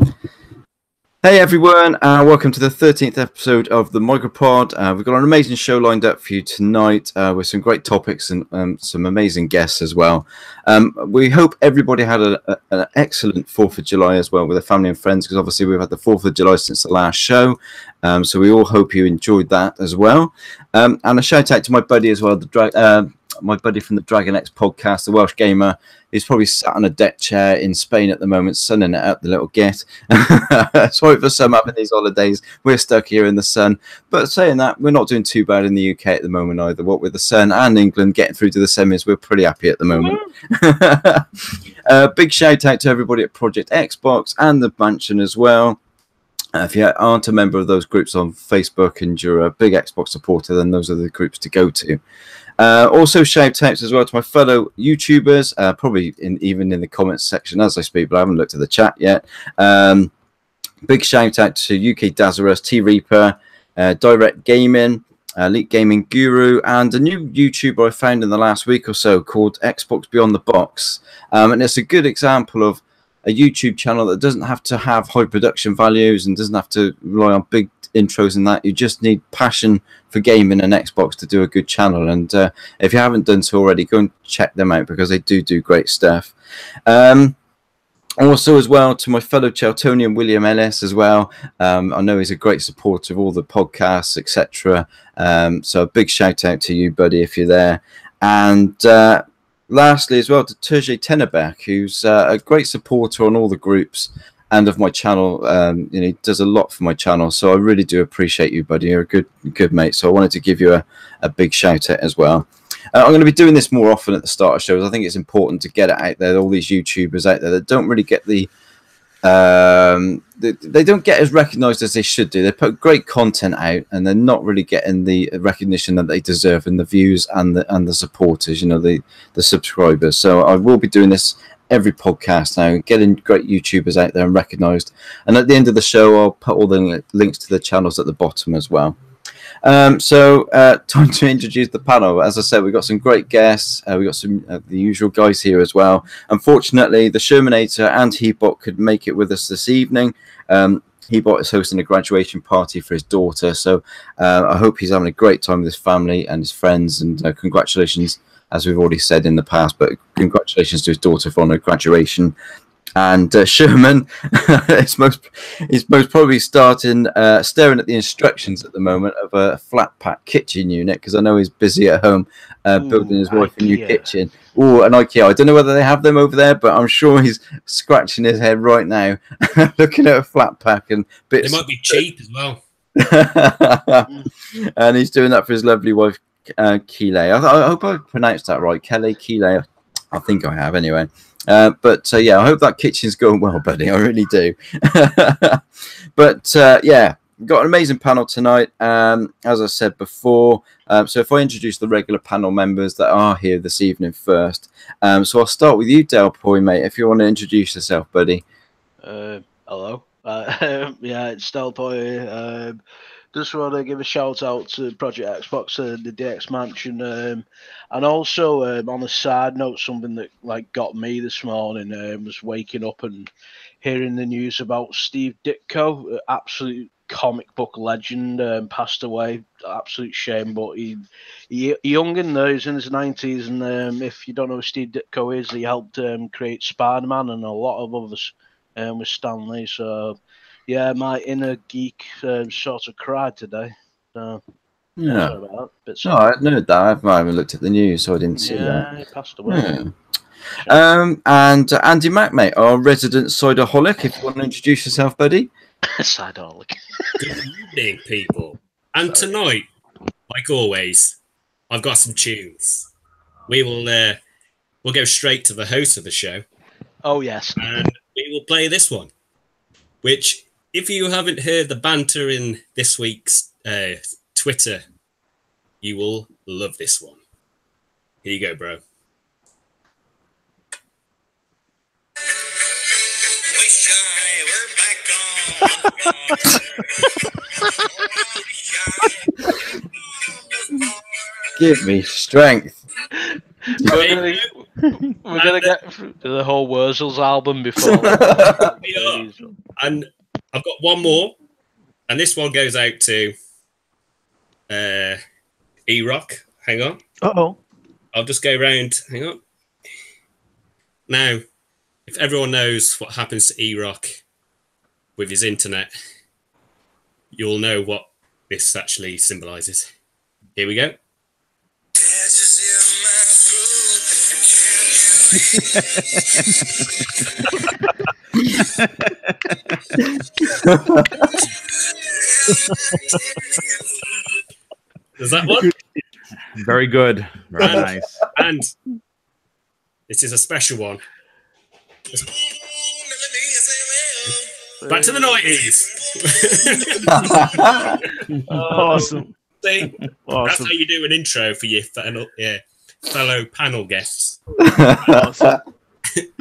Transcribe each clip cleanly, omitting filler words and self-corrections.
Hey everyone, welcome to the 13th episode of the MicroPod. We've got an amazing show lined up for you tonight with some great topics and some amazing guests as well. We hope everybody had an excellent 4th of July as well with their family and friends, because obviously we've had the 4th of July since the last show. So we all hope you enjoyed that as well. And a shout out to my buddy as well, my buddy from the Erok X podcast, the Welsh Gamer. He's probably sat on a deck chair in Spain at the moment, sunning it up, the little git. Sorry for some having these holidays. We're stuck here in the sun. But saying that, we're not doing too bad in the UK at the moment either. What with the sun and England getting through to the semis, we're pretty happy at the moment. Big shout out to everybody at Project Xbox and the Mansion as well. If you aren't a member of those groups on Facebook and you're a big Xbox supporter, then those are the groups to go to. Also shout outs as well to my fellow YouTubers, probably even in the comments section as I speak, but I haven't looked at the chat yet. Big shout out to UK Dazarus, T Reaper, Direct Gaming, Elite Gaming Guru, and a new YouTuber I found in the last week or so called Xbox Beyond the Box. And it's a good example of a YouTube channel that doesn't have to have high production values and doesn't have to rely on big intros and that. You just need passion for gaming and Xbox to do a good channel. And if you haven't done so already, go and check them out because they do great stuff. Also as well to my fellow Cheltonian William Ellis as well. I know he's a great supporter of all the podcasts, etc. So a big shout out to you, buddy, if you're there. And lastly as well to Turge Tennebeck, who's a great supporter on all the groups and of my channel. He does a lot for my channel, so I really do appreciate you, buddy. You're a good mate, so I wanted to give you a big shout out as well. I'm going to be doing this more often at the start of shows. I think it's important to get it out there. All these YouTubers out there that don't really get they don't get as recognized as they should do. They put great content out and they're not really getting the recognition that they deserve, and the views and the supporters, the subscribers. So I will be doing this every podcast now, getting great YouTubers out there and recognized. And at the end of the show, I'll put all the links to the channels at the bottom as well. Time to introduce the panel. As I said, we've got some great guests. We've got some the usual guys here as well. Unfortunately, the Shermanator and Hebot could make it with us this evening. Hebot is hosting a graduation party for his daughter, so I hope he's having a great time with his family and his friends, and congratulations, as we've already said in the past, but congratulations to his daughter for her graduation. And Sherman is most probably staring at the instructions at the moment of a flat pack kitchen unit, because I know he's busy at home building his wife a new kitchen. Oh, an IKEA. I don't know whether they have them over there, but I'm sure he's scratching his head right now looking at a flat pack and bits. They might be cheap as well. And he's doing that for his lovely wife, Keeley. I hope I pronounced that right. Kelly, Keeley. I think I have anyway. But yeah, I hope that kitchen's going well, buddy. I really do. But yeah, we've got an amazing panel tonight, as I said before. So if I introduce the regular panel members that are here this evening first. So I'll start with you, Del Poy, mate, if you want to introduce yourself, buddy. Hello. Yeah, it's Del Poy. Just want to give a shout out to Project Xbox and the DX Mansion, and also on a side note, something that got me this morning was waking up and hearing the news about Steve Ditko, absolute comic book legend, passed away. Absolute shame, but he young in there, he's in his 90s, and if you don't know who Steve Ditko is, he helped create Spider-Man and a lot of others with Stan Lee. So yeah, my inner geek sort of cried today. So, yeah. Sorry about that. No, I didn't know that. I haven't looked at the news, so I didn't see that. Yeah, he passed away. Yeah. And Andy Mack, mate, our resident ciderholic. If you want to introduce yourself, buddy. Ciderholic. Good evening, people. And tonight, like always, I've got some tunes. We'll go straight to the host of the show. Oh yes. And we will play this one, which, if you haven't heard the banter in this week's Twitter, you will love this one. Here you go, bro. Give me strength. We're going to get through the whole Wurzels album before. We are. And I've got one more. And this one goes out to Erok. Hang on. Uh-oh. I'll just go round. Hang on. Now, if everyone knows what happens to Erok with his internet, you'll know what this actually symbolises. Here we go. Does that one? Very good. Very nice. And this is a special one. Back to the 90s. Awesome. See, Awesome. that's how you do an intro for your fellow panel guests Awesome.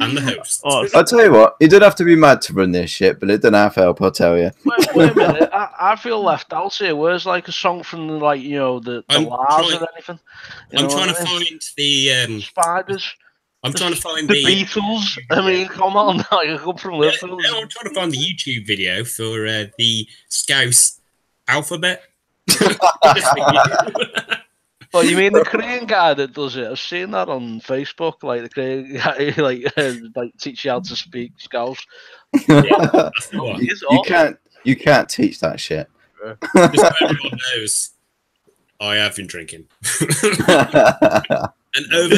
and the host. Awesome. I'll tell you what, you don't have to be mad to run this shit, but it doesn't half help, I'll tell you. Wait a minute, I feel left out here. Where's like a song from the, like, you know, the Lars or anything? I'm trying to find the Spiders. I'm trying to find The Beatles. I mean, come on, like, I come from Liverpool. I'm trying to find the YouTube video for the Scouse alphabet. Well, you mean the Korean guy that does it? I've seen that on Facebook. Like the Korean guy, like teach you how to speak Scouse. Yeah, that's the one. You can't teach that shit. Just so everyone knows, I have been drinking. And over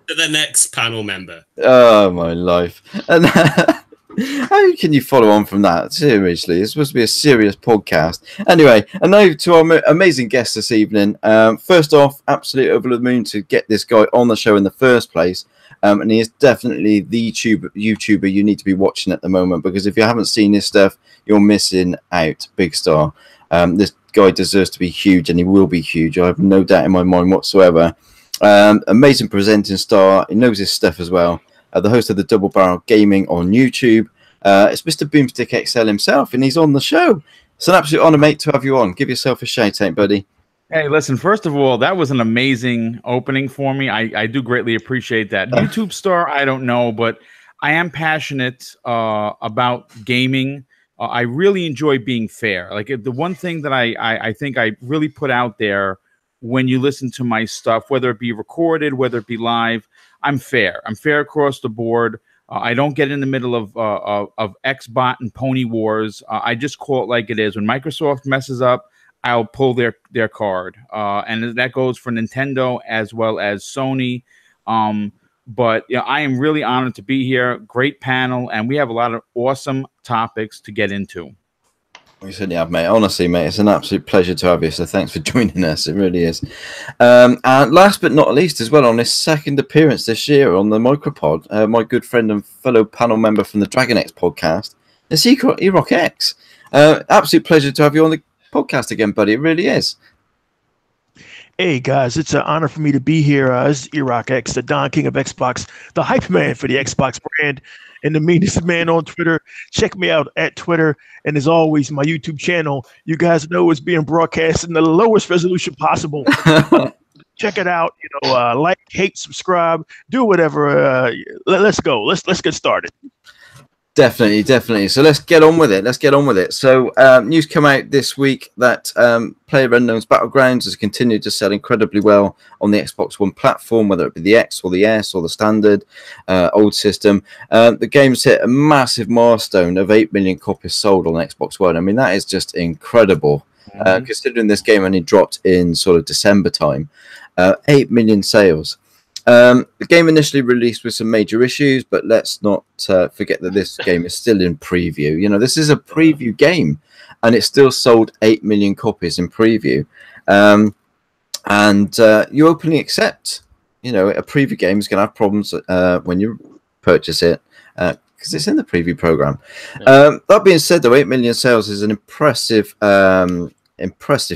to the next panel member. Oh my life! And how can you follow on from that? Seriously, it's supposed to be a serious podcast. Anyway, and now to our amazing guest this evening. First off, absolutely over the moon to get this guy on the show in the first place. And he is definitely the YouTuber you need to be watching at the moment, because if you haven't seen his stuff, you're missing out. Big star. This guy deserves to be huge, and he will be huge. I have no doubt in my mind whatsoever. Amazing presenting star. He knows his stuff as well. The host of the Double Barrel Gaming on YouTube. It's Mr Boomstick XL himself, and he's on the show. It's an absolute honor, mate, to have you on. Give yourself a shout out, buddy. Hey, listen, first of all, that was an amazing opening for me. I do greatly appreciate that. YouTube star, I don't know, but I am passionate about gaming. I really enjoy being fair. Like, the one thing that I think I really put out there when you listen to my stuff, whether it be recorded, whether it be live, I'm fair. I'm fair across the board. I don't get in the middle of Xbot and Pony Wars. I just call it like it is. When Microsoft messes up, I'll pull their card. And that goes for Nintendo as well as Sony. But yeah, I am really honored to be here. Great panel, and we have a lot of awesome topics to get into. We certainly have, mate. Honestly, mate, it's an absolute pleasure to have you. So thanks for joining us. It really is. And last but not least, as well, on this second appearance this year on the MicroPod, my good friend and fellow panel member from the Dragon X podcast, it's Erok X. Absolute pleasure to have you on the podcast again, buddy. It really is. Hey guys, it's an honor for me to be here. This is Erok X, the Don King of Xbox, the hype man for the Xbox brand, and the meanest man on Twitter. Check me out at Twitter, and as always, my YouTube channel. You guys know it's being broadcast in the lowest resolution possible. Check it out. You know, like, hate, subscribe, do whatever. Let's go. Let's get started. Definitely, definitely. So let's get on with it. So news come out this week that PlayerUnknown's Battlegrounds has continued to sell incredibly well on the Xbox One platform, whether it be the X or the S or the standard old system. The game's hit a massive milestone of 8 million copies sold on Xbox One. I mean, that is just incredible. Considering this game only dropped in sort of December time. 8 million sales. The game initially released with some major issues, but let's not forget that this game is still in preview. You know, this is a preview game, and it still sold 8 million copies in preview. And you openly accept, you know, a preview game is going to have problems when you purchase it because it's in the preview program. That being said, though, 8 million sales is an impressive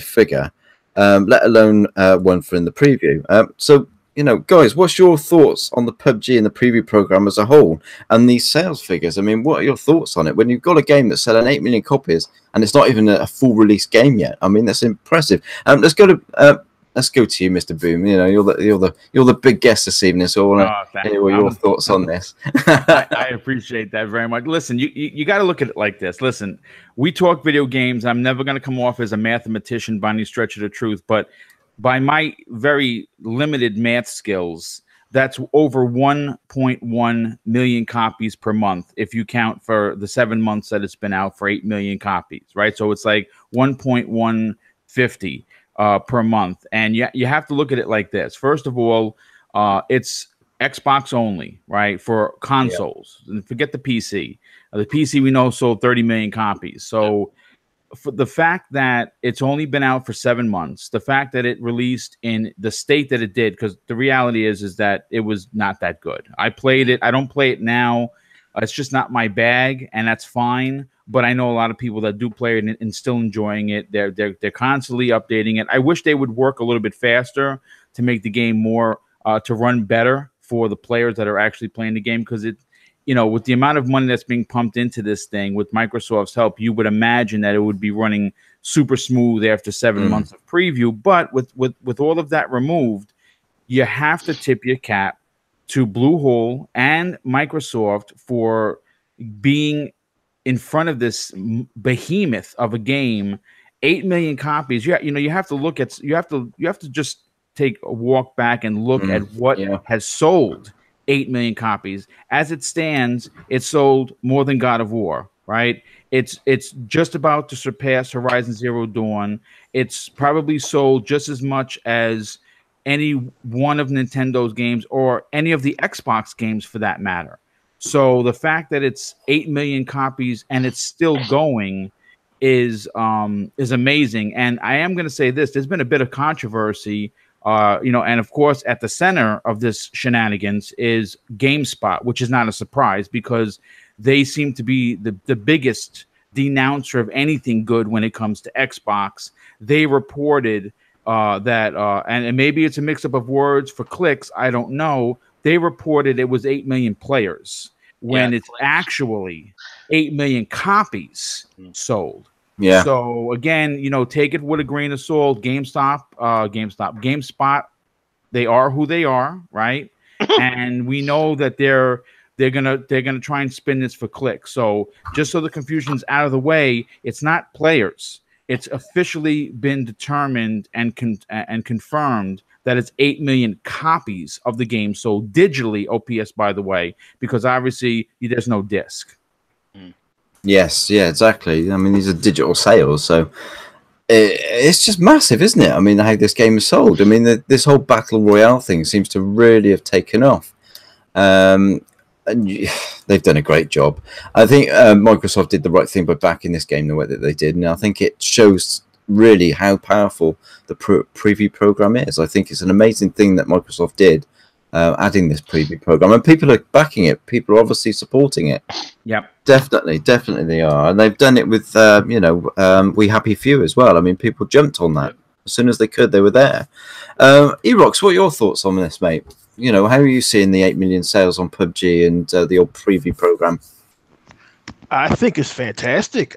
figure, let alone one for in the preview. So, you know, guys, what's your thoughts on the PubG and the preview program as a whole and these sales figures? I mean, what are your thoughts on it when you've got a game that's selling 8 million copies and it's not even a full release game yet? I mean, that's impressive. Let's go to let's go to you, Mr. Boom. You know, you're the big guest this evening, so I want to hear what your thoughts on this. I appreciate that very much. Listen, you got to look at it like this. Listen, we talk video games. I'm never going to come off as a mathematician by any stretch of the truth, but by my very limited math skills, that's over 1.1 million copies per month if you count for the 7 months that it's been out for 8 million copies, right? So it's like 1.150 per month. And you have to look at it like this. First of all, it's Xbox only, right, for consoles. Yeah. And forget the PC. The PC we know sold 30 million copies. So for the fact that it's only been out for 7 months, the fact that it released in the state that it did, because the reality is that it was not that good. I played it. I don't play it now. It's just not my bag, and that's fine. But I know a lot of people that do play it and still enjoying it. They're constantly updating it. I wish they would work a little bit faster to make the game more to run better for the players that are actually playing the game, because it, you know, with the amount of money that's being pumped into this thing, with Microsoft's help, you would imagine that it would be running super smooth after 7 months of preview. But with all of that removed, you have to tip your cap to Bluehole and Microsoft for being in front of this behemoth of a game. 8 million copies. You have to look at, you have to just take a walk back and look at what has sold 8 million copies. As it stands, it sold more than God of War, right? It's just about to surpass Horizon Zero Dawn. It's probably sold just as much as any one of Nintendo's games or any of the Xbox games for that matter. So the fact that it's 8 million copies and it's still going is amazing. And I am going to say this: there's been a bit of controversy. And of course, at the center of this shenanigans is GameSpot, which is not a surprise because they seem to be the biggest denouncer of anything good when it comes to Xbox. They reported that, and maybe it's a mix-up of words for clicks, I don't know. They reported it was 8 million players when it's actually 8 million copies sold. Yeah. So again, take it with a grain of salt. GameSpot, they are who they are, right? And we know that they're gonna try and spin this for clicks. So just so the confusion's out of the way, it's not players. It's officially been determined and confirmed that it's 8 million copies of the game sold digitally. OPS, by the way, because obviously there's no disc. Yes, yeah, exactly. I mean, these are digital sales, so it's just massive, isn't it? I mean, how this game is sold. I mean, this whole Battle Royale thing seems to really have taken off. And they've done a great job. I think Microsoft did the right thing by backing this game the way that they did, and I think it shows really how powerful the preview program is. I think it's an amazing thing that Microsoft did, adding this preview program, and people are backing it. People are obviously supporting it. Yep, definitely they are, and they've done it with We Happy Few as well. I mean, people jumped on that as soon as they could. They were there. Erox, what are your thoughts on this, mate? How are you seeing the 8 million sales on PubG and the old preview program? I think it's fantastic.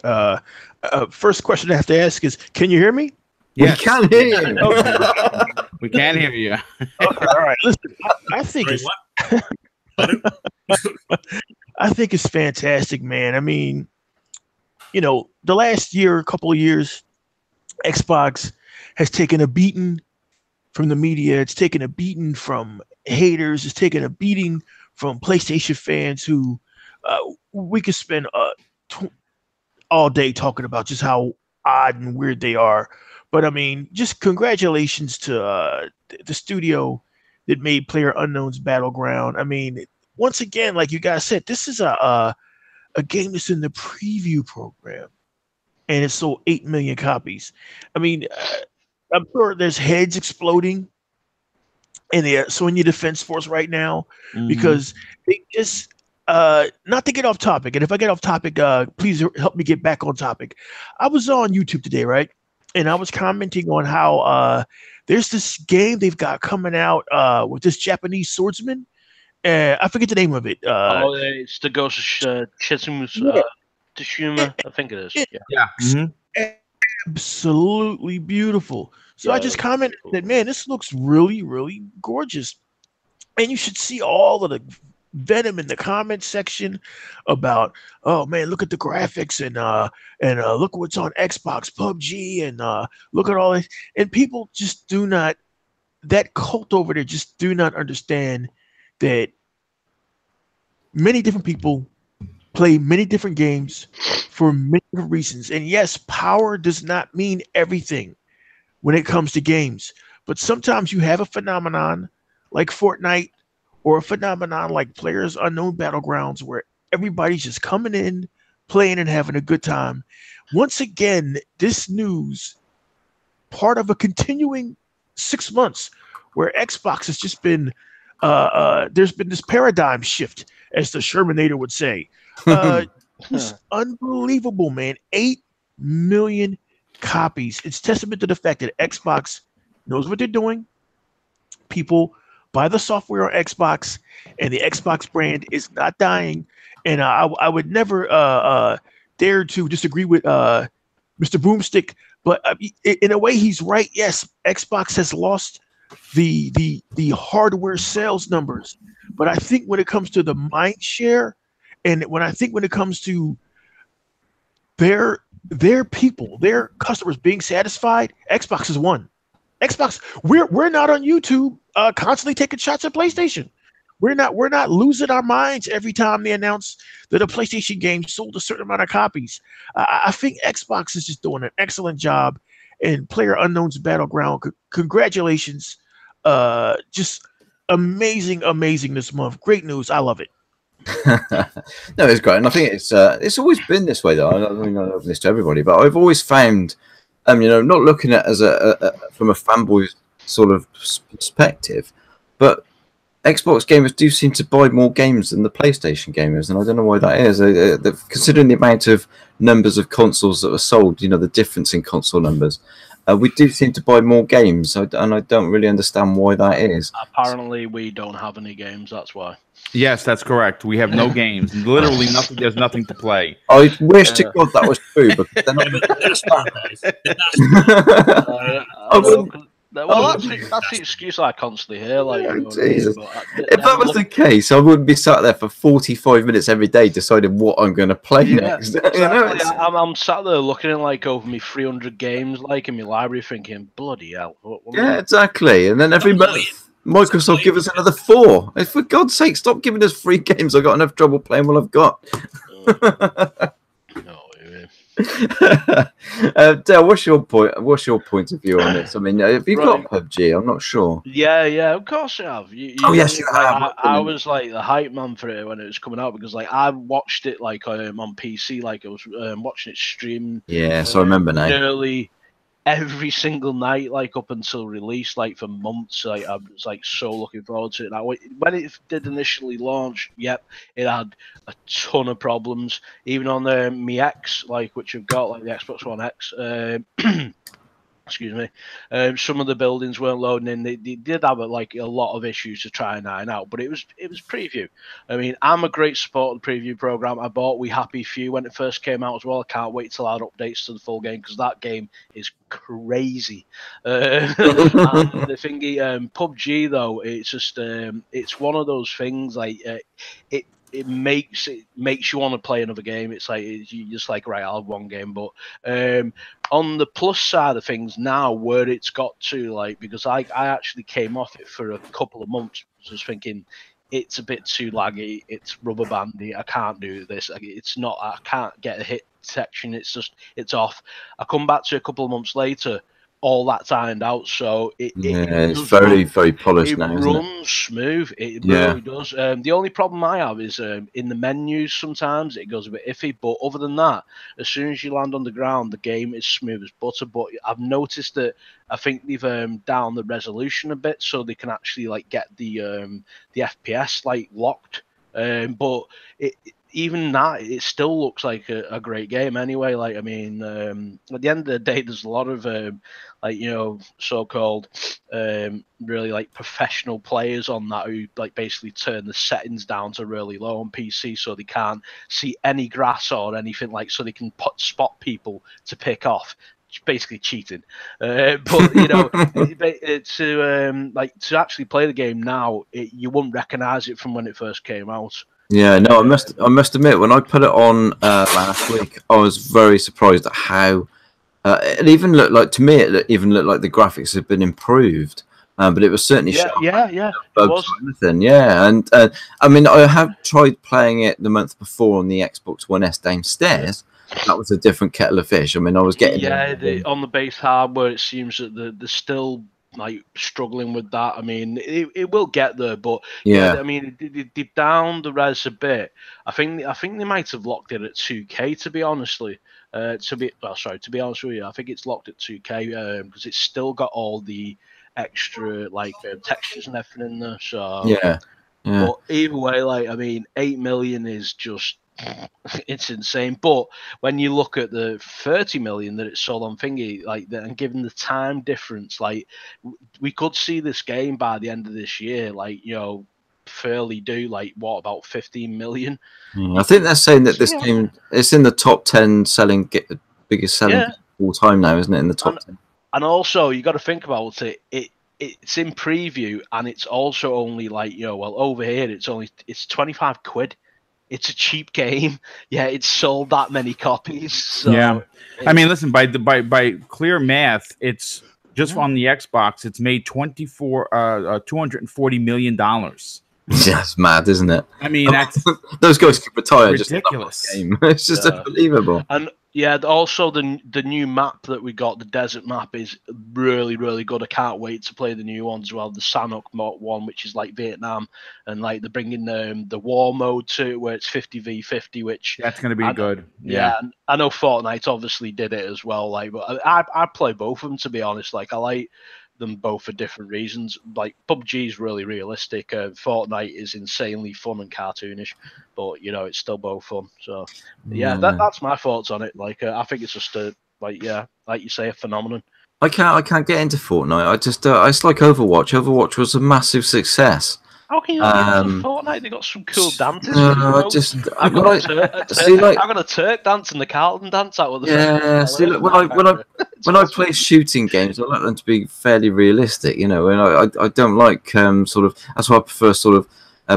First question I have to ask is, can you hear me? Yes. We can hear you. We can hear you. Okay, all right. Listen, I think I think it's fantastic, man. I mean, the last couple of years, Xbox has taken a beating from the media. It's taken a beating from haters. It's taken a beating from PlayStation fans who we could spend all day talking about just how odd and weird they are. But I mean, just congratulations to the studio that made PlayerUnknown's Battleground. I mean, once again, like you guys said, this is a game that's in the preview program, and it sold 8 million copies. I mean, I'm sure there's heads exploding in the Sony Defense Force right now because they just not to get off topic. And if I get off topic, please help me get back on topic. I was on YouTube today, right? And I was commenting on how there's this game they've got coming out with this Japanese swordsman. I forget the name of it. It's the Ghost of Tsushima, I think it is. Yeah. Mm-hmm. absolutely beautiful. So I just commented that, man, this looks really, really gorgeous. And you should see all of the venom in the comment section about, oh man, look at the graphics and look what's on Xbox, PubG, and look at all this. And people just do not, that cult over there just do not understand that many different people play many different games for many different reasons. And yes, power does not mean everything when it comes to games. But sometimes you have a phenomenon like Fortnite or a phenomenon like Players Unknown Battlegrounds where everybody's just coming in, playing and having a good time. Once again, this news, part of a continuing 6 months where Xbox has just been, there's been this paradigm shift, as the Shermanator would say. It's unbelievable, man. 8 million copies. It's testament to the fact that Xbox knows what they're doing. People buy the software on Xbox, and the Xbox brand is not dying. And I would never dare to disagree with Mr. Boomstick, but in a way, he's right. Yes, Xbox has lost the hardware sales numbers, but I think when it comes to the mind share, and when it comes to their people, their customers being satisfied, Xbox has won. Xbox, we're not on YouTube constantly taking shots at PlayStation. We're not losing our minds every time they announce that a PlayStation game sold a certain amount of copies. I think Xbox is just doing an excellent job. And Player Unknown's Battleground, congratulations. Just amazing this month. Great news. I love it. No, it's great, and I think it's always been this way though. I mean, I love this to everybody, but I've always found, not looking at it as from a fanboy sort of perspective, but Xbox gamers do seem to buy more games than the PlayStation gamers, and I don't know why that is. Considering the amount of numbers of consoles that are sold, the difference in console numbers, we do seem to buy more games, and I don't really understand why that is. Apparently, we don't have any games. That's why. Yes, that's correct. We have no games. Literally nothing. There's nothing to play. I wish to God that was true, but they're not. Well, that's the excuse I constantly hear. Like, Jesus. If that was the case, I wouldn't be sat there for 45 minutes every day deciding what I'm going to play next. Exactly. I'm sat there looking at over me 300 games in my library, thinking, bloody hell. Yeah, exactly. And then every month, Microsoft give us another 4. For God's sake, stop giving us free games. I've got enough trouble playing what I've got. Dale, what's your point? What's your point of view on this? I mean, have you got PubG? I'm not sure. Yeah, of course I have. Yes, you have. I was the hype man for it when it was coming out because I watched it on PC, I was watching it stream. Yeah, so I remember now. Nearly every single night, up until release, for months. I was so looking forward to it. Now, when it did initially launch, yep, it had a ton of problems. Even on the Mi X, which I've got, the Xbox One X. Excuse me. Some of the buildings weren't loading in. They did have a lot of issues to try and iron out, but it was preview. I mean, I'm a great supporter of the preview program. I bought We Happy Few when it first came out as well. I can't wait till I add updates to the full game because that game is crazy. And the thingy, PUBG though, it's just it's one of those things it makes you want to play another game. It's you just right, I'll have one game. But on the plus side of things now, where it's got to, because I actually came off it for a couple of months, just thinking it's a bit too laggy, it's rubber bandy, I can't do this, it's not, I can't get a hit detection, it's off. I come back to a couple of months later, all that's ironed out, so it's very polished now. It runs smooth. It really does. The only problem I have is in the menus. Sometimes it goes a bit iffy, but other than that, as soon as you land on the ground, the game is smooth as butter. But I've noticed that I think they've down the resolution a bit, so they can actually get the FPS locked. But even that, it still looks like a great game anyway. I mean, at the end of the day, there's a lot of so-called really professional players on that who basically turn the settings down to really low on PC so they can't see any grass or anything, so they can spot people to pick off. basically cheating. But you know, to actually play the game now, you wouldn't recognise it from when it first came out. Yeah, no, I must admit, when I put it on last week, I was very surprised at how it even looked like, to me, it even looked like the graphics had been improved. But it was certainly yeah, it was. Anything. Yeah, and I mean, I have tried playing it the month before on the Xbox One S downstairs. That was a different kettle of fish. I mean, I was getting on the base hardware. It seems that they're still like struggling with that. I mean, it will get there, but I mean, they down the res a bit. I think they might have locked it at 2K. To be honestly, to be honest with you, I think it's locked at 2K because it's still got all the extra like textures and everything in there. So yeah. But either way, like, I mean, 8 million is just, it's insane. But when you look at the 30 million that it sold on Thingy, like, and given the time difference, like, we could see this game by the end of this year, like, you know, fairly do, like, what, about 15 million? I think they're saying that this game, it's in the top 10 biggest selling all time now, isn't it? In the top 10. And also, you got to think about it. It's in preview, and it's also only like, you know, well, over here it's 25 quid. It's a cheap game. Yeah, it's sold that many copies. So yeah, I mean, listen, by clear math, it's just on the Xbox. It's made $240 million. That's mad, isn't it? I mean, that's those guys could retire. Ridiculous. Just game. It's just unbelievable. And yeah, also the new map that we got, the desert map, is really, really good. I can't wait to play the new ones as well. The Sanok one, which is like Vietnam, and like they're bringing the war mode to it, where it's 50v50, which that's going to be good. Yeah, and I know Fortnite obviously did it as well. Like, but I play both of them, to be honest. Like, I like them both for different reasons. Like, PubG is really realistic. Fortnite is insanely fun and cartoonish, but you know, it's still both fun. So yeah, that's my thoughts on it. Like, I think it's just like you say, a phenomenon. I can't get into Fortnite. I just it's like Overwatch. Overwatch was a massive success. How can you not get into Fortnite? They got some cool dances. I've got a Turk dance and the Carlton dance out with the when I play shooting games, I like them to be fairly realistic, you know. And I don't like sort of, that's why I prefer sort of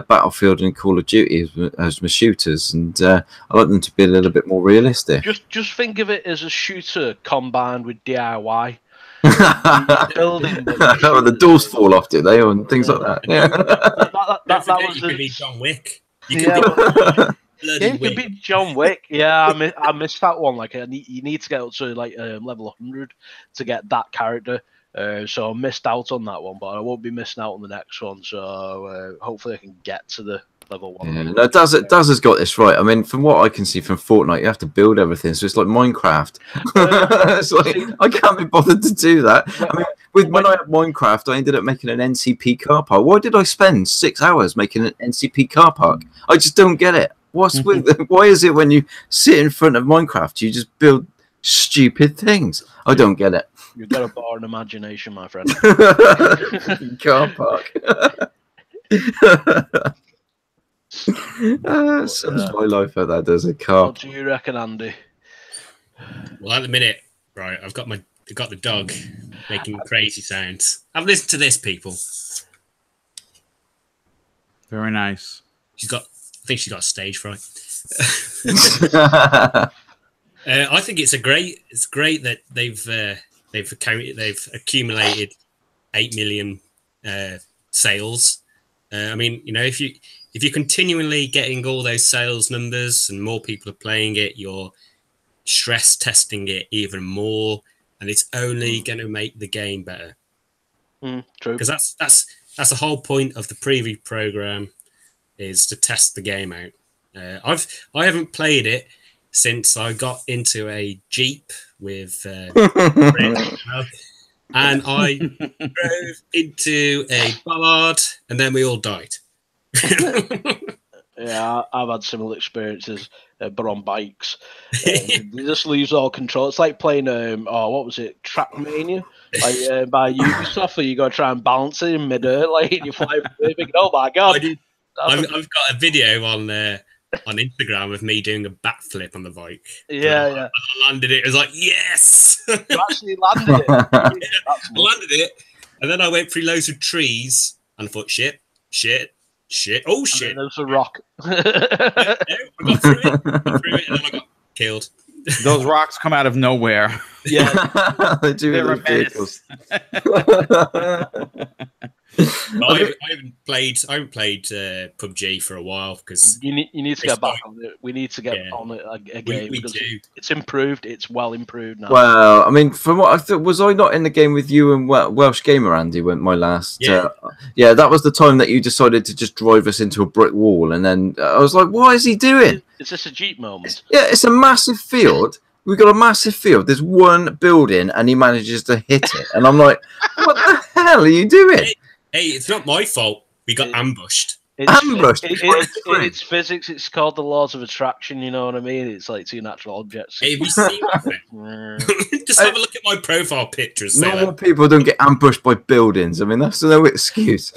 Battlefield and Call of Duty as my shooters, and I like them to be a little bit more realistic. Just think of it as a shooter combined with DIY. Building the doors fall off, do they, and things like that. Yeah, you could be John Wick. You could be John Wick. Yeah, I missed that one. Like, you need to get up to like level 100 to get that character. So I missed out on that one, but I won't be missing out on the next one. So hopefully I can get to the level 1. Yeah, no, Daz has got this right. I mean, from what I can see from Fortnite, you have to build everything, so it's like Minecraft. It's like, I can't be bothered to do that. I mean, when I had Minecraft, I ended up making an NCP car park. Why did I spend 6 hours making an NCP car park? I just don't get it. What's with why is it when you sit in front of Minecraft, you just build stupid things? I don't get it. You've got a born imagination, my friend. Car park. Sums my life at that, does a car. What do you reckon, Andy? Well, at the minute, right, I've got the dog making crazy sounds. Have listened to this, people. Very nice. I think she's got stage fright. I think it's great that they've accumulated 8 million sales. I mean, you know, if you're continually getting all those sales numbers and more people are playing it, you're stress testing it even more, and it's only going to make the game better. True. Because that's the whole point of the preview program, is to test the game out. I haven't played it since I got into a Jeep with and I drove into a bollard, and then we all died. Yeah, I've had similar experiences, but on bikes. You just lose all control. It's like playing, what was it, Trackmania? Like by Ubisoft, where you got to try and balance it in mid-air, like, and you fly thinking, oh my god. I've got a video on Instagram of me doing a backflip on the bike. Yeah. I landed it. It was like, yes. You actually landed it. I landed it, and then I went through loads of trees, and I thought, shit. Oh shit! There's a rock. I got through it, and then I got killed. Those rocks come out of nowhere. Yeah, they do. They're a with vehicles. I haven't played PubG for a while because you need to get back on it. We need to get on it again. We do. It's improved. It's well improved now. Well, I mean, from what I thought, was I not in the game with you and Welsh Gamer, Andy? Went my last. Yeah, that was the time that you decided to just drive us into a brick wall, and then I was like, "What is he doing?" Is this a Jeep moment? It's a massive field. We've got a massive field. There's one building, and he manages to hit it, and I'm like, "What the hell are you doing?" Hey, it's not my fault. We got ambushed. It's physics. It's called the laws of attraction. You know what I mean? It's like two natural objects. Hey, we see nothing. Just have a look at my profile pictures. Normal people don't get ambushed by buildings. I mean, that's no excuse.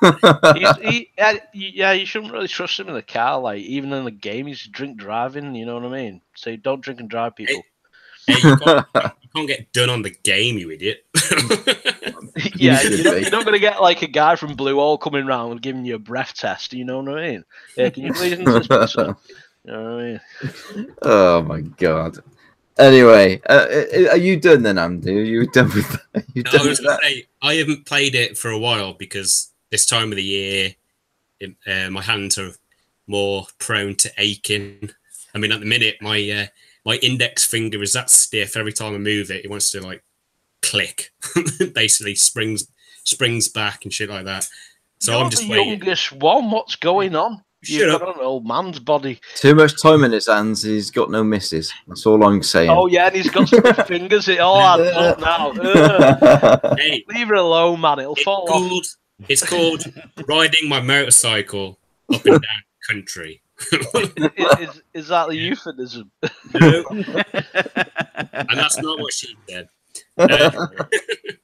Yeah, you shouldn't really trust him in the car. Like, even in the game, he's drink driving. You know what I mean? So don't drink and drive, people. Hey, you can't get done on the game, you idiot. Yeah, you're not going to get like a guy from Blue Hole coming round and giving you a breath test. You know what I mean? Yeah, can you please insist yourself? You know what I mean? Oh my god. Anyway, are you done then, Andy? Are you done with that? I was going to say, I haven't played it for a while because this time of the year, my hands are more prone to aching. I mean, at the minute, my index finger is that stiff. Every time I move it, it wants to like click. Basically, springs back and shit like that. So You're I'm just the waiting. youngest one. What's going on? Shut up. Got an old man's body. Too much time in his hands. He's got no misses. That's all I'm saying. Oh yeah, and he's got some fingers. It all adds up now. Hey, leave it alone, man. It'll fall off. It's called riding my motorcycle up and down the country. Is that the euphemism? No. And that's not what she said. It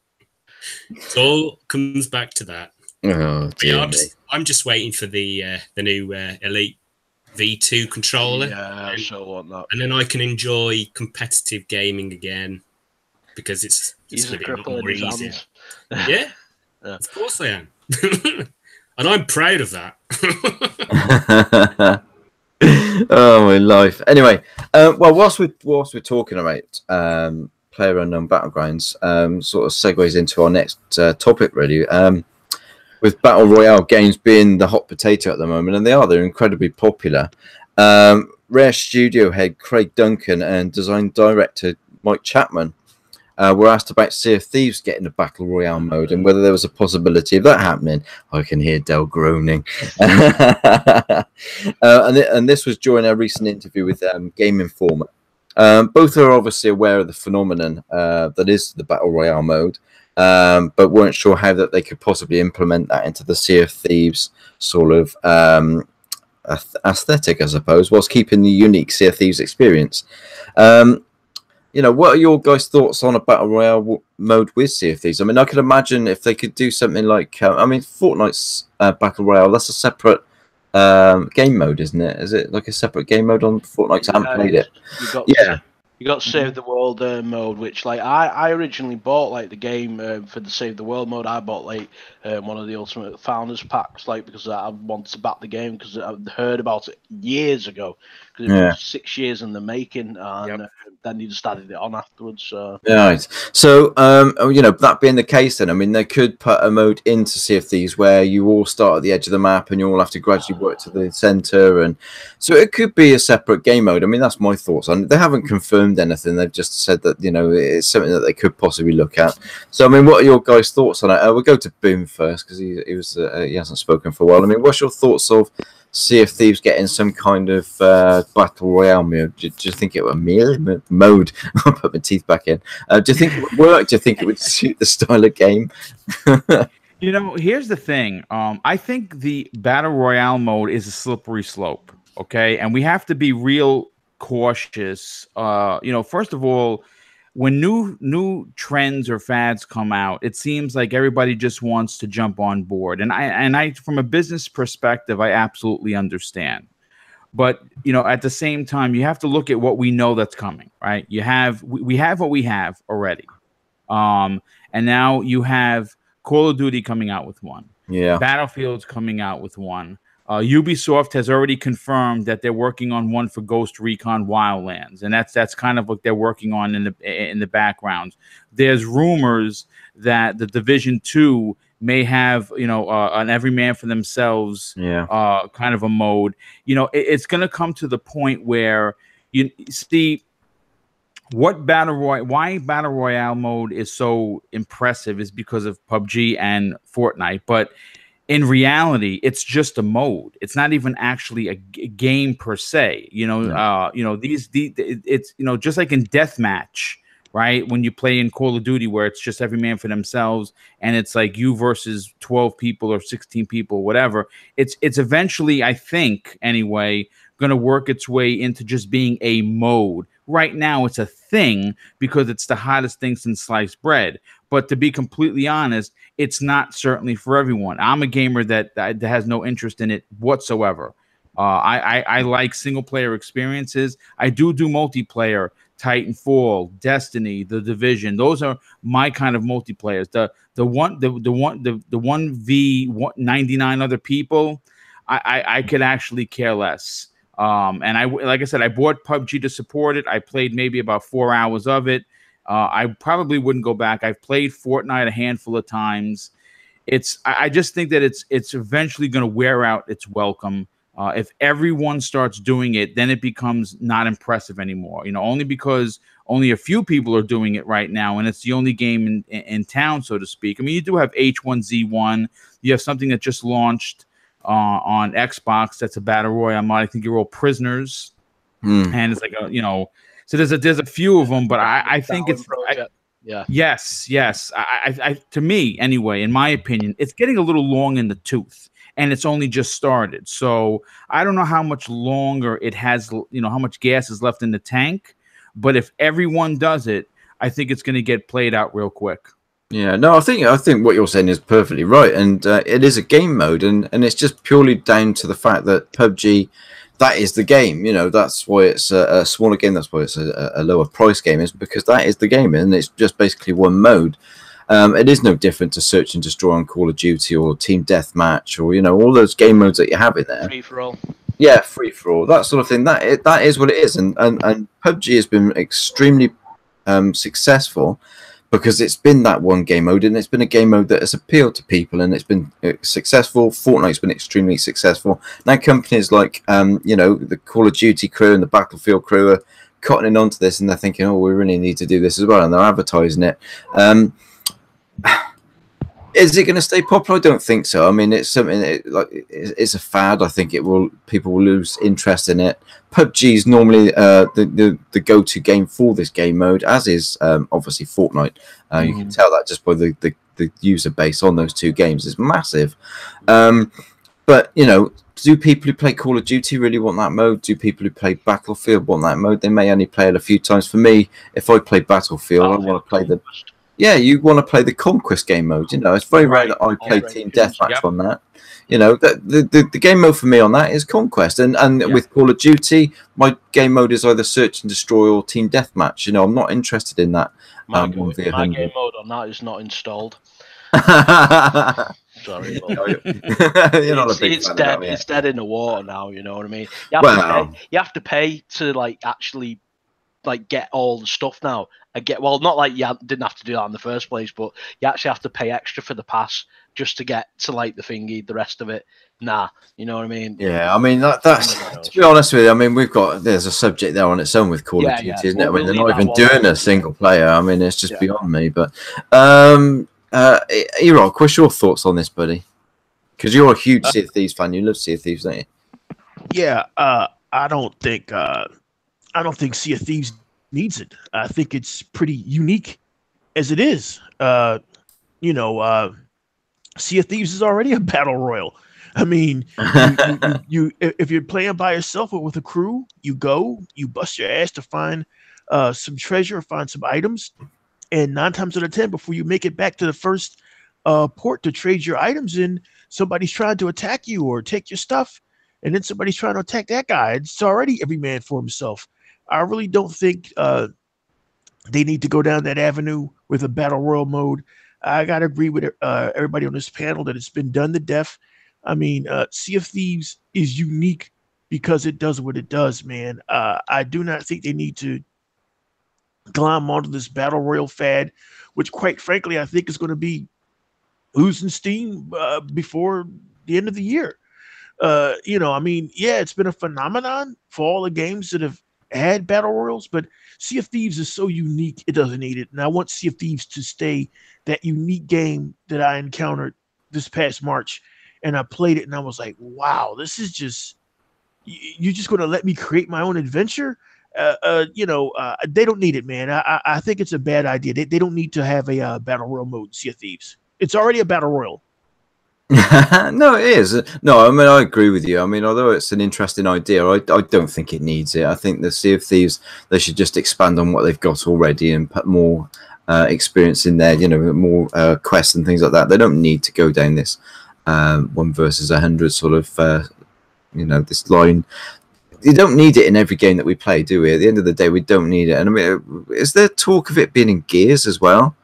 all comes back to that. Oh, dear I'm just waiting for the new Elite V2 controller. Yeah, I sure want that. And then I can enjoy competitive gaming again because it's going to be a lot more easier. Yeah, of course I am. And I'm proud of that. Oh, my life. Anyway, well, whilst we're talking about PlayerUnknown Battlegrounds, sort of segues into our next topic, really. With Battle Royale games being the hot potato at the moment, and they're incredibly popular. Rare studio head Craig Duncan and design director Mike Chapman were asked about Sea of Thieves getting a Battle Royale mode and whether there was a possibility of that happening. I can hear Del groaning. And this was during a recent interview with Game Informer. Both are obviously aware of the phenomenon that is the Battle Royale mode, but weren't sure how that they could possibly implement that into the Sea of Thieves sort of aesthetic, I suppose, whilst keeping the unique Sea of Thieves experience. You know, what are your guys' thoughts on a Battle Royale mode with Sea of Thieves? I mean, I could imagine if they could do something like, I mean, Fortnite's Battle Royale, that's a separate game mode, isn't it? Is it like a separate game mode on Fortnite? I haven't played it. You got Save the World mode, which like I originally bought like the game for the Save the World mode. I bought like one of the Ultimate Founders packs, like because I wanted to back the game because I'd heard about it years ago. Because it was 6 years in the making, and then you just added it on afterwards. So. Right. So, you know, that being the case, then I mean, they could put a mode into Sea of Thieves where you all start at the edge of the map and you all have to gradually work to the center, and so it could be a separate game mode. I mean, that's my thoughts on it. They haven't confirmed anything. They've just said that, you know, it's something that they could possibly look at. So, I mean, what are your guys' thoughts on it? We'll go to Boom first because he hasn't spoken for a while. I mean, what's your thoughts of Sea of Thieves getting some kind of Battle Royale mode? Do you think it would mode? I'll put my teeth back in. Do you think it would work? Do you think it would suit the style of game? You know, here's the thing. I think the Battle Royale mode is a slippery slope, okay? And we have to be real cautious. You know, first of all, when new trends or fads come out, it seems like everybody just wants to jump on board. And I from a business perspective, I absolutely understand. But you know, at the same time, you have to look at what we know that's coming, right? We have what we have already, and now you have Call of Duty coming out with one. Yeah, Battlefield's coming out with one. Ubisoft has already confirmed that they're working on one for Ghost Recon Wildlands, and that's kind of what they're working on in the background. There's rumors that the Division 2 may have, you know, an every man for themselves kind of a mode. You know, it's going to come to the point where you see why Battle Royale mode is so impressive is because of PubG and Fortnite, but in reality, it's just a mode. It's not even actually a game per se. You know, it's, you know, just like in deathmatch, right? When you play in Call of Duty, where it's just every man for themselves, and it's like you versus 12 people or 16 people, whatever. It's eventually, I think, anyway, going to work its way into just being a mode. Right now, it's a thing because it's the hottest thing since sliced bread. But to be completely honest, it's not certainly for everyone. I'm a gamer that has no interest in it whatsoever. I like single player experiences. I do multiplayer. Titanfall, Destiny, The Division. Those are my kind of multiplayers. The 1v99 other people, I could actually care less. And like I said, I bought PubG to support it. I played maybe about 4 hours of it. I probably wouldn't go back. I've played Fortnite a handful of times. I just think that it's eventually going to wear out its welcome. If everyone starts doing it, then it becomes not impressive anymore. You know, only because only a few people are doing it right now, and it's the only game in town, so to speak. I mean, you do have H1Z1. You have something that just launched on Xbox. That's a battle royale mod. I think you're all prisoners, and it's like so there's a few of them, but I think it's yes. I to me anyway, in my opinion, it's getting a little long in the tooth. And it's only just started. So I don't know how much longer it has, how much gas is left in the tank. But if everyone does it, I think it's going to get played out real quick. Yeah, no, I think what you're saying is perfectly right. And it is a game mode. And it's just purely down to the fact that PubG, that is the game. You know, that's why it's a smaller game. That's why it's a lower price game, is because that is the game. And it's just basically one mode. It is no different to Search and Destroy on Call of Duty or Team Deathmatch or all those game modes that you have in there. Free for all. Yeah, free for all, that sort of thing. That is what it is, and PubG has been extremely successful because it's been that one game mode, and it's been a game mode that has appealed to people, and it's been successful. Fortnite's been extremely successful. Now companies like the Call of Duty crew and the Battlefield crew are cottoning onto this, and they're thinking, oh, we really need to do this as well, and they're advertising it. Is it going to stay popular? I don't think so. I mean, it's something it's a fad. I think people will lose interest in it. PUBG is normally the go-to game for this game mode, as is obviously Fortnite. You can tell that just by the user base on those two games is massive. But do people who play Call of Duty really want that mode? Do people who play Battlefield want that mode? They may only play it a few times. For me, if I play Battlefield, I want to play you want to play the Conquest game mode. It's very rare that I play Team Deathmatch on that. The game mode for me on that is Conquest, and with Call of Duty, my game mode is either Search and Destroy or Team Deathmatch. I'm not interested in that. My game mode on that is not installed. Sorry, you're not a big it's fan dead. of that, It's dead in the water now. You know what I mean? You have to pay to actually get all the stuff now. Not like you didn't have to do that in the first place, but you actually have to pay extra for the pass just to get to the thingy. The rest of it, nah. You know what I mean? Yeah, I mean that's to be honest with you. I mean there's a subject there on its own with Call of Duty, isn't it? I mean they're not even doing a single player. I mean it's just beyond me. But Erok, what's your thoughts on this, buddy? Because you're a huge Sea of Thieves fan. You love Sea of Thieves, don't you? Yeah, I don't think Sea of Thieves needs it. I think it's pretty unique as it is. Sea of Thieves is already a battle royal. I mean, you if you're playing by yourself or with a crew, you bust your ass to find some treasure, find some items, and 9 times out of 10, before you make it back to the first port to trade your items in, somebody's trying to attack you or take your stuff. and then somebody's trying to attack that guy. It's already every man for himself. I really don't think they need to go down that avenue with a battle royal mode. I gotta agree with everybody on this panel that it's been done to death. I mean, Sea of Thieves is unique because it does what it does, man. I do not think they need to climb onto this battle royal fad, which, quite frankly, I think is going to be losing steam before the end of the year. I mean, yeah, it's been a phenomenon for all the games that have had battle royals, but Sea of Thieves is so unique, it doesn't need it. And I want Sea of Thieves to stay that unique game that I encountered this past March. And I played it and I was like, wow, this is just, you're just going to let me create my own adventure? They don't need it, man. I think it's a bad idea. They don't need to have a battle royal mode in Sea of Thieves. It's already a battle royal. No, it is. No, I mean, I agree with you. I mean, although it's an interesting idea, I don't think it needs it. I think the Sea of Thieves, they should just expand on what they've got already and put more experience in there, more quests and things like that. They don't need to go down this 1 versus 100 sort of, this line. You don't need it in every game that we play, do we? At the end of the day, we don't need it. And I mean, is there talk of it being in Gears as well?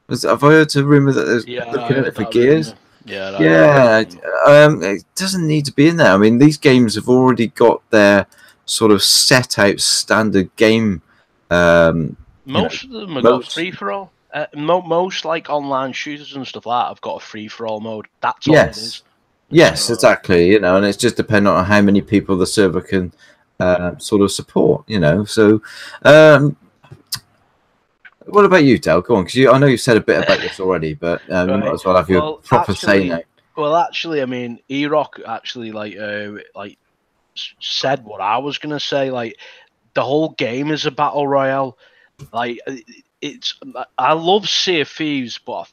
Have I heard a rumor that there's looking at it for Gears? It doesn't need to be in there. I mean, these games have already got their sort of set out standard game. Most of them have got free for all. Most like online shooters and stuff like that have got a free for all mode. That's all it is. Yes, exactly. And it's just dependent on how many people the server can sort of support. So. What about you, Del? Go on, because I know you've said a bit about this already, but you might as well have your proper say now. Well, actually, I mean, Erok actually said what I was gonna say. Like, the whole game is a battle royale. Like, I love Sea of Thieves, but I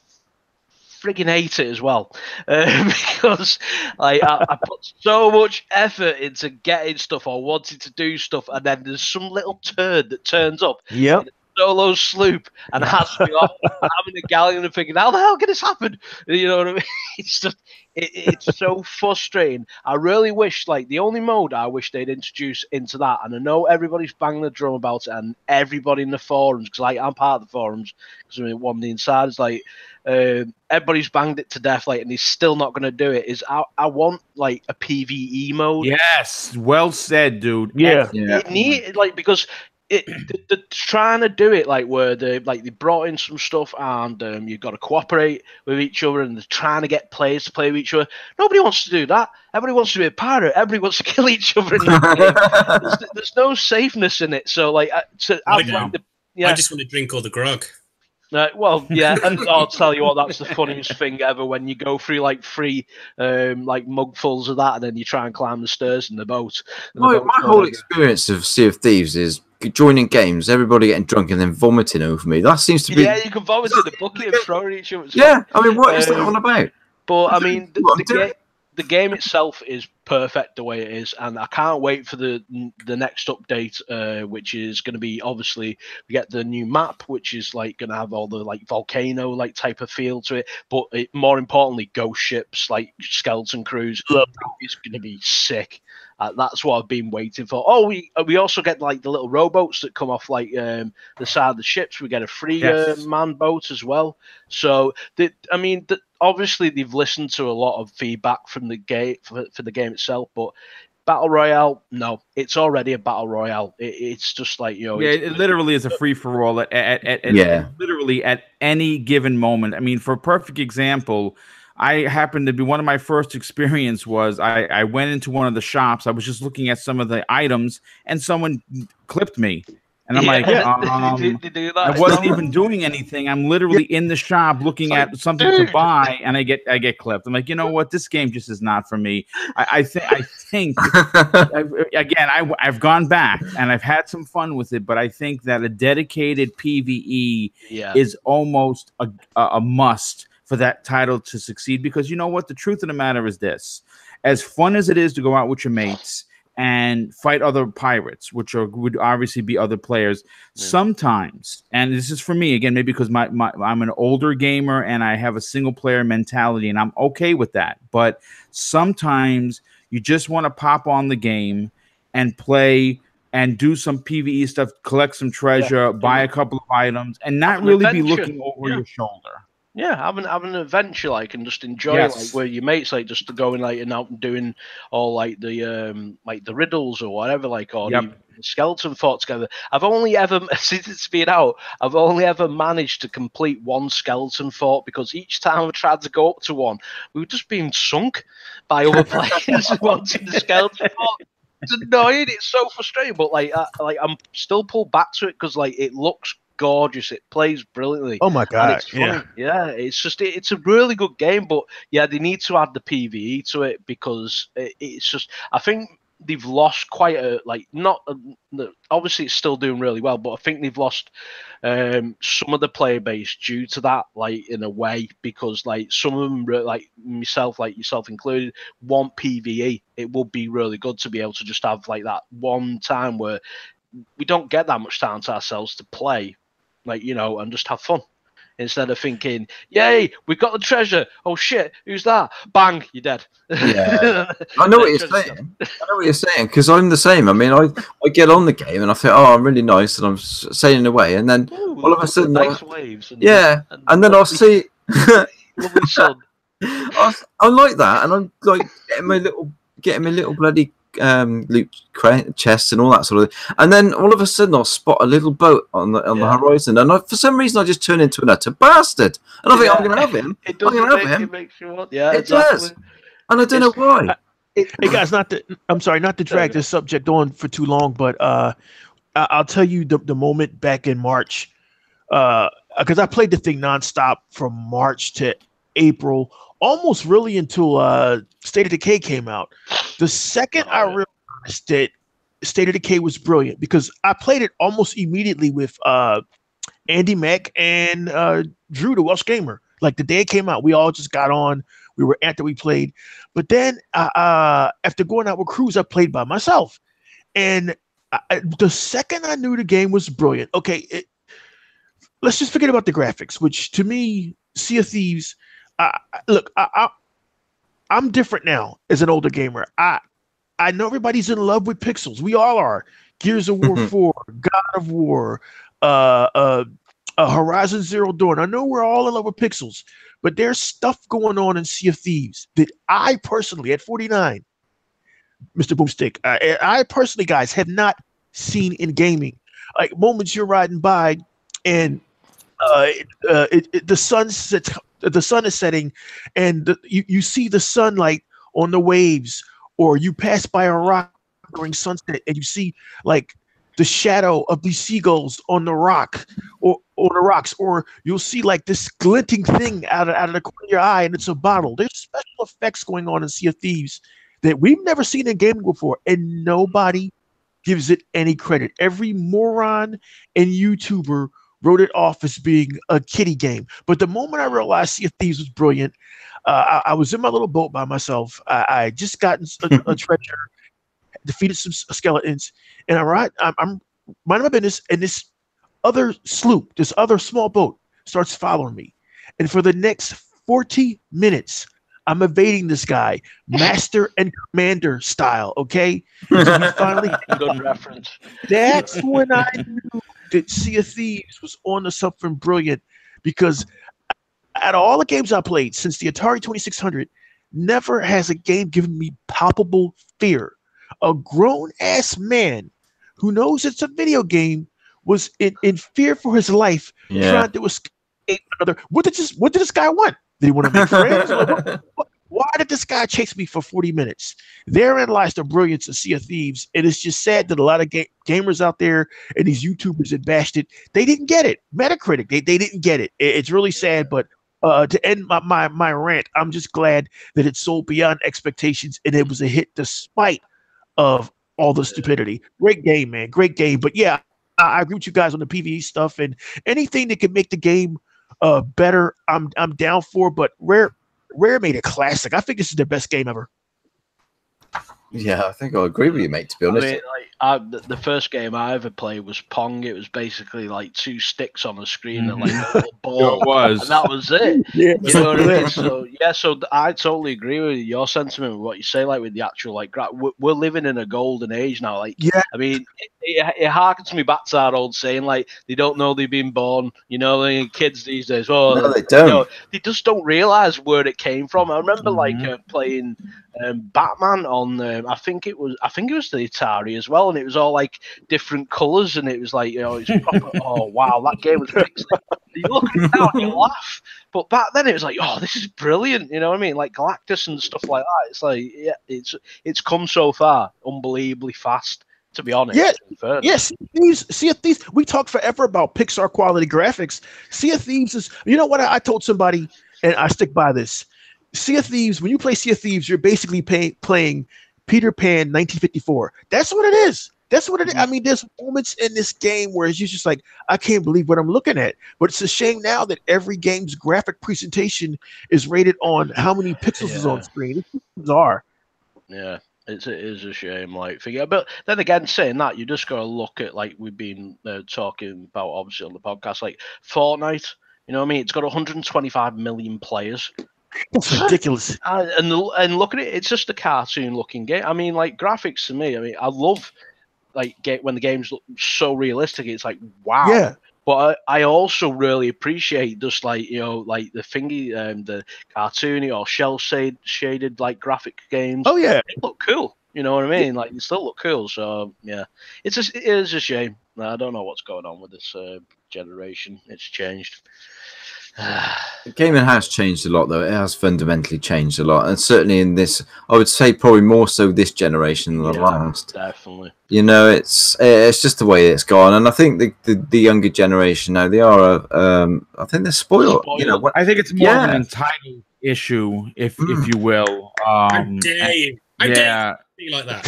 friggin' hate it as well because I put so much effort into getting stuff or wanting to do stuff, and then there's some little turd that turns up. Yep. Solo sloop and has me off having a galleon and thinking, how the hell can this happen? You know what I mean? It's just, it's so frustrating. I really wish, the only mode I wish they'd introduce into that, and I know everybody's banging the drum about it, and everybody in the forums, because I'm part of the forums, because I'm one of the insiders, everybody's banged it to death, and he's still not going to do it, is I want, a PvE mode. Yes, well said, dude. Yeah. Because they're trying to do it where they brought in some stuff and you've got to cooperate with each other, and they're trying to get players to play with each other. Nobody wants to do that. Everybody wants to be a pirate. Everybody wants to kill each other in the game. There's no safeness in it. So I just want to drink all the grog. Well, yeah, and I'll tell you what, that's the funniest thing ever when you go through 3 mugfuls of that, and then you try and climb the stairs in the boat. My whole experience of Sea of Thieves is joining games, everybody getting drunk and then vomiting over me. That seems to be... Yeah, you can vomit in the bucket and throw at each other. Yeah, I mean, what is that all about? But, I mean, the game itself is perfect the way it is, and I can't wait for the next update, which is going to be, obviously, we get the new map, which is going to have all the volcano type of feel to it, but more importantly, ghost ships, skeleton crews. It's going to be sick. That's what I've been waiting for. Oh, we also get the little rowboats that come off the side of the ships. We get a free man boat as well. So obviously they've listened to a lot of feedback from the game for the game itself, but Battle Royale, no, it's already a Battle Royale. It's just it literally is a free for all at literally at any given moment. I mean, for a perfect example, I happened to be, one of my first experience was I went into one of the shops. I was just looking at some of the items, and someone clipped me. And I'm I wasn't even doing anything. I'm literally in the shop looking at something to buy, and I get clipped. I'm like, you know what? This game just is not for me. I think again, I've gone back and I've had some fun with it, but I think that a dedicated PvE is almost a must for that title to succeed, because you know what? The truth of the matter is this: as fun as it is to go out with your mates and fight other pirates, which would obviously be other players, sometimes, and this is for me, again, maybe because I'm an older gamer and I have a single player mentality, and I'm okay with that, but sometimes You just want to pop on the game and play and do some PvE stuff, collect some treasure, buy a couple of items, and not really be looking over your shoulder. Yeah, having an adventure like and just enjoy like where your mates like just going like and out and doing all like the riddles or whatever like or the skeleton fort together. I've only ever since it's been out, I've only ever managed to complete one skeleton fort because each time I tried to go up to one, we were just being sunk by other players wanting the skeleton fort. It's annoying. It's so frustrating, but like I'm still pulled back to it because like it looks gorgeous. It plays brilliantly. Oh my god! And it's funny. Yeah, it's just it's a really good game. But yeah, they need to add the PVE to it because it's just I think they've lost quite a obviously it's still doing really well, but I think they've lost some of the player base due to that, like in a way, because like some of them like myself, like yourself included, want PVE. It would be really good to be able to just have like that one time where we don't get that much time to ourselves to play, like, you know, and just have fun instead of thinking, yay, we've got the treasure. Oh shit, who's that? Bang, you're dead. Yeah, I know what you're saying. I know what you're saying because I'm the same. I mean, I get on the game and I think, oh, I'm really nice, and I'm sailing away, and then all of a sudden, nice waves. And then I'll see lovely sun. I like that, and I'm like getting my little bloody loot chests and all that sort of thing. And then all of a sudden I'll spot a little boat on the horizon, and for some reason I just turn into an utter bastard, and I think I'm gonna have him. It does. It makes you want. Yeah, it does. And I don't know why. Hey guys, I'm sorry, not to drag this subject on for too long, but I'll tell you the moment back in March, because I played the thing nonstop from March to April, almost really until State of Decay came out. The second I realized that State of Decay was brilliant, because I played it almost immediately with Andy Mack and Drew, the Welsh Gamer. Like the day it came out, we all just got on. We were after we played. But then after going out with crews, I played by myself. And the second I knew the game was brilliant, okay, let's just forget about the graphics, which to me, Sea of Thieves, look, I'm different now as an older gamer. I know everybody's in love with pixels. We all are. Gears of War 4, God of War, Horizon Zero Dawn. I know we're all in love with pixels, but there's stuff going on in Sea of Thieves that I personally, at 49, Mr. Boomstick, I personally, guys, have not seen in gaming. Like moments you're riding by and the sun is setting, and you see the sunlight on the waves, or you pass by a rock during sunset and you see like the shadow of these seagulls on the rock or the rocks, or you'll see like this glinting thing out of the corner of your eye, and it's a bottle. There's special effects going on in Sea of Thieves that we've never seen in gaming before, and nobody gives it any credit. Every moron and YouTuber wrote it off as being a kiddie game. But the moment I realized Sea of Thieves was brilliant, I was in my little boat by myself. I just gotten a treasure, defeated some skeletons, and I'm minding my business, and this other sloop, this other small boat, starts following me. And for the next 40 minutes, I'm evading this guy, master and commander style, okay? So he finally good reference. That's when I knew that Sea of Thieves was on to something brilliant, because out of all the games I played since the Atari 2600, never has a game given me palpable fear. A grown-ass man who knows it's a video game was in fear for his life, trying to escape another. What did this guy want? Did he want to make friends? Why did this guy chase me for 40 minutes? Therein lies the brilliance of Sea of Thieves. And it's just sad that a lot of gamers out there and these YouTubers that bashed it, they didn't get it. Metacritic, they didn't get it. It's really sad, but to end my rant, I'm just glad that it sold beyond expectations and it was a hit despite of all the stupidity. Great game, man. Great game. But yeah, I agree with you guys on the PvE stuff, and anything that can make the game better, I'm down for. But Rare made a classic. I think this is their best game ever. Yeah, I think I agree with you, mate, to be honest. I mean, like, The first game I ever played was Pong. It was basically like 2 sticks on a screen and like a little ball. It was. And that was it. Yeah, You know what I mean? So yeah, I totally agree with your sentiment with what you say. Like with the actual we're living in a golden age now. Like, yeah, I mean, it harkens me back to that old saying, like, they don't know they've been born. You know, the kids these days. Oh, No, they don't. You know, they just don't realize where it came from. I remember like playing Batman on. I think it was the Atari as well, and it was all like different colors, and it was like, you know, it's proper. Oh wow, that game was pixelated. You look at it now and you laugh, but back then it was like, oh, this is brilliant. You know what I mean? Like Galactus and stuff like that. It's like, yeah, it's come so far, unbelievably fast. To be honest, yes. Sea of Thieves. We talk forever about Pixar quality graphics. Sea of Thieves is. You know what? I told somebody, and I stick by this. Sea of Thieves. When you play Sea of Thieves, you're basically playing Peter Pan 1954. That's what it is. That's what it is. I mean, there's moments in this game where it's just like, I can't believe what I'm looking at. But it's a shame now that every game's graphic presentation is rated on how many pixels is on screen. It's bizarre. Yeah. It is a shame, like, but then again, saying that, you just got to look at, like, we've been talking about, obviously, on the podcast, like, Fortnite, you know what I mean? It's got 125 million players. That's ridiculous. And look at it, it's just a cartoon-looking game. I mean, like, graphics to me, I mean, I love, like, when the games look so realistic, it's like, wow. Yeah. But I also really appreciate just like, you know, like the thingy, the cartoony or shaded like graphic games. Oh yeah, they look cool. You know what I mean? Like, they still look cool. So yeah, it is a shame. I don't know what's going on with this generation. It's changed. Gaming has changed a lot, though. It has fundamentally changed a lot, and certainly in this, I would say probably more so this generation than the last. Definitely. You know, it's just the way it's gone, and I think the younger generation now, they are I think they're spoiled. You know, I think it's more of an entitled issue, if you will. How dare you? How dare you be like that?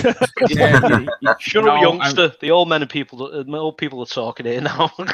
Shut up, youngster. The old people are talking here now. No,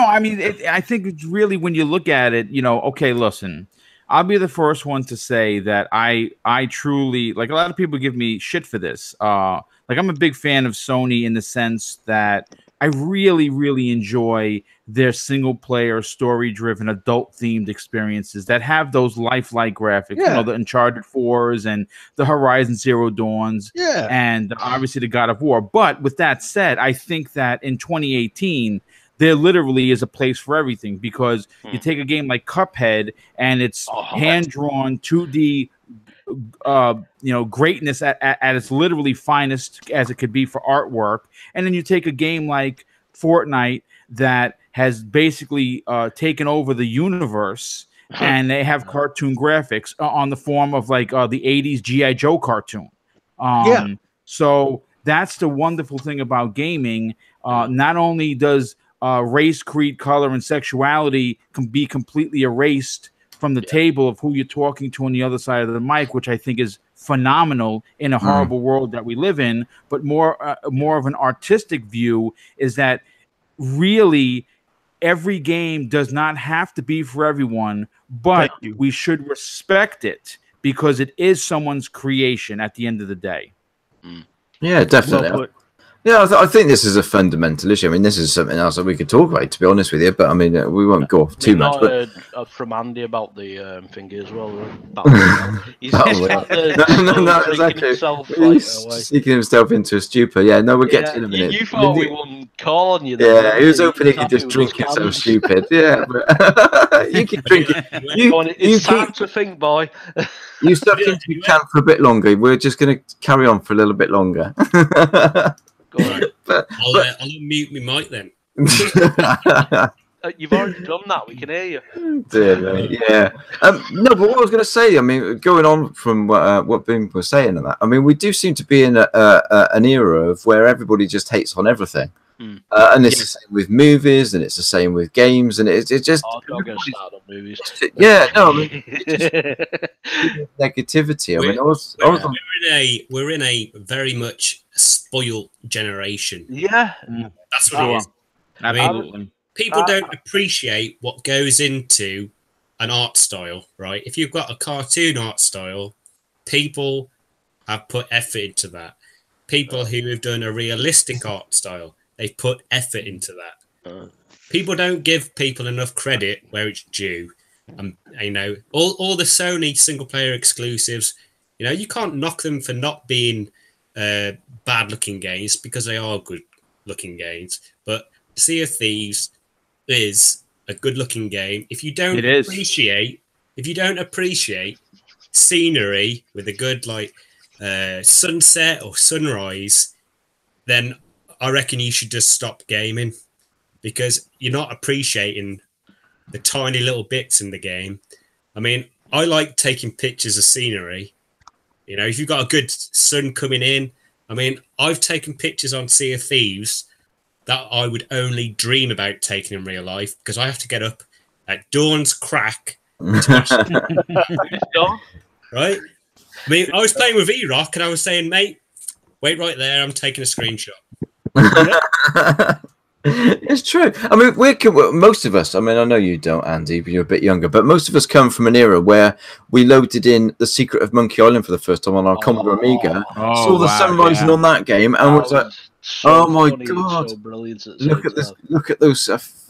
I mean, I think it's really, when you look at it, you know, okay, listen, I'll be the first one to say that I truly, like, a lot of people give me shit for this. Like, I'm a big fan of Sony in the sense that I really, really enjoy their single-player, story-driven, adult-themed experiences that have those lifelike graphics. You know, the Uncharted 4s and the Horizon Zero Dawns, and obviously the God of War. But with that said, I think that in 2018, there literally is a place for everything, because you take a game like Cuphead and it's hand-drawn 2D, you know, greatness at its literally finest as it could be for artwork, and then you take a game like Fortnite that has basically taken over the universe, and they have cartoon graphics on the form of like the 80s G.I. Joe cartoon. So that's the wonderful thing about gaming. Not only does race, creed, color, and sexuality can be completely erased from the table of who you're talking to on the other side of the mic, which I think is phenomenal in a horrible world that we live in. But more of an artistic view is that really every game does not have to be for everyone, but we should respect it because it is someone's creation at the end of the day. Yeah, definitely. Well, yeah, I think this is a fundamental issue. I mean, this is something else that we could talk about, to be honest with you. But I mean, we won't go off too much. But from Andy about the thingy as well. He's exactly. He's sneaking himself into a stupor. Yeah, no, we'll get to it in a minute. You thought we wouldn't call on you. Yeah, he was hoping he could just drink himself stupid. Yeah, but you keep drinking. It's time to think, boy. You stuck into your can for a bit longer. We're just going to carry on for a little bit longer. But I'll unmute my mic then. You've already done that. We can hear you. Dear me, yeah. No, but what I was going to say, I mean, going on from what Boom was saying and that, I mean, we do seem to be in an era of where everybody just hates on everything. And it's the same with movies, and it's the same with games, and it's just don't get started on movies. Yeah, no, I mean, it's negativity. I mean, we're in a very much spoiled generation. Yeah, that's what it is. Absolutely. I mean, people don't appreciate what goes into an art style, right? If you've got a cartoon art style, people have put effort into that. people who have done a realistic art style. They've put effort into that. People don't give people enough credit where it's due. You know, all the Sony single player exclusives, you know, you can't knock them for not being bad looking games, because they are good looking games. But Sea of Thieves is a good looking game. If you don't appreciate scenery with a good like sunset or sunrise, then I reckon you should just stop gaming, because you're not appreciating the tiny little bits in the game. I mean, I like taking pictures of scenery. You know, if you've got a good sun coming in, I mean, I've taken pictures on Sea of Thieves that I would only dream about taking in real life, because I have to get up at dawn's crack to watch right? I mean, I was playing with Erok and I was saying, mate, wait right there, I'm taking a screenshot. It's true. I mean, most of us, I mean, I know you don't, Andy, but you're a bit younger, but most of us come from an era where we loaded in The Secret of Monkey Island for the first time on our Commodore Amiga, saw the sun rising on that game, and was like, oh my God, so brilliant look at this, look at those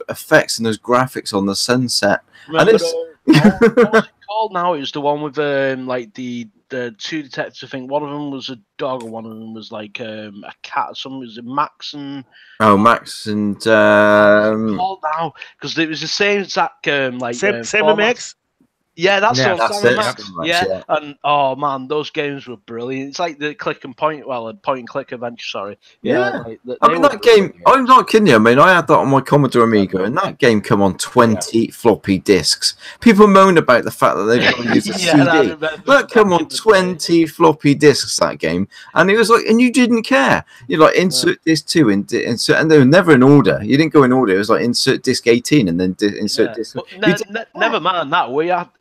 effects and those graphics on the sunset. Remember And it's what's it called now? It was the one with like the two detectives. I think one of them was a dog and one of them was like a cat or something. Was it Max and Max and called now? Because it was the same exact like Sam and Max. Yeah, that's Yeah, the one. that's Sam and it, Max. Sam and Max, Yeah. yeah. And oh man, those games were brilliant. It's like the click and point, well, a point and click adventure. Sorry. Yeah. Like, I mean, that game, I'm not kidding you. I mean, I had that on my Commodore Amiga, and that game come on 20 floppy disks. People moan about the fact that they've got to use a CD. That come on 20 floppy disks, that game. And it was like, and you didn't care. You're like, insert disc 2, insert, and they were never in order. You didn't go in order. It was like, insert disc 18, and then insert disc. Never mind that.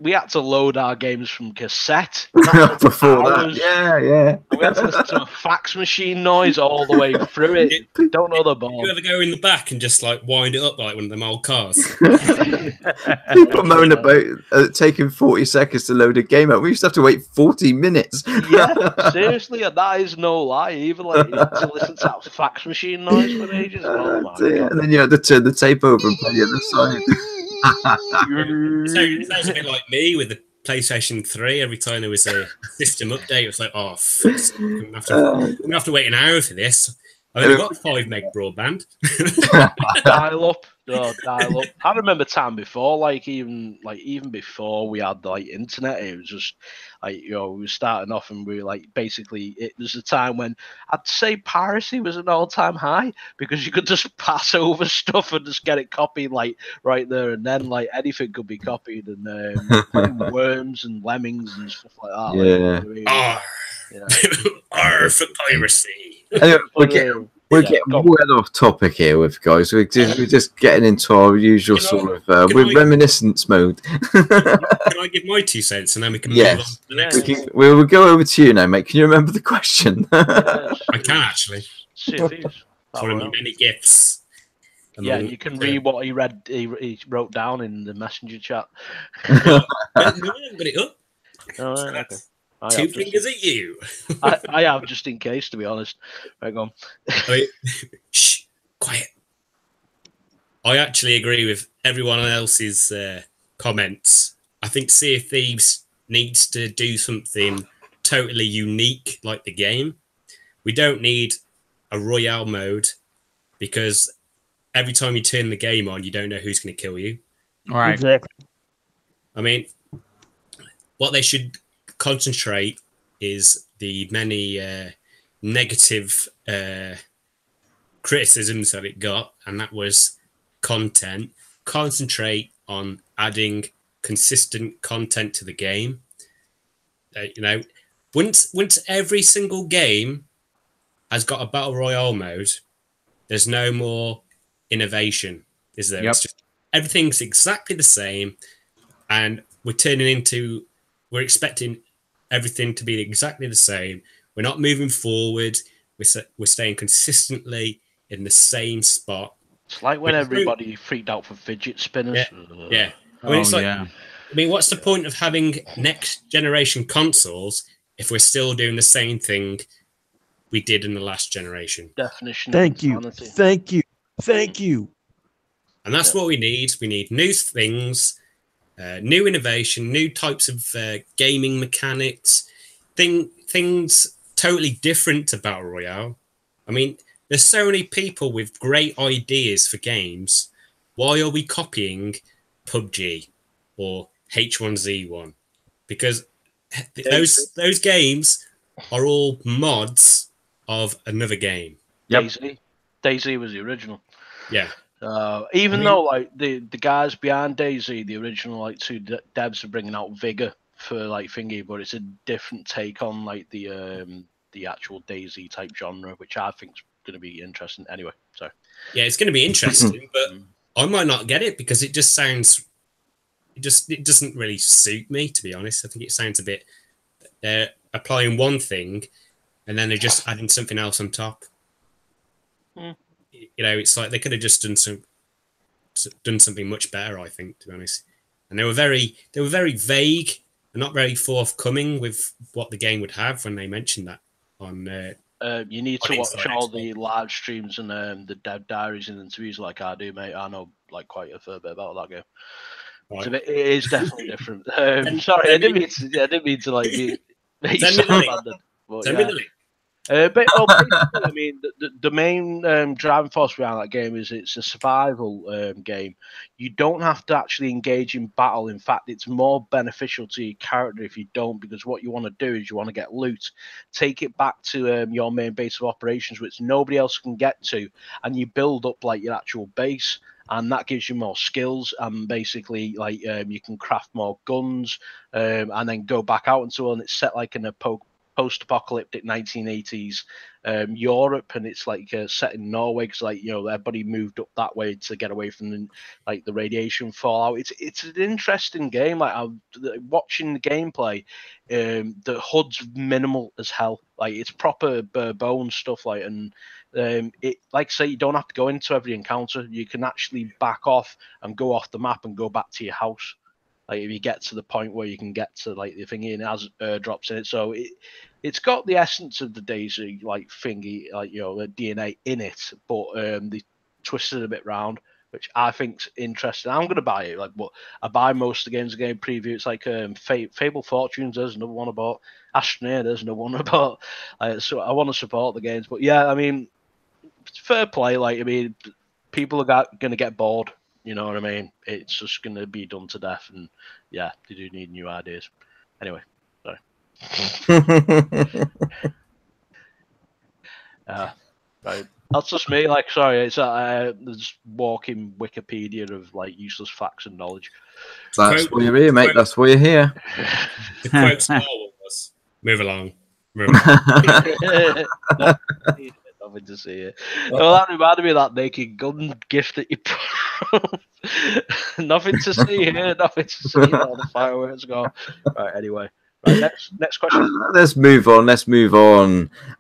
We had to load our games from cassette. Before that. Yeah. We had to listen to a fax machine noise all the way through it. Don't know the ball. You ever go in the back and just like wind it up like one of them old cars? People moan about taking 40 seconds to load a game up. We used to have to wait 40 minutes. Yeah, seriously, and that is no lie. Even like to listen to that fax machine noise for ages. Oh my God. And then you had to turn the tape over and play the other side. It sounds a bit like me with the PlayStation 3. Every time there was a system update, it was like, oh, I'm gonna have to wait an hour for this. I've only got 5 meg broadband. Dial up. I remember time before, like even before we had like internet, it was just like, you know, we were starting off and we were like, basically it was a time when I'd say piracy was an all-time high, because you could just pass over stuff and just get it copied like right there and then. Like anything could be copied, and playing Worms and Lemmings and stuff like that. Yeah. R for piracy. Anyway, we're getting well off topic here with guys. We're just getting into our usual we're reminiscence mode. Can I give my 2 cents and then we can move on to the next one? We'll go over to you now, mate. Can you remember the question? I can actually. It's one of my many gifts. Yeah, you can read what he read. He wrote down in the messenger chat. No, I haven't got it up. Oh, okay. 2 fingers at you. I have, just in case, to be honest. Right, go on. Shh, quiet. I actually agree with everyone else's comments. I think Sea of Thieves needs to do something totally unique like the game. We don't need a Royale mode, because every time you turn the game on, you don't know who's going to kill you. All right. Exactly. I mean, what they should concentrate is the many negative criticisms that it got, and that was content. Concentrate on adding consistent content to the game. You know, once every single game has got a battle royale mode, there's no more innovation, is there? Yep. It's just, everything's exactly the same, and we're expecting everything to be exactly the same. We're not moving forward. We're staying consistently in the same spot. It's like when everybody freaked out for fidget spinners. Yeah. I mean, what's the point of having next generation consoles if we're still doing the same thing we did in the last generation. Definition. Thank you. Thank you. Thank you. And that's what we need. We need new things, new innovation, new types of gaming mechanics, things totally different to Battle Royale. I mean, there's so many people with great ideas for games. Why are we copying PubG or H1Z1? Because those games are all mods of another game. Yep. DayZ was the original. Yeah. Even though like the guys behind DayZ, the original like two devs are bringing out Vigor for like thingy, but it's a different take on like the actual DayZ type genre, which I think is going to be interesting anyway. So yeah, it's going to be interesting, but I might not get it because it just sounds, it doesn't really suit me, to be honest. I think it sounds a bit, they're applying one thing and then they're just adding something else on top. You know, it's like they could have just done something much better, I think, to be honest. And they were very vague and not very forthcoming with what the game would have when they mentioned that on. You need to watch all the live streams and the dev diaries and interviews like I do, mate. I know like quite a fair bit about that game. Right. It is definitely different. Sorry, I didn't mean to like be. But basically, I mean, the main driving force behind that game is it's a survival game. You don't have to actually engage in battle. In fact, it's more beneficial to your character if you don't, because what you want to do is you want to get loot, take it back to your main base of operations, which nobody else can get to, and you build up like your actual base. And that gives you more skills, and basically, like you can craft more guns, and then go back out and so on. It's set like in a post-apocalyptic 1980s Europe, and it's like set in Norway because, like, you know, everybody moved up that way to get away from the radiation fallout. It's an interesting game. Like, I'm watching the gameplay. The HUD's minimal as hell. Like, it's proper bare bones stuff. Like, and it, like I say, you don't have to go into every encounter. You can actually back off and go off the map and go back to your house. Like, if you get to the point where you can get to like the thingy, and it has airdrops in it, so it's got the essence of the DayZ like thingy, like, you know, the DNA in it, but they twisted it a bit round, which I think's interesting. I'm gonna buy it. Like, but I buy most of the games. The game preview. It's like Fable Fortunes. There's another one I bought. Astroneer. There's another one I bought. So I want to support the games, but yeah, I mean, fair play. Like, I mean, people are gonna get bored. You know what I mean? It's just going to be done to death, and yeah, they do need new ideas. Anyway, sorry. Right, that's just me. Like, sorry, it's there's walking Wikipedia of like useless facts and knowledge. That's why you're here, mate. That's why you're here. The quote Star was, "Move along." Move along. Nothing to see it. Well, that reminded me of that naked gun gift that you put. Nothing to see here. Nothing to see. All the fireworks go. Right. Anyway. Right. Next question. Let's move on.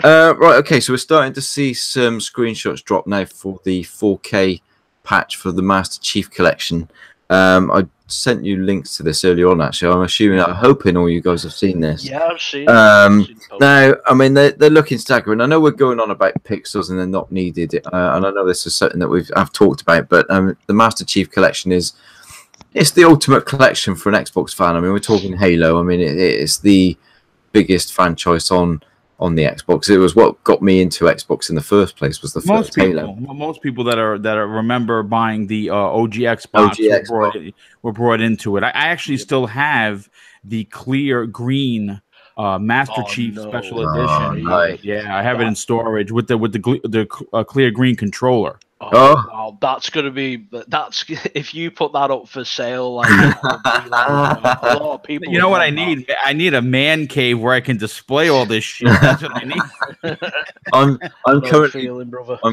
Right. Okay. So we're starting to see some screenshots drop now for the 4K patch for the Master Chief Collection. I sent you links to this earlier on. Actually, I'm hoping all you guys have seen this. Yeah, I've seen. Now, I mean, they're looking staggering. I know we're going on about pixels and they're not needed, and I know this is something that I've talked about. But the Master Chief Collection it's the ultimate collection for an Xbox fan. I mean, we're talking Halo. I mean, it's the biggest franchise on the Xbox. It was what got me into Xbox in the first place. Was the first Halo. Most people that remember buying the OG Xbox were brought into it. I actually still have the clear green Master Chief Special Edition. Right. Yeah, I have it in storage with the clear green controller. Wow, that's gonna be. That's if you put that up for sale, like, a lot of people. You know what I need? I need a man cave where I can display all this shit. That's what I need. I'm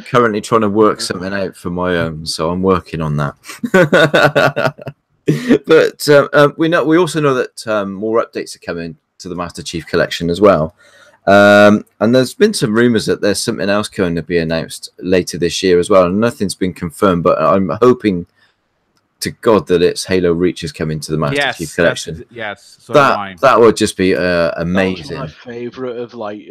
currently trying to work something out for my own, so I'm working on that. But we also know that more updates are coming to the Master Chief Collection as well. And there's been some rumors that there's something else going to be announced later this year as well, and nothing's been confirmed, but I'm hoping to God that it's Halo Reach is coming to the Master Chief Collection. Yes, so that would just be amazing. That was my favorite of like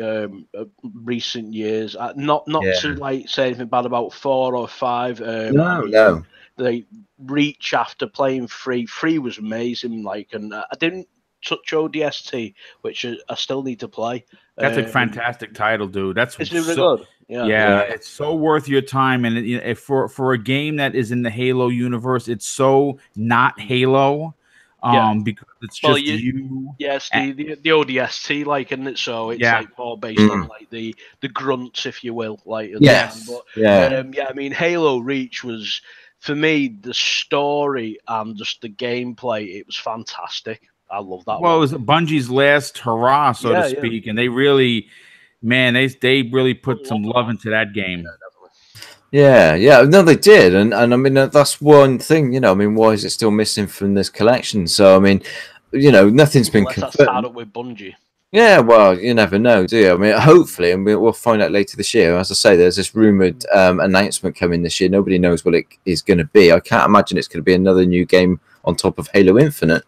recent years. Not to like say anything bad about 4 or 5. No. The Reach after playing 3 was amazing. Like, and I didn't touch ODST, which I still need to play. That's a fantastic title, dude. That's really good. Yeah, it's so worth your time, and for a game that is in the Halo universe, it's so not Halo, because it's just you. Yes, the ODST, like, and it so it's like more based on like the grunts, if you will, like. I mean, Halo Reach was, for me, the story and just the gameplay. It was fantastic. I love that. Well, it was Bungie's last hurrah, so to speak, and they really. Man, they really put some love into that game. Yeah, no, they did, and I mean that's one thing, you know. I mean, why is it still missing from this collection? So I mean, you know, nothing's been confirmed. That's started with Bungie. Yeah, well, you never know, do you? I mean, hopefully, and we'll find out later this year. As I say, there's this rumored announcement coming this year. Nobody knows what it is going to be. I can't imagine it's going to be another new game on top of Halo Infinite.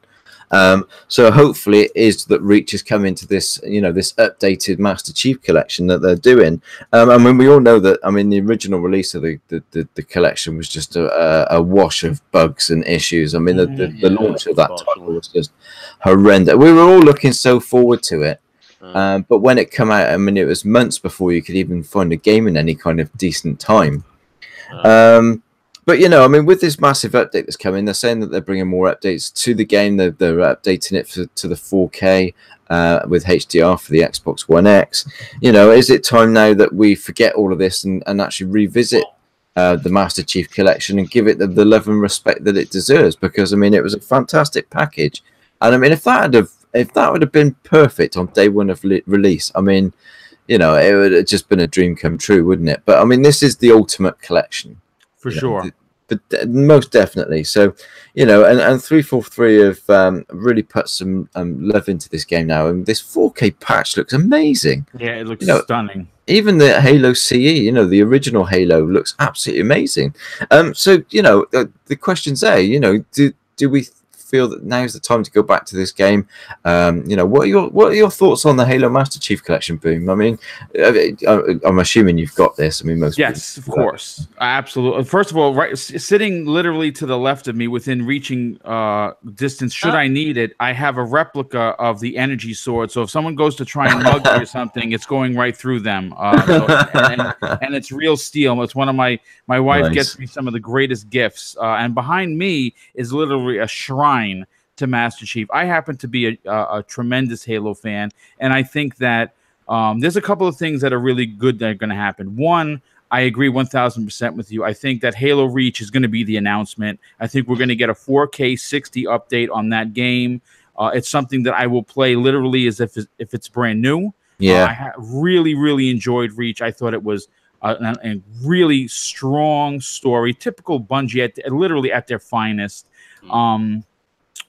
So hopefully it is that Reach is coming to this, you know, this updated Master Chief collection that they're doing. I mean, we all know that. I mean, the original release of the collection was just a wash of bugs and issues. I mean, the launch of that title was just horrendous. We were all looking so forward to it, but when it came out, I mean, it was months before you could even find a game in any kind of decent time. But, you know, I mean, with this massive update that's coming, they're saying that they're bringing more updates to the game. They're updating it to the 4K with HDR for the Xbox One X. You know, is it time now that we forget all of this and actually revisit the Master Chief Collection and give it the love and respect that it deserves? Because, I mean, it was a fantastic package. And, I mean, if that would have been perfect on day one of release, I mean, you know, it would have just been a dream come true, wouldn't it? But, I mean, this is the ultimate collection. For sure. But most definitely. So, you know, and 343 have really put some love into this game now. And this 4K patch looks amazing. Yeah, it looks stunning. Even the Halo CE, you know, the original Halo looks absolutely amazing. So, you know, the question's there, you know, do we feel that now's the time to go back to this game? You know, what are your thoughts on the Halo Master Chief Collection, Boom? I mean, I'm assuming you've got this. I mean, most yes, of course, absolutely. First of all, right, sitting literally to the left of me, within reaching distance, should I need it, I have a replica of the energy sword. So if someone goes to try and mug me or something, it's going right through them. And it's real steel. It's one of my wife gets me some of the greatest gifts. And behind me is literally a shrine to Master Chief. I happen to be a tremendous Halo fan, and I think that there's a couple of things that are really good that are going to happen. One, I agree 1000% with you. I think that Halo Reach is going to be the announcement. I think we're going to get a 4K 60 update on that game. It's something that I will play literally as if it's brand new. I really enjoyed Reach. I thought it was a really strong story, typical Bungie, literally at their finest.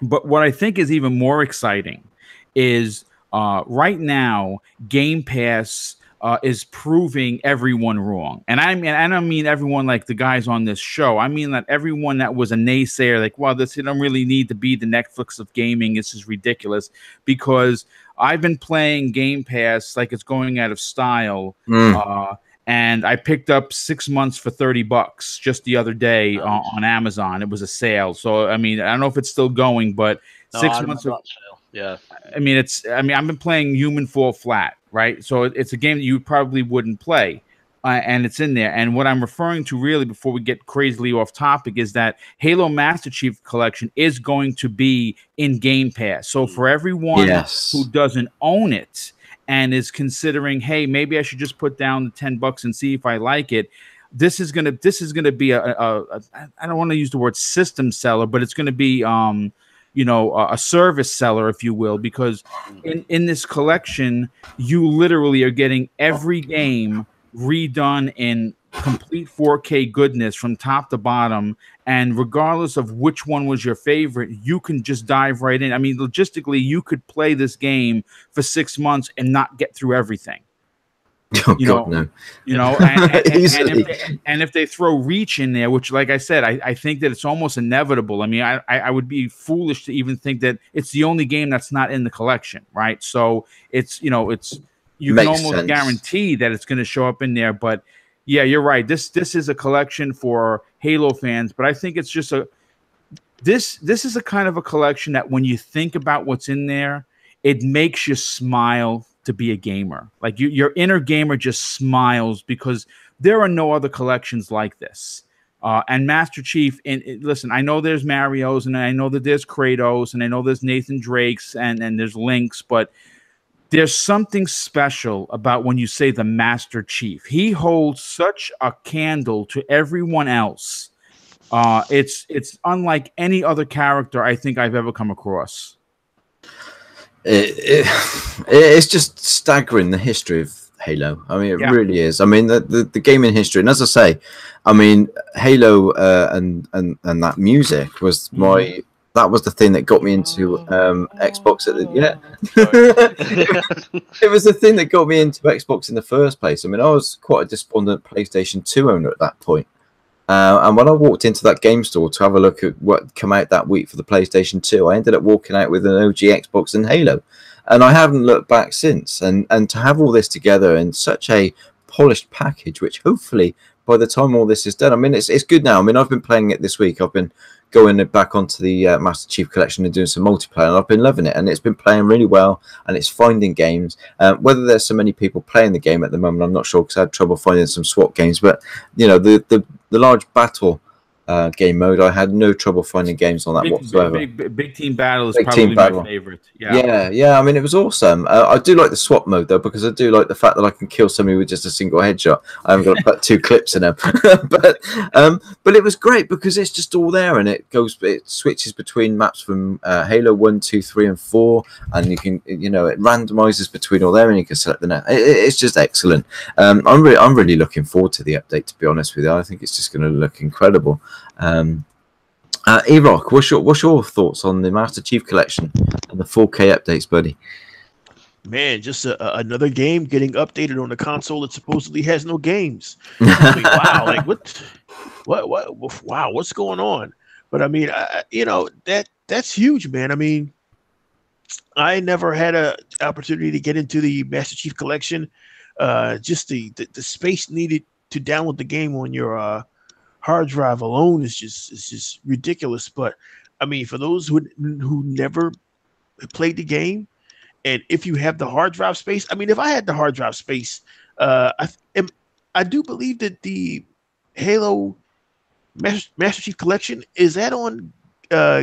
But what I think is even more exciting is right now, Game Pass is proving everyone wrong. And I don't mean everyone like the guys on this show. I mean that everyone that was a naysayer, like, well, this, you don't really need to be the Netflix of gaming. This is ridiculous. Because I've been playing Game Pass like it's going out of style. And I picked up 6 months for $30 just the other day on Amazon. It was a sale. So, I mean, I don't know if it's still going, but 6 months of sale. Yeah. I mean, I've been playing Human Fall Flat, right? So it's a game that you probably wouldn't play. And it's in there. And what I'm referring to really, before we get crazily off topic, is that Halo Master Chief Collection is going to be in Game Pass. So for everyone who doesn't own it and is considering, hey, maybe I should just put down the $10 and see if I like it, this is gonna be a I don't want to use the word system seller, but it's gonna be you know, a service seller, if you will, because in this collection, you literally are getting every game redone in complete 4K goodness from top to bottom, and regardless of which one was your favorite, you can just dive right in. I mean, logistically, you could play this game for 6 months and not get through everything. Oh, You God, know, no. you know, Easily. and if they throw Reach in there, which, like I said, I think that it's almost inevitable. I mean, I would be foolish to even think that it's the only game that's not in the collection, right? So it's, you know, it's, you can Makes almost sense. guarantee that it's going to show up in there. But yeah, you're right. This is a collection for Halo fans, but I think it's just this is a kind of a collection that when you think about what's in there, it makes you smile to be a gamer. Like your inner gamer just smiles because there are no other collections like this. And Master Chief, listen, I know there's Mario's, and I know that there's Kratos, and I know there's Nathan Drake's, and there's Link's, but there's something special about when you say the Master Chief. He holds such a candle to everyone else. It's unlike any other character I think I've ever come across. It's just staggering, the history of Halo. I mean, it really is. I mean, the gaming history, and as I say, I mean, Halo and that music was that was the thing that got me into Xbox it was the thing that got me into Xbox in the first place. I mean, I was quite a despondent PlayStation 2 owner at that point. And when I walked into that game store to have a look at what came out that week for the PlayStation 2, I ended up walking out with an OG Xbox and Halo. And I haven't looked back since. And to have all this together in such a polished package, which hopefully by the time all this is done, I mean, it's good now. I mean, I've been playing it this week. I've been going back onto the Master Chief Collection and doing some multiplayer, and I've been loving it. And it's been playing really well, and it's finding games. Whether there's so many people playing the game at the moment, I'm not sure, because I had trouble finding some swap games. But, you know, the large battle game mode, I had no trouble finding games on that whatsoever. Big team battle is probably my favorite. Yeah. I mean, it was awesome. I do like the swap mode though, because I do like the fact that I can kill somebody with just a single headshot. I haven't got to put 2 clips in them, but it was great because it's just all there, and it switches between maps from Halo 1, 2, 3, and 4, and you can, you know, it randomizes between all there, and you can select the net. It's just excellent. I'm really looking forward to the update, to be honest with you. I think it's just going to look incredible. Erok, what's your thoughts on the Master Chief Collection and the 4K updates, buddy? Man, just another game getting updated on a console that supposedly has no games. I mean, wow, like wow, what's going on? But I mean, you know, that's huge, man. I mean, I never had an opportunity to get into the Master Chief Collection. Just the space needed to download the game on your hard drive alone is just ridiculous. But I mean, for those who never played the game, and if you have the hard drive space, I mean, if I had the hard drive space, I do believe that the Halo Master Chief Collection, is that on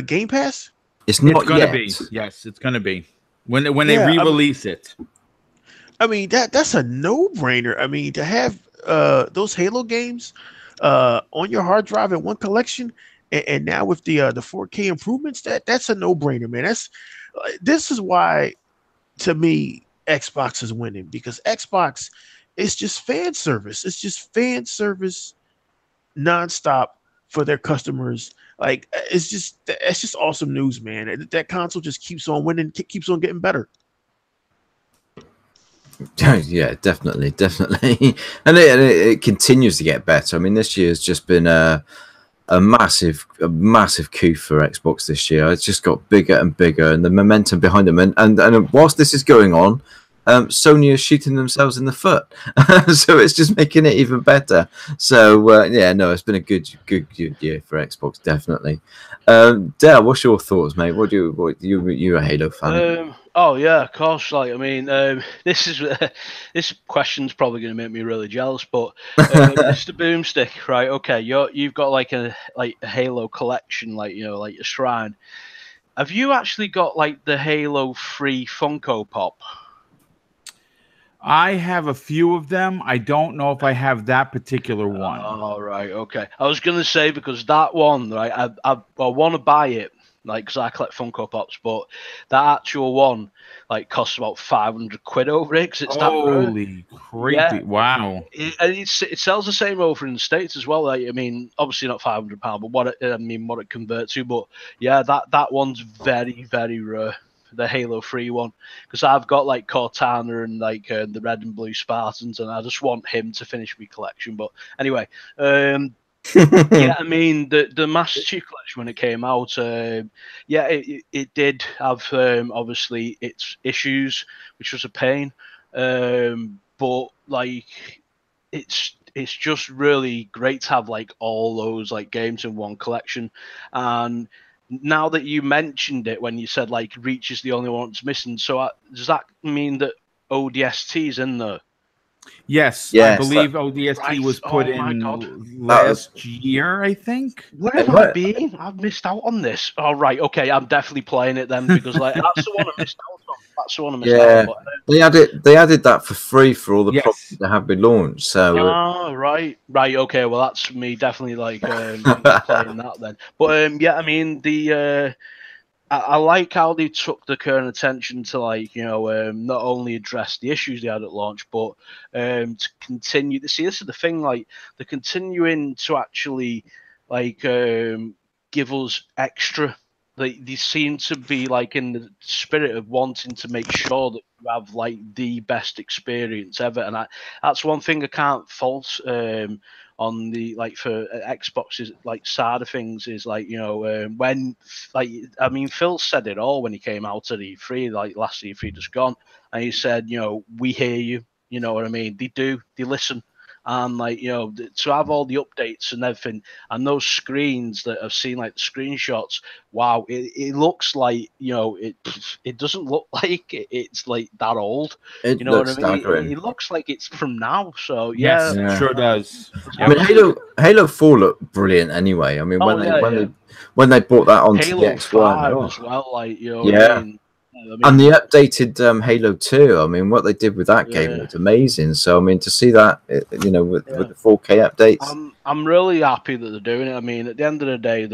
Game Pass? It's not gonna yet. be. Yes, it's gonna be when they re-release it. I mean, that's a no-brainer. I mean, to have those Halo games on your hard drive in one collection, and now with the 4K improvements, that's a no-brainer, man. This is why, to me, Xbox is winning, because Xbox is just fan service. It's just fan service nonstop for their customers. Like, it's just awesome news, man. That console just keeps on winning, keeps on getting better. Yeah, definitely, and it continues to get better. I mean, this year has just been a massive coup for Xbox this year. It's just got bigger and bigger, and the momentum behind them. And whilst this is going on, Sony is shooting themselves in the foot, so it's just making it even better. So yeah, no, it's been a good year for Xbox, definitely. Dale, what's your thoughts, mate? You're a Halo fan? Oh yeah, of course. Like, I mean, this question's probably going to make me really jealous, but Mr Boomstick, right? Okay, you've got like a Halo collection, like, you know, like a shrine. Have you actually got like the Halo 3 Funko Pop? I have a few of them. I don't know if I have that particular one. Oh, right, okay. I was going to say, because that one, right, I want to buy it, like, because I collect Funko Pops, but that actual one, like, costs about 500 quid over it, because it's holy creepy. Yeah. Wow. It sells the same over in the States as well. Like, I mean, obviously not £500, but what it converts to. But yeah, that one's very, very rare. the Halo 3 one, because I've got like Cortana and like the red and blue Spartans, and I just want him to finish my collection. But anyway, yeah, I mean the Master Chief Collection when it came out, yeah, it did have obviously its issues, which was a pain, but like it's just really great to have like all those like games in one collection. And now that you mentioned it, when you said like Reach is the only one that's missing, so does that mean that ODST is in there? Yes, Yes, I believe ODST was put in last year, I think. Where have I been? I've missed out on this. Oh, right. Okay, I'm definitely playing it then, because like that's the one I missed out on. That's the one I missed out on. But, they added that for free for all the products that have been launched. So right. Okay, well that's me definitely like playing that then. But yeah, I mean I like how they took the current attention to like, you know, not only address the issues they had at launch, but to continue. See, this is the thing, like they're continuing to actually like give us extra. They seem to be like in the spirit of wanting to make sure that you have like the best experience ever, and that's one thing I can't fault on the like for Xbox's like side of things is like, you know, when like I mean Phil said it all when he came out at E3, like last E3 just gone, and he said, you know, we hear you, you know what I mean, they listen. And like, you know, to have all the updates and everything, and those screens that I've seen, like the screenshots, wow, it looks like, you know, it doesn't look like it's like that old. It you know looks what I mean? staggering. It looks like it's from now. So yeah, Yes, it sure does. I mean, Halo 4 looked brilliant anyway. I mean, when they brought that onto Halo the X1 5 as well, like, you know, yeah. what I mean? And the updated Halo 2, I mean, what they did with that game looked amazing. So, I mean, to see that, you know, with the 4K updates. I'm really happy that they're doing it. I mean, at the end of the day,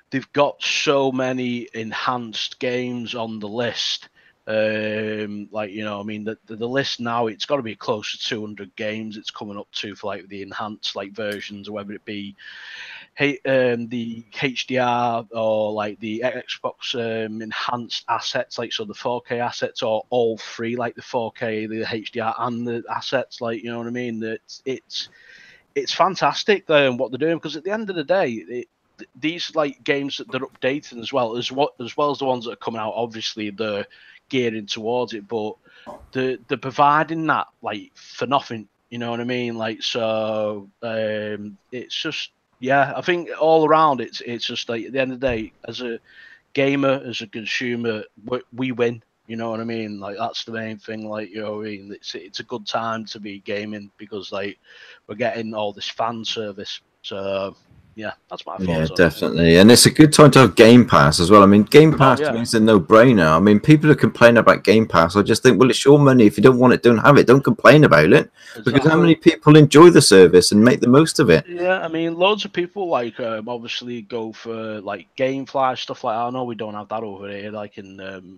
they've got so many enhanced games on the list. Like, you know, I mean, the list now, it's got to be close to 200 games it's coming up to for like the enhanced like versions, or whether it be the HDR or like the Xbox enhanced assets, like so the 4K assets, or all three, like the 4K, the HDR, and the assets, like, you know what I mean. That it's fantastic what they're doing, because at the end of the day, these like games that they're updating as well as the ones that are coming out, obviously they're gearing towards it, but they're providing that like for nothing. You know what I mean? Like, so it's just. Yeah, I think all around it's just like at the end of the day, as a gamer, as a consumer, we win. You know what I mean? Like that's the main thing. Like, you know what I mean? It's a good time to be gaming, because like we're getting all this fan service. So yeah, that's my thoughts. Yeah, definitely. And it's a good time to have Game Pass as well. I mean, Game Pass to me is a no-brainer. I mean, people who complain about Game Pass, I just think, well, it's your money. If you don't want it, don't have it. Don't complain about it. Exactly. Because how many people enjoy the service and make the most of it? Yeah, I mean, loads of people like obviously go for like GameFly, stuff like that. I know we don't have that over here, like in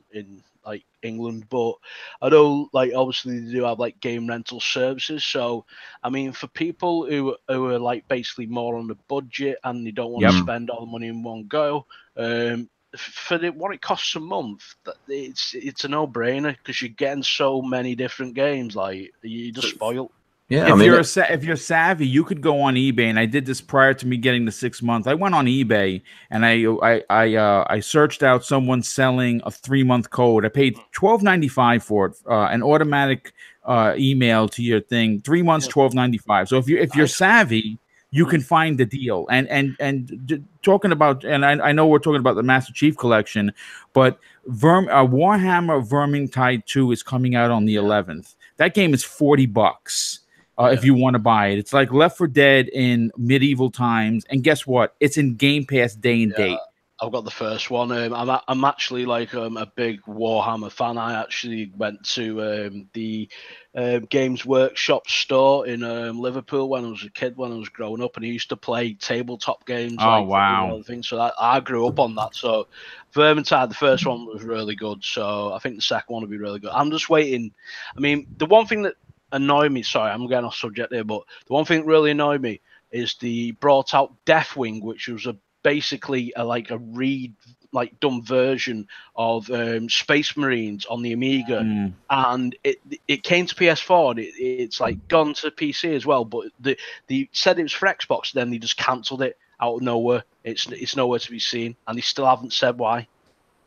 like England, but I know like obviously they do have like game rental services. So I mean, for people who are like basically more on the budget and they don't want to spend all the money in one go, for what it costs a month, it's a no-brainer, because you're getting so many different games. Like, you're just spoiled. Yeah, if you're savvy, you could go on eBay, and I did this prior to me getting the 6 months. I went on eBay and I searched out someone selling a 3-month code. I paid $12.95 for it, an automatic email to your thing. 3 months, $12.95. So if you're savvy, you can find the deal. And talking about, and I know we're talking about the Master Chief Collection, but Warhammer Vermintide 2 is coming out on the 11th. That game is $40. If you want to buy it. It's like Left 4 Dead in medieval times, and guess what? It's in Game Pass day and date. I've got the first one. I'm actually like a big Warhammer fan. I actually went to the Games Workshop store in Liverpool when I was a kid, when I was growing up, and I used to play tabletop games. Oh, wow. So I grew up on that. So Vermintide, the first one was really good. So I think the second one will be really good. I'm just waiting. I mean, the one thing that annoyed me, sorry, I'm getting off subject there, but the one thing that really annoyed me is the brought out Deathwing, which was basically a like done version of Space Marines on the Amiga, and it came to PS4, and it's like gone to PC as well. But they said it was for Xbox, then they just cancelled it out of nowhere. It's nowhere to be seen, and they still haven't said why.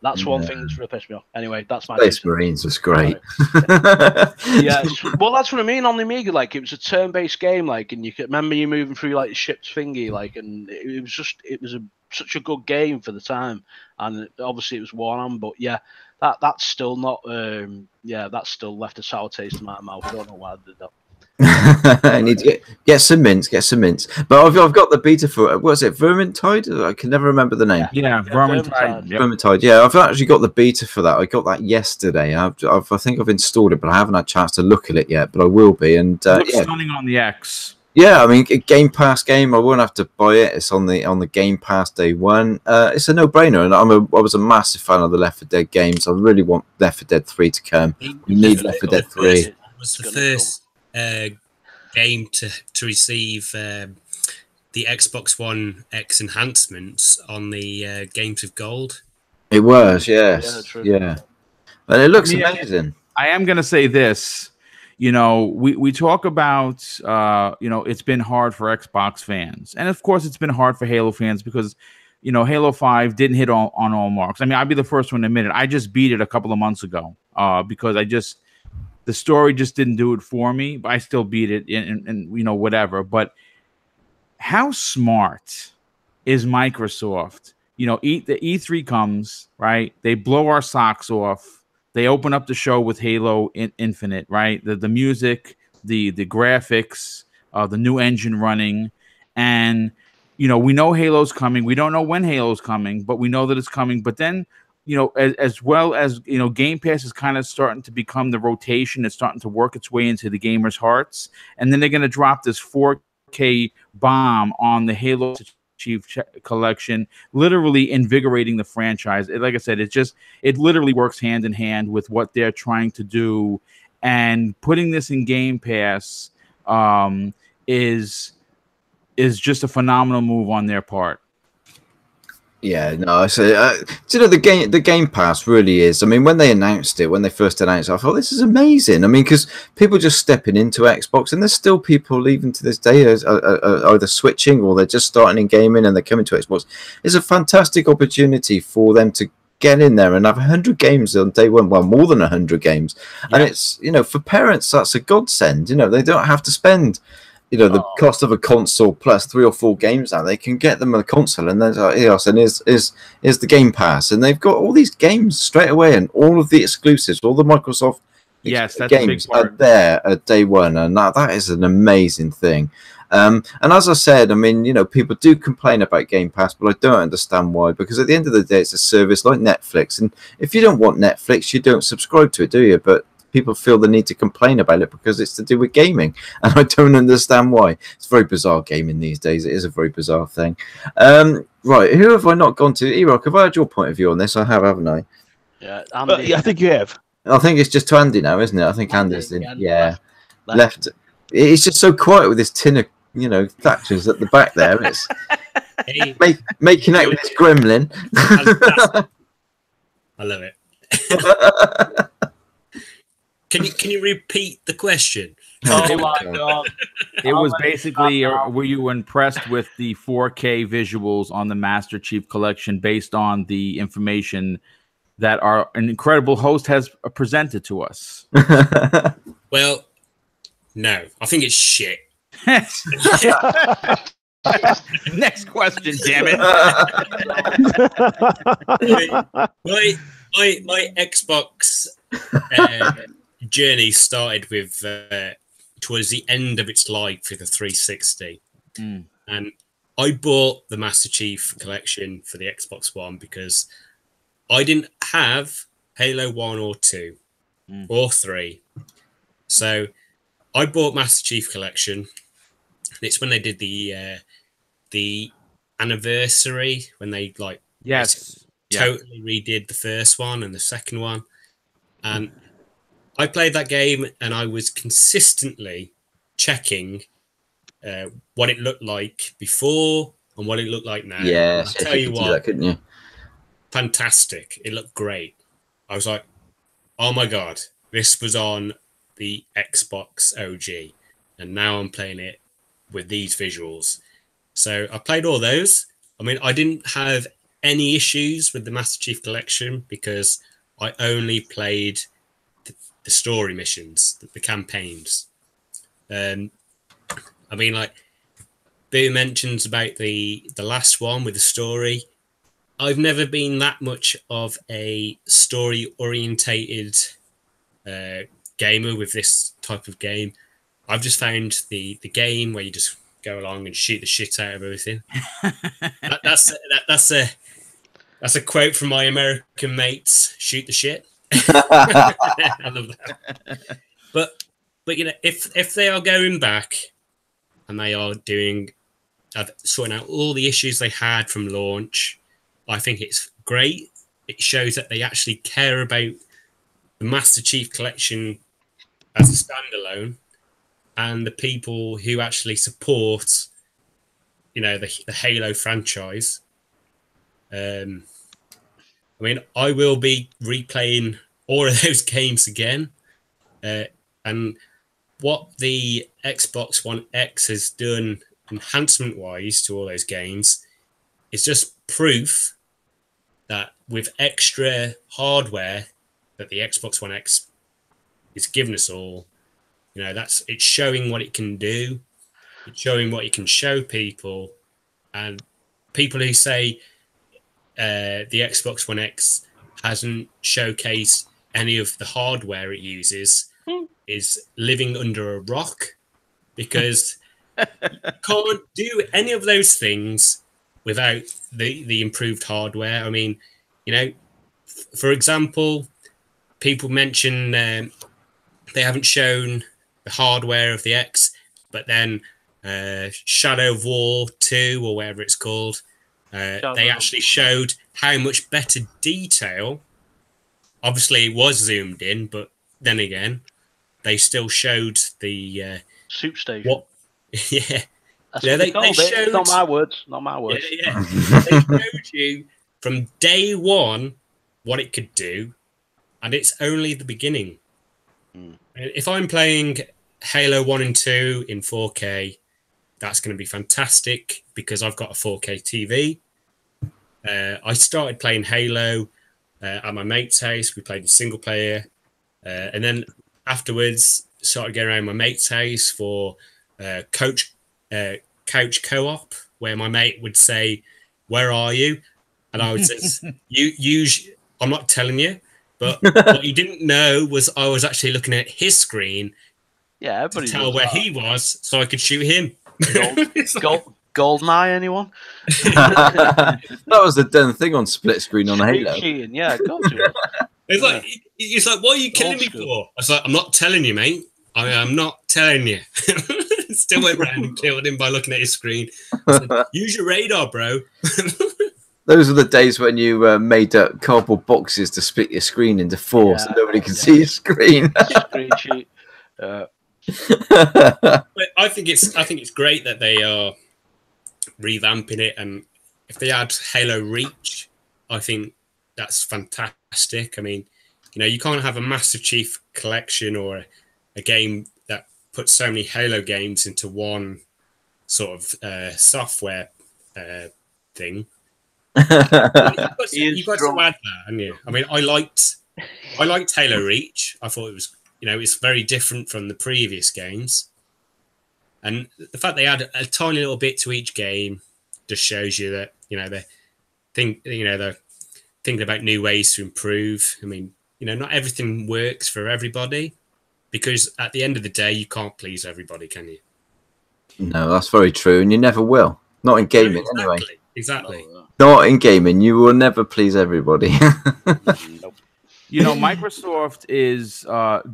That's one thing that's really pissed me off. Anyway, that's my Space Marines was great. Yeah, well, that's what I mean. On the Amiga, like, it was a turn-based game, like, and you could remember you moving through like the ship's thingy, like, and it was such a good game for the time, and obviously it was worn on, but yeah, that's still not, that's still left a sour taste in my mouth. I don't know why I did that. I need to get some mints, But I've got the beta for what was it, Vermintide? I can never remember the name. Yeah, Vermintide. Yep. Vermintide. Yeah, I've actually got the beta for that. I got that yesterday. I think I've installed it, but I haven't had a chance to look at it yet. But I will be. And looks stunning on the X. Yeah, I mean, a Game Pass game. I won't have to buy it. It's on the Game Pass day one. It's a no-brainer, and I was a massive fan of the Left 4 Dead games. I really want Left 4 Dead 3 to come. We need Left 4 Dead 3. It was the first game to receive the Xbox One X enhancements on the Games of Gold. It was, yes, yeah. But it looks amazing. I am going to say this. You know, we talk about, it's been hard for Xbox fans. And, of course, it's been hard for Halo fans because, Halo 5 didn't hit on all marks. I mean, I'll be the first one to admit it. I just beat it a couple of months ago because the story just didn't do it for me. But I still beat it and whatever. But how smart is Microsoft? The E3 comes, right? They blow our socks off. They open up the show with Halo Infinite, right? The music, the graphics, the new engine running. And, we know Halo's coming. We don't know when Halo's coming, but we know that it's coming. But then, as well as, Game Pass is kind of starting to become the rotation. It's starting to work its way into the gamers' hearts. And then they're going to drop this 4K bomb on the Halo Chief Collection, literally invigorating the franchise. Like I said, it literally works hand in hand with what they're trying to do, and putting this in Game Pass is just a phenomenal move on their part. Yeah, no, so the Game Pass really is. I mean, when they first announced it, I thought this is amazing. I mean, because people just stepping into Xbox, and there's still people even to this day are either switching or they're just starting in gaming and they're coming to Xbox. It's a fantastic opportunity for them to get in there and have 100 games on day one. Well, more than 100 games, and it's for parents that's a godsend. They don't have to spend the cost of a console plus 3 or 4 games now. They can get them on a console, and then is the Game Pass, and they've got all these games straight away, and all of the exclusives, all the Microsoft games are there at day one, and that is an amazing thing. And as I said, I mean, people do complain about Game Pass, but I don't understand why, because at the end of the day, it's a service like Netflix, and if you don't want Netflix, you don't subscribe to it, do you? But people feel the need to complain about it because it's to do with gaming, and I don't understand why. It's very bizarre gaming these days. It is a very bizarre thing. Right, who have I not gone to? Erok, have I had your point of view on this? I have, haven't I? Yeah, Andy. I think you have. I think it's just to Andy now, isn't it? I think Andy's in. Yeah, left. It's just so quiet with this tin of Thatcher's at the back there. It's making out with this gremlin. I love it. Can you repeat the question? Oh my God! It was basically, were you impressed with the 4K visuals on the Master Chief Collection based on the information that an incredible host has presented to us? Well, no, I think it's shit. Next question, damn it. My Xbox journey started with towards the end of its life with the 360, and I bought the Master Chief Collection for the Xbox One because I didn't have Halo 1 or 2 or 3, so I bought Master Chief Collection. And it's when they did the anniversary, when they totally redid the first one and the second one, and I played that game, and I was consistently checking what it looked like before and what it looked like now. Yeah, I'll tell you what, that, couldn't you? fantastic. It looked great. I was like, oh my god, this was on the Xbox OG, and now I'm playing it with these visuals. So I played all those. I mean, I didn't have any issues with the Master Chief Collection because I only played the story missions, the campaigns. I mean, like Boo mentions about the last one with the story. I've never been that much of a story orientated gamer with this type of game. I've just found the game where you just go along and shoot the shit out of everything. That's a quote from my American mates. Shoot the shit. I love that. But you know, if they are going back and they are sorting out all the issues they had from launch, I think it's great. It shows that they actually care about the Master Chief Collection as a standalone, and the people who actually support, you know, the Halo franchise. I mean, I will be replaying all of those games again, and what the Xbox One X has done enhancement-wise to all those games is just proof that with extra hardware that the Xbox One X is giving us all, you know, it's showing what it can do. It's showing what it can show people, and people who say the Xbox One X hasn't showcased any of the hardware it uses is living under a rock, because you can't do any of those things without the improved hardware. I mean, you know, for example, people mention they haven't shown the hardware of the X, but then Shadow of War 2 or whatever it's called, they actually showed how much better detail. Obviously, it was zoomed in, but then again, they still showed the soup station. What? Yeah, That's yeah. what They showed. Not my words. Not my words. Yeah, yeah. They showed you from day one what it could do, and it's only the beginning. If I'm playing Halo 1 and 2 in 4K, that's going to be fantastic because I've got a 4K TV. I started playing Halo at my mate's house. We played the single player. And then afterwards, started going around my mate's house for couch co-op, where my mate would say, "Where are you?" And I would say, I'm not telling you. But what he didn't know was I was actually looking at his screen to tell where he was so I could shoot him. Goldeneye, anyone? That was the done thing on split screen on Halo. Cheating, yeah, got to. It's like, what are you killing me for? I was like, I'm not telling you, mate. I am not telling you. Still went round and killed him by looking at his screen. I said, use your radar, bro. Those were the days when you made cardboard boxes to split your screen into four, so nobody could see your screen. Screen sheet. But I think it's great that they are revamping it, and if they add Halo Reach, I think that's fantastic. I mean, you know, you can't have a Master Chief collection or a game that puts so many Halo games into one sort of software thing. You've got to add that, haven't you? I mean, I liked Halo Reach. I thought it was, you know, it's very different from the previous games, and the fact they add a tiny little bit to each game just shows you that, you know, they're thinking about new ways to improve. I mean, you know, not everything works for everybody, because at the end of the day, you can't please everybody, can you? No, that's very true, and you never will. Not in gaming, anyway. Exactly. Not in gaming. You will never please everybody. Nope. You know, Microsoft is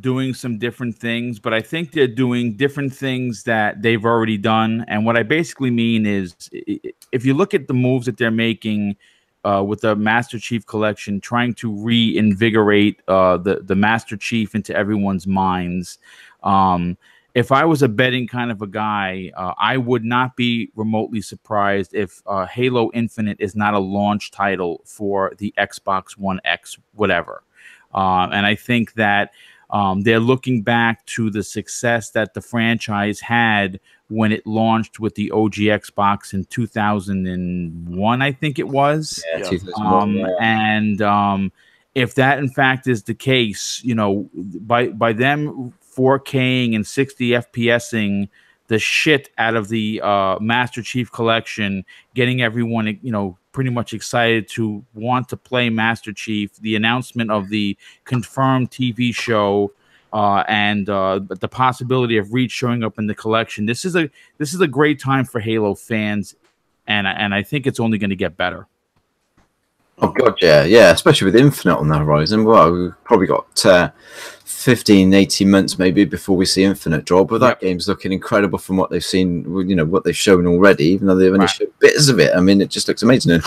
doing some different things, but I think they're doing different things that they've already done. And what I basically mean is, if you look at the moves that they're making with the Master Chief Collection, trying to reinvigorate the Master Chief into everyone's minds, if I was a betting kind of a guy, I would not be remotely surprised if Halo Infinite is not a launch title for the Xbox One X, whatever. And I think that they're looking back to the success that the franchise had when it launched with the OG Xbox in 2001, I think it was. Yeah, 2001. And if that in fact is the case, you know, by them 4King and 60 FPSing the shit out of the Master Chief Collection, getting everyone, you know, pretty much excited to want to play Master Chief, the announcement of the confirmed TV show, and the possibility of Reach showing up in the collection. This is a great time for Halo fans, and I think it's only going to get better. Oh god, yeah, especially with Infinite on the horizon. Well, we've probably got 15, 18 months maybe before we see Infinite drop, but that game's looking incredible from what they've seen, you know, what they've shown already, even though they've only showed bits of it. I mean, it just looks amazing. And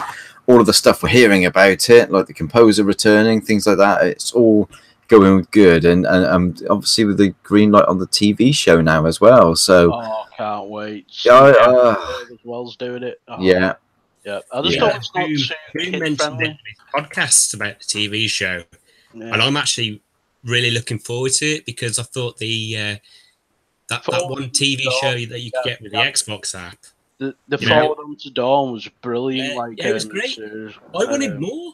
all of the stuff we're hearing about it, like the composer returning, things like that, it's all going good. And obviously with the green light on the TV show now as well. So I can't wait. Wells doing it. Yeah. Yeah, I just thought it's not who mentioned it in podcasts about the TV show, and I'm actually really looking forward to it because I thought the that one TV show that you could get with the Xbox app, the Forward Unto Dawn was brilliant. It was great. I wanted more.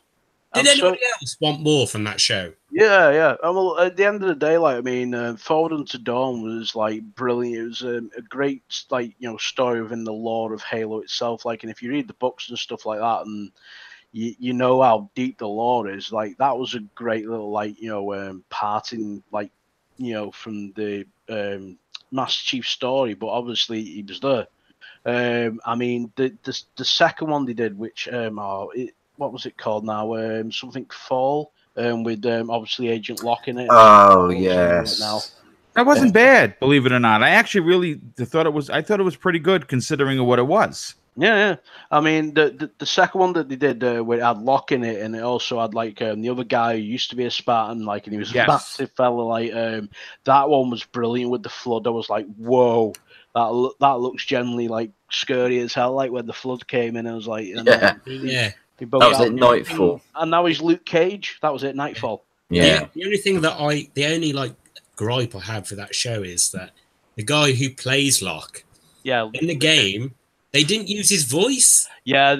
Did anybody else want more from that show? Yeah. Well, at the end of the day, like, I mean, Forward Unto Dawn was like brilliant. It was a great, like, you know, story within the lore of Halo itself. Like, and if you read the books and stuff like that, and you know how deep the lore is, like, that was a great little, like, you know, parting, like, you know, from the Master Chief story. But obviously, he was there. I mean, the second one they did, which what was it called now? Something Fall, with obviously Agent Locke in it. Oh yes. That wasn't bad, believe it or not. I actually really thought it was. I thought it was pretty good considering what it was. Yeah. I mean, the second one that they did, where it had Locke in it, and it also had like the other guy who used to be a Spartan, like, and he was a massive fella. Like, that one was brilliant with the flood. I was like, whoa. That looks generally like scary as hell. Like when the flood came in, I was like, that was at Nightfall, and now he's Luke Cage. That was it, Nightfall. Yeah. The only thing that the only like gripe I had for that show is that the guy who plays Locke, in the game, they didn't use his voice. Yeah,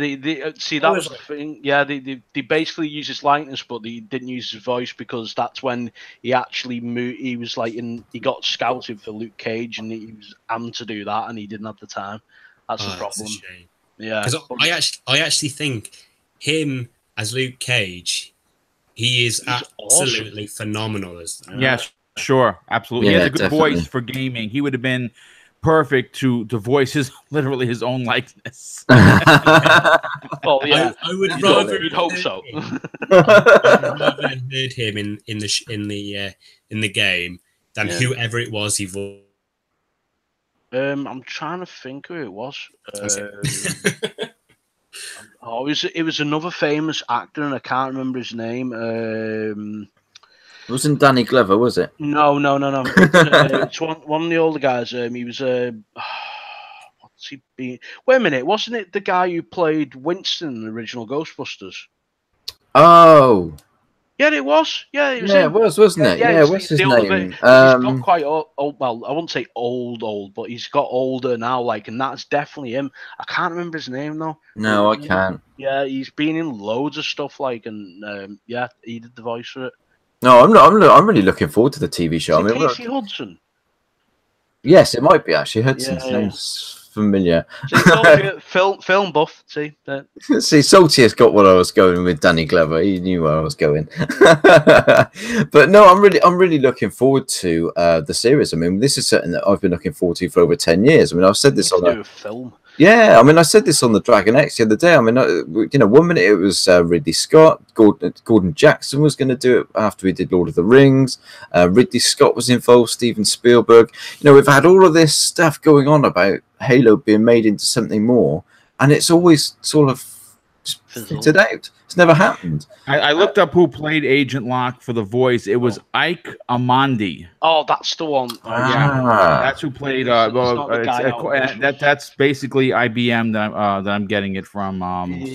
see that was the thing. Yeah, they basically used his likeness, but they didn't use his voice because that's when he actually moved. He was like he got scouted for Luke Cage, and he was amped to do that, and he didn't have the time. That's the problem. That's a shame. Yeah, because I actually think him as Luke Cage, he is absolutely phenomenal. Yes, sure, absolutely. He has a good voice for gaming. He would have been perfect to voice literally his own likeness. Well, yeah, I would rather hope so. I'd rather have heard him in the game than whoever it was he voiced. I'm trying to think who it was. It was another famous actor, and I can't remember his name. It wasn't Danny Glover, was it? No. It's one of the older guys. He was what's he been? Wait a minute, wasn't it the guy who played Winston in the original Ghostbusters? Oh. Yeah, it was. Yeah, it was. Yeah, it was, wasn't it? Yeah, what's his name? He's got quite old. Well, I wouldn't say old, but he's got older now. Like, and that's definitely him. I can't remember his name though. No, I can't. Yeah, he's been in loads of stuff. Like, and yeah, he did the voice for it. No, I'm really looking forward to the TV show. Is it Casey Hudson? Yes, it might be actually. Hudson's name's familiar. Film buff. See, see, Salty has got what I was going with. Danny Glover, he knew where I was going. But no, I'm really looking forward to the series. I mean, this is something that I've been looking forward to for over 10 years. I mean, I've said this on a film. Yeah, I mean, I said this on the Dragon X the other day. I mean, you know, 1 minute it was Ridley Scott, Gordon Jackson was going to do it after we did Lord of the Rings. Ridley Scott was involved, Steven Spielberg. You know, we've had all of this stuff going on about Halo being made into something more, and it's always sort of fitted out. It's never happened. I looked up who played Agent Locke for the voice. It was Ike Amandi. Oh, that's the one. Yeah, that's who played. That's basically IBM that I'm getting it from.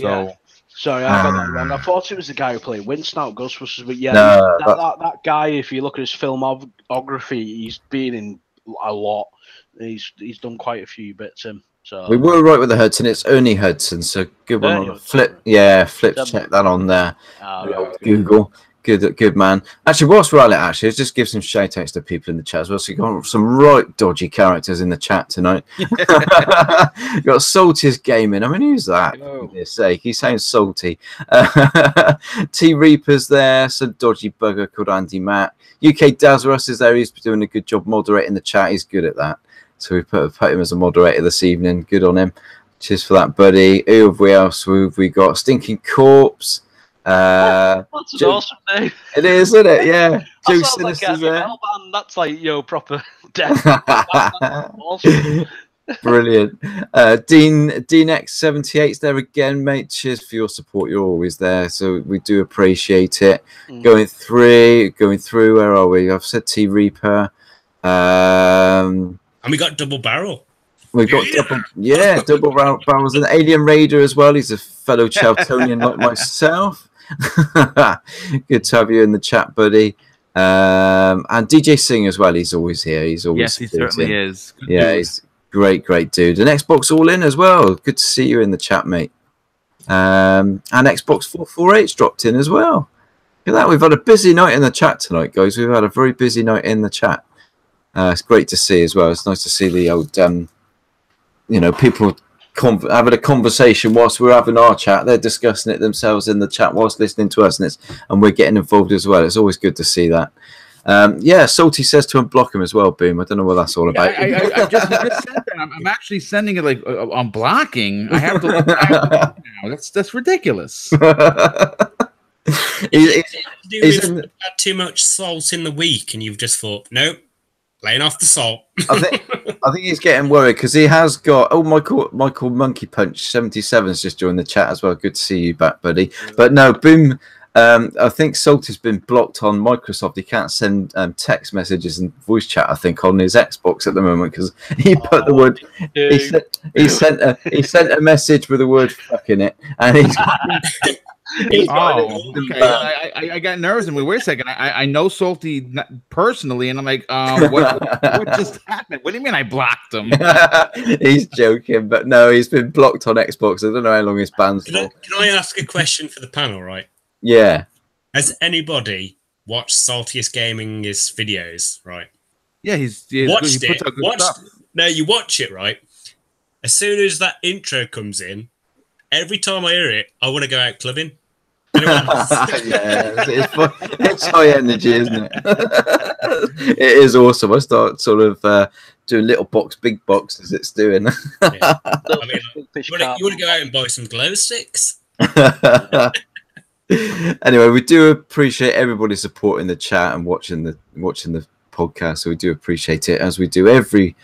So. Sorry, I got that wrong. I thought it was the guy who played Winston out Ghostbusters, but yeah, No, that guy. If you look at his filmography, he's been in a lot. He's done quite a few bits. So we were right with the Hudson. It's only Hudson, so good one. On Flip, check that on there. Google. Good man. Actually, whilst we're at it, let's just give some shout outs to people in the chat as well. So you've got some right dodgy characters in the chat tonight. You've got Saltiest Gaming. I mean, who's that? For his sake, he sounds salty. T Reaper's there. Some dodgy bugger called Andy Matt. UK Dazarus is there. He's doing a good job moderating the chat. He's good at that. So we put him as a moderator this evening. Good on him. Cheers for that, buddy. Who have we else? We got Stinking Corpse. That's an awesome name. It is, isn't it? Yeah. Joe Sinister's there. That's like proper death. Awesome. Brilliant. Dean X78's there again, mate. Cheers for your support. You're always there, so we do appreciate it. Going through. Where are we? I've said T Reaper. And we got Double Barrel. We've got double barrels, and Alien Raider as well. He's a fellow Charltonian like myself. Good to have you in the chat, buddy. And DJ Singh as well. He's always here. He's always he certainly is. Good dude. He's great dude. And Xbox All In as well. Good to see you in the chat, mate. And Xbox 448's dropped in as well. Look at that. We've had a busy night in the chat tonight, guys. We've had a very busy night in the chat. It's great to see as well. It's nice to see the old, people having a conversation whilst we're having our chat. They're discussing it themselves in the chat whilst listening to us, and we're getting involved as well. It's always good to see that. Salty says to unblock him as well, Boom. I don't know what that's all about. I just said that. I'm actually sending it like I'm blocking. I have to look now. That's ridiculous. He's had too much salt in the week, and you've just thought, nope, laying off the salt. I think he's getting worried because he has got. Oh, Michael Monkey Punch 77's just joined the chat as well. Good to see you back, buddy. But no, Boom. I think Salty's been blocked on Microsoft. He can't send text messages and voice chat, I think, on his Xbox at the moment because he put the word. He sent a message with the word "fuck" in it, and he's. I got nervous. And wait a second. I know Salty personally, and I'm like, what just happened? What do you mean I blocked him? He's joking, but no, he's been blocked on Xbox. I don't know how long his ban's for. Can I ask a question for the panel, right? Yeah. Has anybody watched Saltiest Gaming's videos, right? Yeah, he puts out good stuff. No, you watch it, right? As soon as that intro comes in, every time I hear it, I want to go out clubbing. It's high energy, isn't it? It is awesome. I start sort of doing little box, big box as it's doing. Yeah. I mean, you want to go out and buy some glow sticks? Anyway, we do appreciate everybody supporting the chat and watching the podcast. So we do appreciate it, as we do every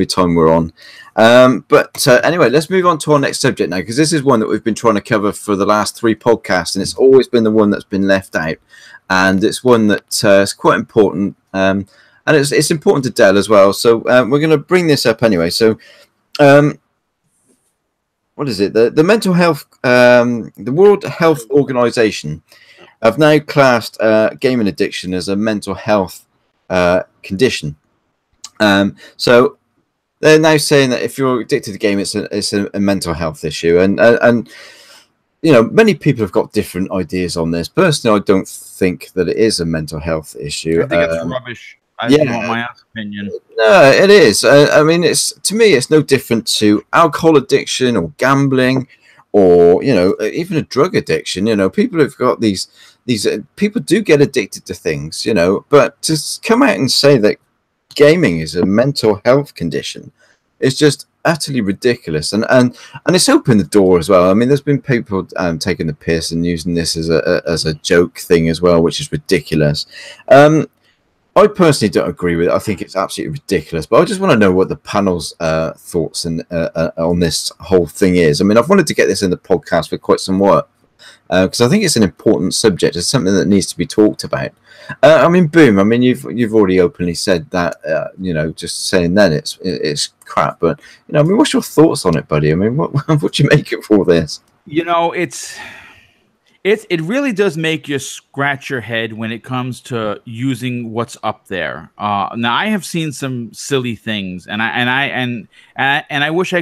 time we're on. But anyway, let's move on to our next subject now, because this is one that we've been trying to cover for the last 3 podcasts, and it's always been the one that's been left out, and it's one that is quite important, and it's important to Dell as well. So we're going to bring this up anyway. So what is it? The mental health, the World Health Organization have now classed gaming addiction as a mental health condition. So they're now saying that if you're addicted to gaming, it's a mental health issue, and many people have got different ideas on this. Personally, I don't think that it is a mental health issue. I think it's rubbish. I want my opinion. No, it is. I mean, to me, it's no different to alcohol addiction or gambling, or even a drug addiction. People have got these people do get addicted to things, but to come out and say that gaming is a mental health condition is just utterly ridiculous, and it's opened the door as well. I mean, there's been people taking the piss and using this as a joke thing as well, which is ridiculous. I personally don't agree with it. I think it's absolutely ridiculous, but I just want to know what the panel's thoughts on this whole thing is. I mean, I've wanted to get this in the podcast for quite some because I think it's an important subject. It's something that needs to be talked about. I mean, Boom. I mean, you've already openly said that. You know, just saying then it's crap. But you know, I mean, what's your thoughts on it, buddy? I mean, what do you make of all this? You know, it really does make you scratch your head when it comes to using what's up there. Now I have seen some silly things, and I wish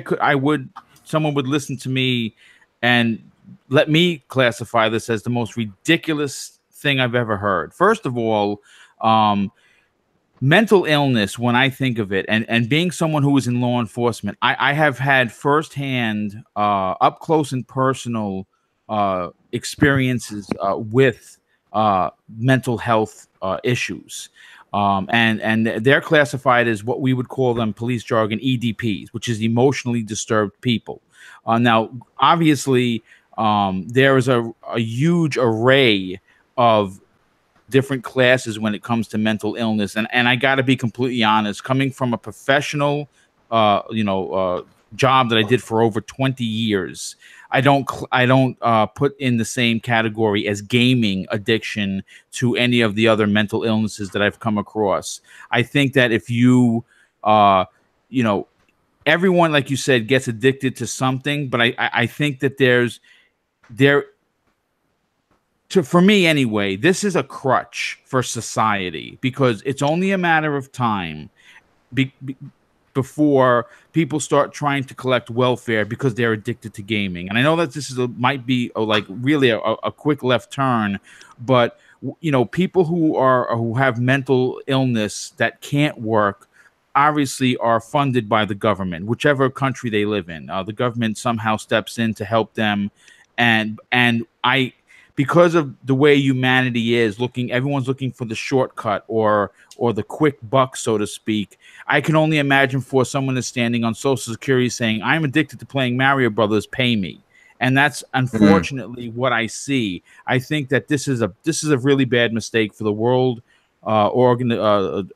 someone would listen to me and let me classify this as the most ridiculous thing I've ever heard. First of all, mental illness, when I think of it, and being someone who is in law enforcement, I have had firsthand, up close and personal experiences with mental health issues. And they're classified as what we would call them, police jargon, EDPs, which is emotionally disturbed people. Now, obviously, there is a huge array of different classes when it comes to mental illness. And I got to be completely honest, coming from a professional, job that I did for over 20 years, I don't put in the same category as gaming addiction to any of the other mental illnesses that I've come across. I think that if you, everyone, like you said, gets addicted to something, but I think that for me anyway, this is a crutch for society, because it's only a matter of time before people start trying to collect welfare because they're addicted to gaming. And I know that this might be really a quick left turn, but you know, people who have mental illness that can't work obviously are funded by the government, whichever country they live in. The government somehow steps in to help them, and because of the way humanity is everyone's looking for the shortcut or the quick buck, so to speak. I can only imagine for someone that's standing on Social Security saying, I'm addicted to playing Mario Brothers, pay me. And that's unfortunately what I see. I think that this is a really bad mistake for the world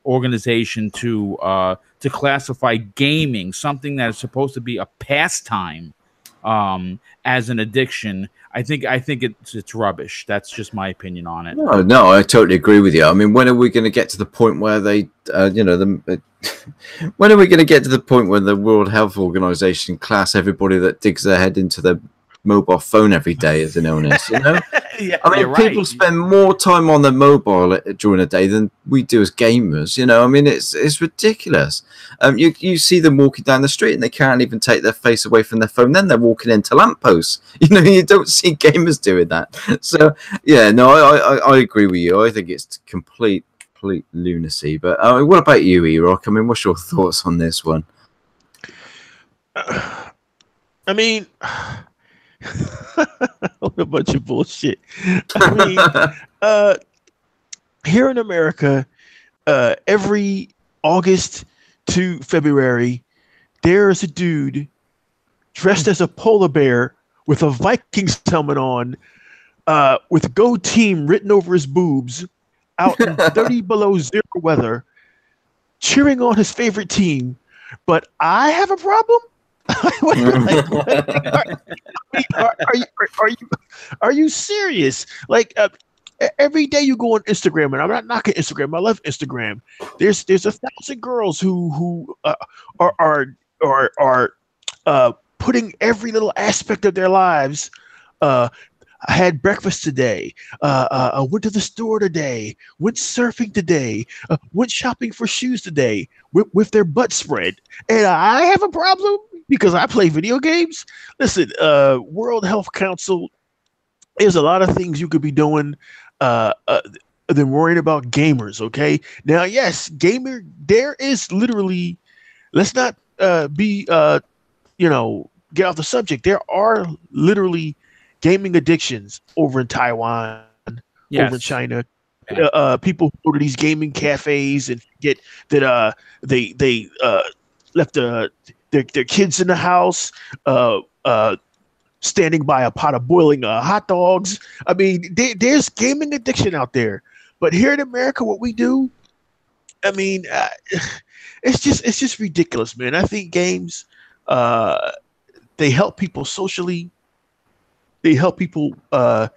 organization to classify gaming, something that is supposed to be a pastime, as an addiction. I think it's rubbish. That's just my opinion on it. No, I totally agree with you. I mean, when are we going to get to the point where they, when are we going to get to the point where the World Health Organization class everybody that digs their head into their mobile phone every day as an illness? You know, Yeah, I mean, people spend more time on their mobile during the day than we do as gamers. You know, I mean, it's ridiculous. You see them walking down the street and they can't even take their face away from their phone. Then they're walking into lampposts. You know, you don't see gamers doing that. So yeah, no, I agree with you. I think it's complete lunacy. But what about you, Erok? I mean, what's your thoughts on this one? I mean, a bunch of bullshit. I mean, here in America, every August to February, there's a dude dressed as a polar bear with a Vikings helmet on, with "Go Team" written over his boobs, out in 30 below zero weather, cheering on his favorite team. But I have a problem. Are you serious? Like, every day you go on Instagram, and I'm not knocking Instagram. I love Instagram. There's 1,000 girls who are putting every little aspect of their lives. I had breakfast today. I went to the store today. Went surfing today. Went shopping for shoes today with their butt spread. And I have a problem because I play video games. Listen, World Health Council, there's a lot of things you could be doing than worrying about gamers. Okay, now yes, there is literally. Let's not get off the subject. There are literally gaming addictions over in Taiwan, over in China. People go to these gaming cafes and get that they left their kids in the house, standing by a pot of boiling hot dogs. I mean, there's gaming addiction out there. But here in America, what we do, I mean, it's just ridiculous, man. I think games, they help people socially. They help people with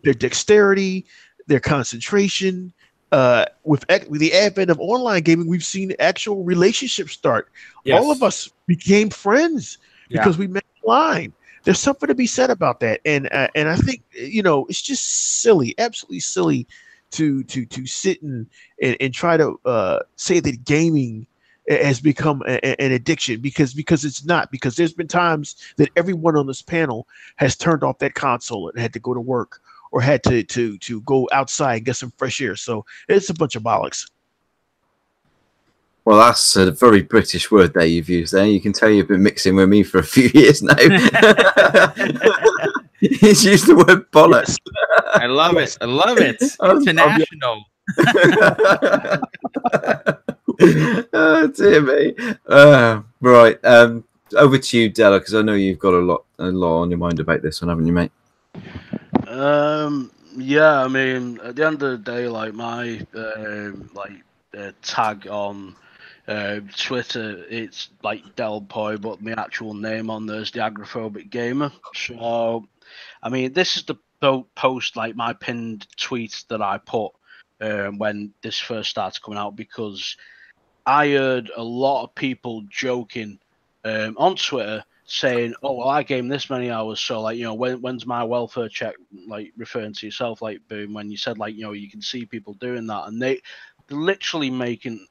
their dexterity, their concentration. With the advent of online gaming, we've seen actual relationships start. Yes. All of us became friends because we met online. There's something to be said about that, and I think it's just silly, absolutely silly, to sit and try to say that gaming has become an addiction because it's not. Because there's been times that everyone on this panel has turned off that console and had to go to work or had to go outside and get some fresh air. So it's a bunch of bollocks. Well, that's a very British word there you've used there. You can tell you've been mixing with me for a few years now. He's used the word bollocks. I love it. I love it. International. Oh, dear me. Right. Over to you, Della, because I know you've got a lot on your mind about this one, haven't you, mate? Yeah, I mean, at the end of the day, like my tag on Twitter, it's like Del Boy, but my actual name on there is the Agoraphobic Gamer. So, I mean, this is the post, like my pinned tweet that I put when this first started coming out, because I heard a lot of people joking on Twitter saying, "Oh, well, I game this many hours, so like, when's my welfare check?" Like referring to yourself, like Boom, when you said like, you can see people doing that, and they're literally making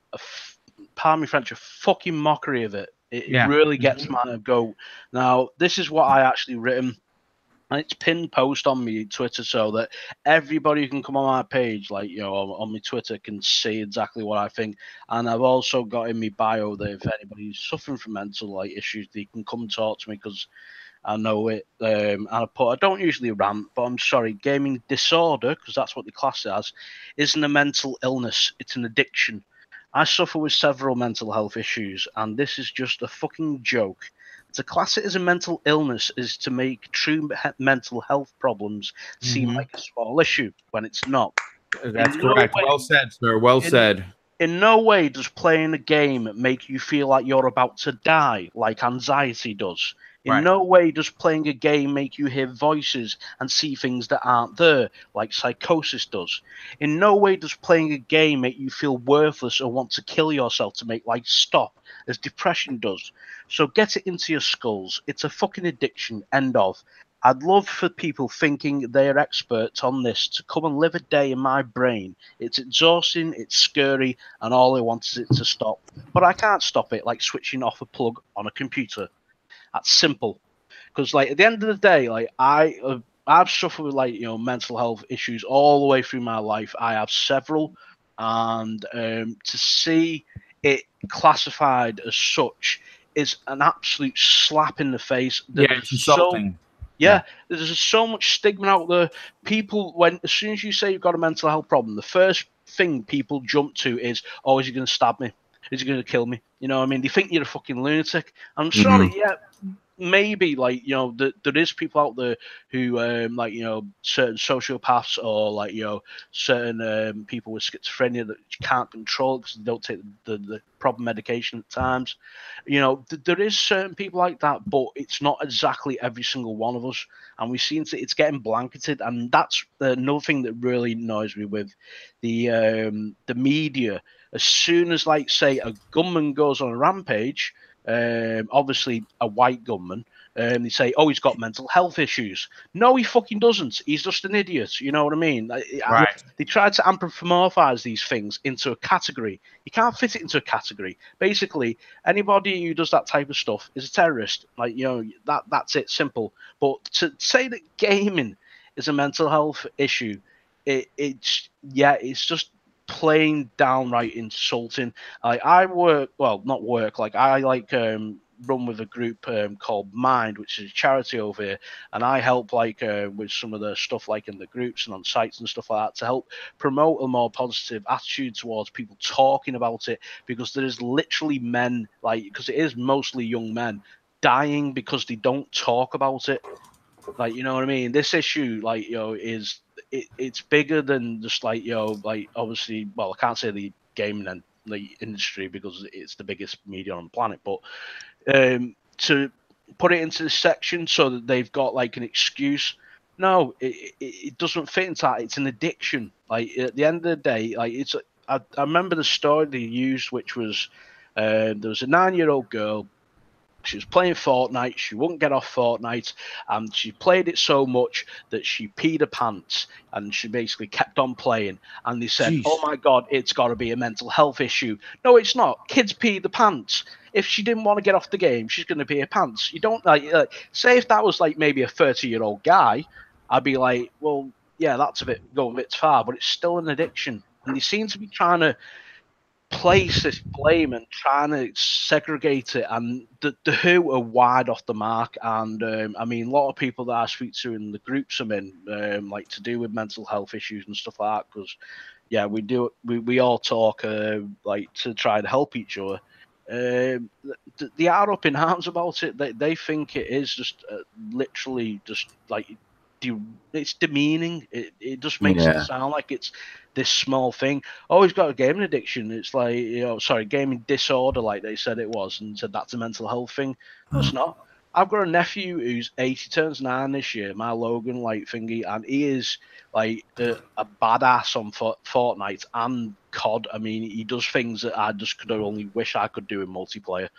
pardon me French, a fucking mockery of it. It really gets my goat. Now, this is what I actually written. And it's pinned post on my Twitter so that everybody who can come on my page, like, on my Twitter, can see exactly what I think. And I've also got in my bio that if anybody's suffering from mental issues, they can come talk to me because I know it. And I don't usually rant, but I'm sorry, gaming disorder, because that's what they class it as, isn't a mental illness. It's an addiction. I suffer with several mental health issues, and this is just a fucking joke. To class it as a mental illness is to make true mental health problems seem like a small issue when it's not. That's correct. Well said, sir. Well said. In no way does playing a game make you feel like you're about to die, like anxiety does. In no way does playing a game make you hear voices and see things that aren't there, like psychosis does. In no way does playing a game make you feel worthless or want to kill yourself to make life stop, as depression does. So get it into your skulls. It's a fucking addiction, end of. I'd love for people thinking they're experts on this to come and live a day in my brain. It's exhausting, it's scary, and all I want is it to stop. But I can't stop it like switching off a plug on a computer. That's simple. Because like at the end of the day, like I've suffered with mental health issues all the way through my life. I have several, and to see it classified as such is an absolute slap in the face. It's insulting. There's so much stigma out there. People, as soon as you say you've got a mental health problem, the first thing people jump to is, "Oh, is he going to stab me? Is he going to kill me?" You know what I mean? They think you're a fucking lunatic. I'm sorry, maybe there is people out there who certain sociopaths or certain people with schizophrenia that you can't control because they don't take the proper medication at times. There is certain people like that, but it's not exactly every single one of us, and we seem to it's getting blanketed, and that's another thing that really annoys me with the media. As soon as say a gunman goes on a rampage, obviously a white gunman, they say, "Oh, he's got mental health issues." No, he fucking doesn't. He's just an idiot. You know what I mean? Right. They try to anthropomorphize these things into a category. You can't fit it into a category. Basically, anybody who does that type of stuff is a terrorist. That's it, simple. But to say that gaming is a mental health issue, it's just plain downright insulting. I work, well, not work, I run with a group called Mind, which is a charity over here, and I help with some of the stuff in the groups and on sites and stuff like that to help promote a more positive attitude towards people talking about it, because there is literally men, because it is mostly young men, dying because they don't talk about it. You know what I mean? This issue, is it's bigger than just obviously, well, I can't say the gaming and the industry because it's the biggest media on the planet, but to put it into this section so that they've got like an excuse. No, it doesn't fit into that. It's an addiction. Like at the end of the day, like I remember the story they used, which was there was a 9-year-old girl. She was playing Fortnite. She wouldn't get off Fortnite, and she played it so much that she peed her pants, and she basically kept on playing. And they said, Jeez. "Oh my God, it's got to be a mental health issue." No, it's not. Kids pee the pants. If she didn't want to get off the game, she's going to pee her pants. You don't like say if that was like maybe a 30-year-old guy, I'd be like, well, yeah, that's going a bit far, but it's still an addiction, and they seem to be trying to place this blame and trying to segregate it, and the WHO are wide off the mark. And I mean, a lot of people that I speak to in the groups I'm in, like to do with mental health issues and stuff like that, because yeah, we all talk like to try to help each other. They are up in arms about it. They think it is just literally just like it's demeaning. It just makes it sound like it's this small thing. Oh, he's got a gaming addiction. It's like, sorry, gaming disorder, like they said it was, and said that's a mental health thing. No, it's not. I've got a nephew who's 8. He turns 9 this year, my Logan, like thingy, and he is like a badass on Fortnite and COD. I mean, he does things that I just could only wish I could do in multiplayer.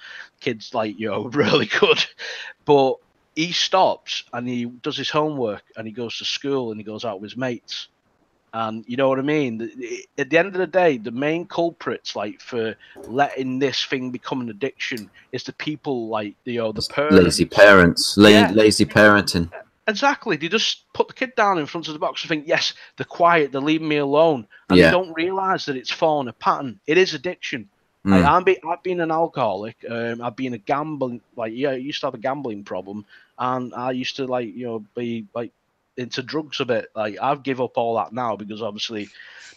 Kids like, really good, but he stops and he does his homework and he goes to school and he goes out with his mates. And you know what I mean? At the end of the day, the main culprits, like for letting this thing become an addiction, is the people like the parents. Lazy parents, lazy parenting. Exactly. They just put the kid down in front of the box and think, yes, they're quiet, they're leaving me alone, and they don't realise that it's fallen a pattern. It is addiction. Like, I've been an alcoholic. I've been a gambling. Like, I used to have a gambling problem, and I used to be like into drugs a bit. Like, I've give up all that now because obviously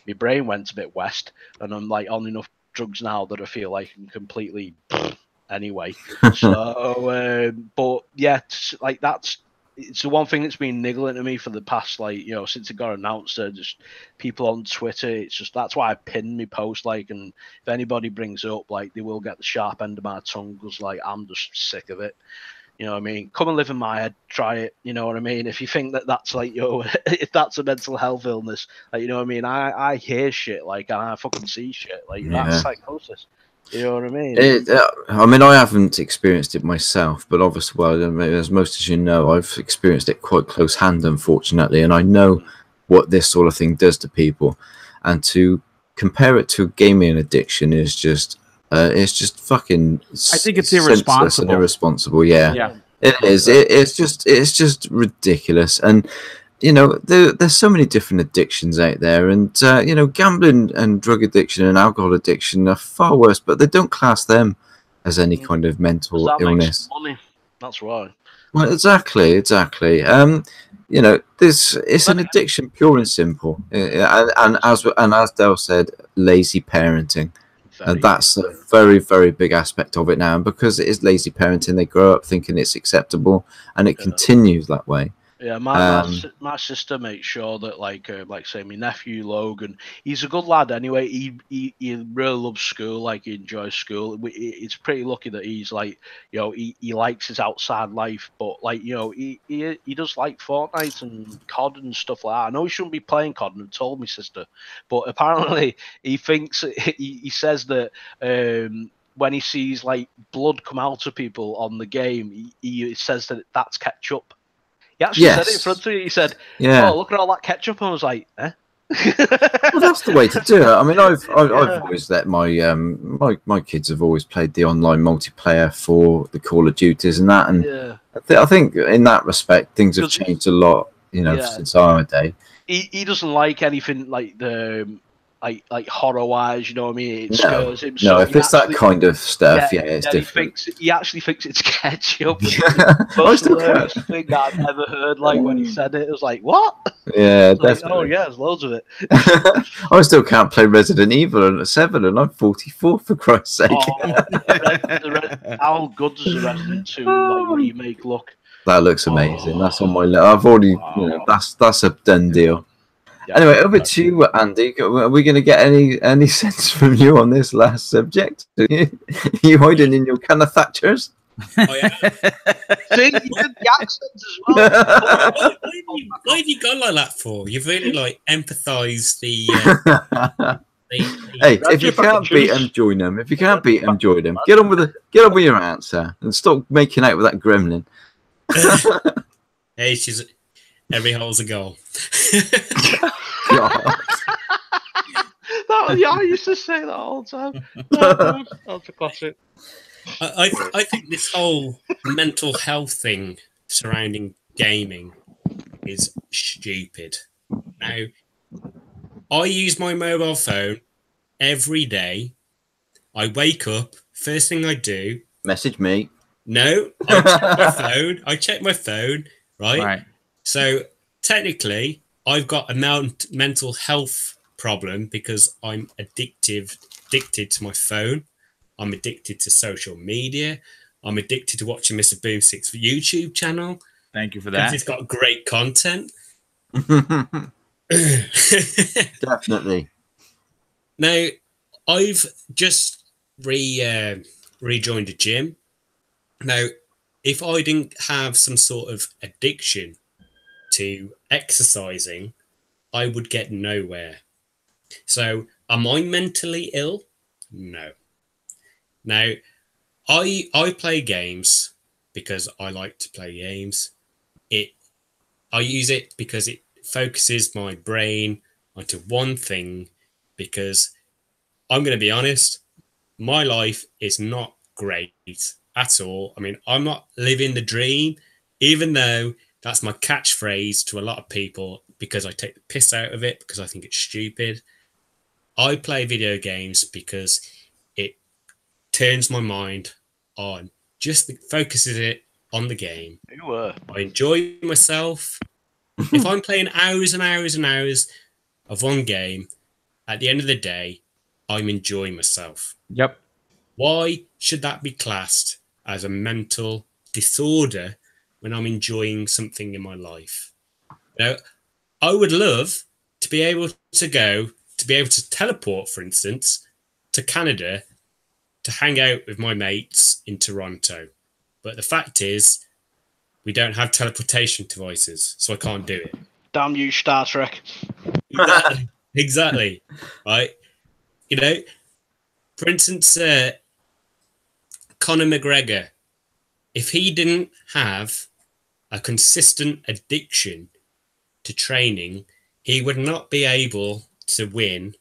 my brain went a bit west, and I'm like on enough drugs now that I feel like I'm completely anyway. So, but yeah, like it's the one thing that's been niggling to me for the past, since it got announced. Just people on Twitter. It's just that's why I pinned me post. And if anybody brings it up, they will get the sharp end of my tongue because I'm just sick of it. You know what I mean? Come and live in my head. Try it. You know what I mean? If you think that's if that's a mental health illness, you know what I mean? I hear shit and I fucking see shit. That's psychosis. You know what I mean? I haven't experienced it myself, but obviously, as most as you know, I've experienced it quite close hand, unfortunately, and I know what this sort of thing does to people. And to compare it to gaming addiction is just, it's just fucking. I think it's irresponsible. And irresponsible, yeah. It is. It's just ridiculous, and. There's so many different addictions out there, and gambling and drug addiction and alcohol addiction are far worse, but they don't class them as any kind of mental illness. Money. That's why. Well, exactly. It's an addiction, pure and simple, and as Dale said, lazy parenting. And that's a very, very big aspect of it now, and because it is lazy parenting, they grow up thinking it's acceptable, and it continues that way. Yeah, my sister makes sure that say my nephew Logan, he's a good lad anyway. He really loves school, he enjoys school. It's pretty lucky that he's he likes his outside life, but he does like Fortnite and COD and stuff like that. I know he shouldn't be playing COD, and I've told my sister, but apparently he thinks he says that when he sees blood come out of people on the game, he says that that's ketchup. He actually said it in front of me. He said, "Oh, look at all that ketchup." And I was like, "Eh?" Well, that's the way to do it. I mean, I've always let my kids have always played the online multiplayer for the Call of Duties and that, and I think in that respect things have changed a lot, since our day. He doesn't like anything like the. Like horror wise, you know what I mean? It scares him. No, if it's that kind of stuff, it's different. He actually thinks it's ketchup. I still That's the thing I've never heard. When he said it, it was like, what? Yeah, definitely. Oh yeah, there's loads of it. I still can't play Resident Evil at 7, and I'm 44 for Christ's sake. How good does the Resident 2 remake look? That looks amazing. That's on my list. I've already, that's a done deal. Yeah, anyway, over to you, Andy. Are we going to get any sense from you on this last subject? Are you hiding in your can of Thatchers? Oh, yeah. See, you did the accent as well. Why have you gone like that for? You've really like empathised the. Hey, if you can't beat them, join them. If you can't beat them, join them. Get on with your answer and stop making out with that gremlin. Hey, she's every hole's a goal. I used to say that all the time. That's a classic. I think this whole mental health thing surrounding gaming is stupid. Now, I use my mobile phone every day. I wake up, first thing I do. Message me. No, I check my phone. I check my phone, right? So technically, I've got a mental health problem because I'm addicted to my phone. I'm addicted to social media. I'm addicted to watching Mr Boomstick's YouTube channel. Thank you for that. It's got great content. Definitely. Now, I've just rejoined a gym. Now, if I didn't have some sort of addiction to exercising, I would get nowhere. So, am I mentally ill? No. Now, I play games because I like to play games. I use it because it focuses my brain onto one thing, because I'm going to be honest, my life is not great at all. I mean, I'm not living the dream, even though that's my catchphrase to a lot of people, because I take the piss out of it, because I think it's stupid. I play video games because it turns my mind on, just focuses it on the game. I enjoy myself. If I'm playing hours and hours and hours of one game, at the end of the day, I'm enjoying myself. Yep. Why should that be classed as a mental disorder when I'm enjoying something in my life? Now, I would love to be able to teleport, for instance, to Canada to hang out with my mates in Toronto. But the fact is, we don't have teleportation devices, so I can't do it. Damn you, Star Trek. Exactly. Right. You know, for instance, Conor McGregor, if he didn't have a consistent addiction to training, he would not be able to win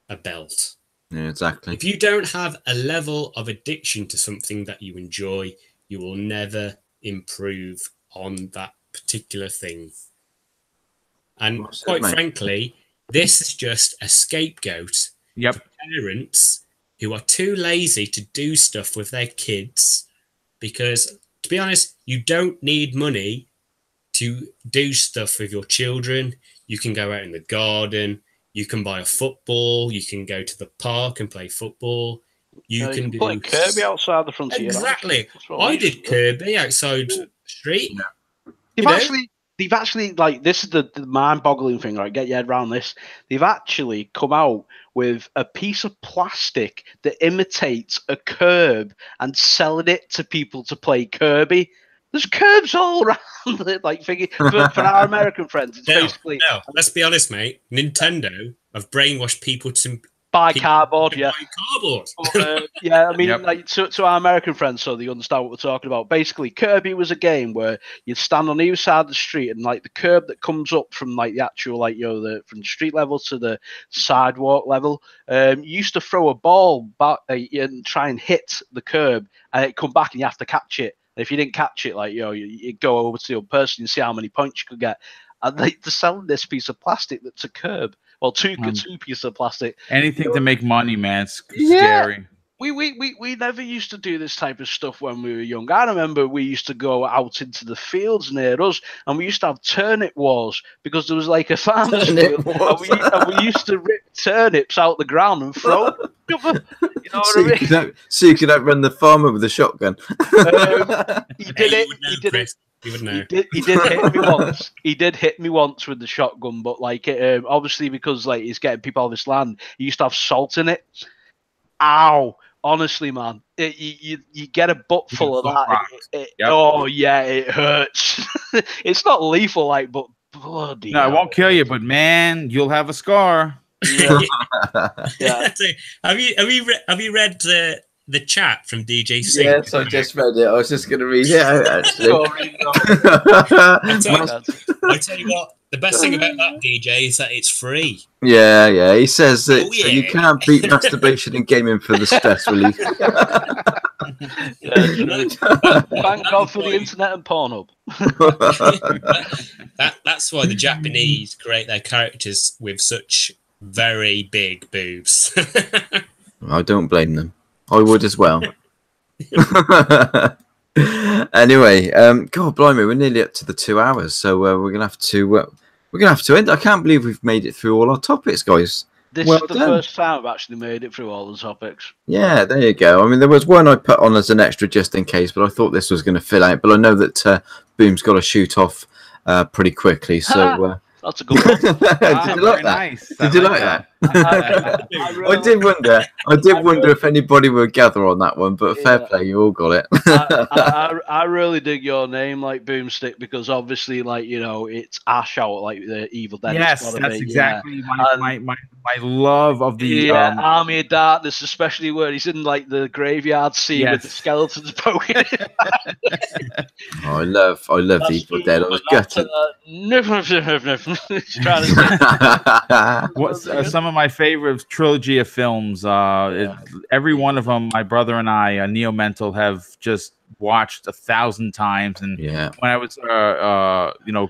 a belt. Yeah, exactly. If you don't have a level of addiction to something that you enjoy, you will never improve on that particular thing. And quite frankly, this is just a scapegoat for parents who are too lazy to do stuff with their kids, because, to be honest, you don't need money to do stuff with your children. You can go out in the garden, you can buy a football, you can go to the park and play football. You can do play Kirby outside the front of your house. Exactly. I did Kirby outside the street. They've actually, like, this is the mind-boggling thing, right? Get your head around this. They've actually come out with a piece of plastic that imitates a curb and selling it to people to play Kirby. There's curbs all around it, like, for our American friends. It's basically. No, let's be honest, mate. Nintendo have brainwashed people to buy cardboard, yeah. Buy cardboard. Yeah, I mean, like, to our American friends, so they understand what we're talking about. Basically, Kirby was a game where you'd stand on either side of the street, and like the curb that comes up from like the actual, like, you know, from the street level to the sidewalk level, you used to throw a ball back and try and hit the curb, and it come back, and you have to catch it. And if you didn't catch it, like, you know, you go over to the other person and see how many points you could get. And they're selling this piece of plastic that's a curb. Well, two pieces of plastic. Anything to make money, man. It's scary. We never used to do this type of stuff when we were young. I remember we used to go out into the fields near us, and we used to have turnip wars, because there was like a farmer's field, and we used to rip turnips out the ground and throw them. You know what I mean? So you could outrun the farmer with a shotgun. He did it. He did hit me once. He did hit me once with the shotgun, but like, obviously, because like he's getting people out of his land, he used to have salt in it. Ow! honestly, man, you get a butt full of that. Yep. Oh yeah, it hurts. It's not lethal, like, but bloody. No, it won't kill you, but man, you'll have a scar. Yeah. Yeah. Have you read the chat from DJ Singh? Yes, I just read it. I was just going to read it out, actually. I tell you what, the best thing about that, DJ, is that it's free. Yeah. He says that you yeah. can't beat masturbation and gaming for the stress relief. Thank God for the internet and Pornhub. That's why the Japanese create their characters with such very big boobs. I don't blame them. I would as well. Anyway, God blimey, we're nearly up to the 2 hours, so we're gonna have to end. I can't believe we've made it through all our topics, guys. This is the first time I've actually made it through all the topics. Yeah, there you go. I mean, there was one I put on as an extra just in case, but I thought this was going to fill out. But I know that Boom's got to shoot off pretty quickly, so. That's a good one. Did you like that? Nice. Did you like that? I did wonder. If anybody would gather on that one, but fair play, you all got it. I really dig your name, like Boomstick, because obviously, like, you know, it's Ash out, like the Evil Dead. Yes, that's exactly my love of the Army of Darkness, especially where he's in like the graveyard scene with the skeletons poking. I love the Evil Dead. I was gutted. What's some of my favorite trilogy of films? Every one of them, my brother and I, Neo Mental, have just watched 1,000 times. And when I was,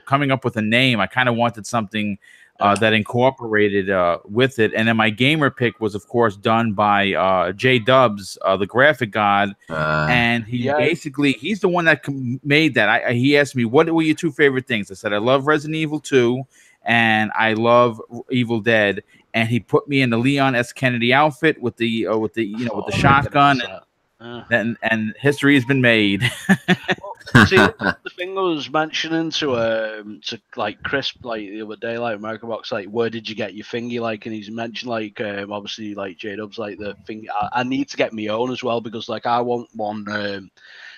coming up with a name, I kind of wanted something that incorporated with it. And then my gamer pick was, of course, done by J Dubs, the graphic god. And he's the one that made that. He asked me, what were your two favorite things? I said, I love Resident Evil 2 and I love Evil Dead. And he put me in the Leon S. Kennedy outfit with the shotgun. And history has been made. See, the thing I was mentioning to like Chris, like the other day, like Microbox, like, where did you get your thingy? Like, and he's mentioned like obviously like J-Dubs, like the thing. I need to get my own as well, because like I want one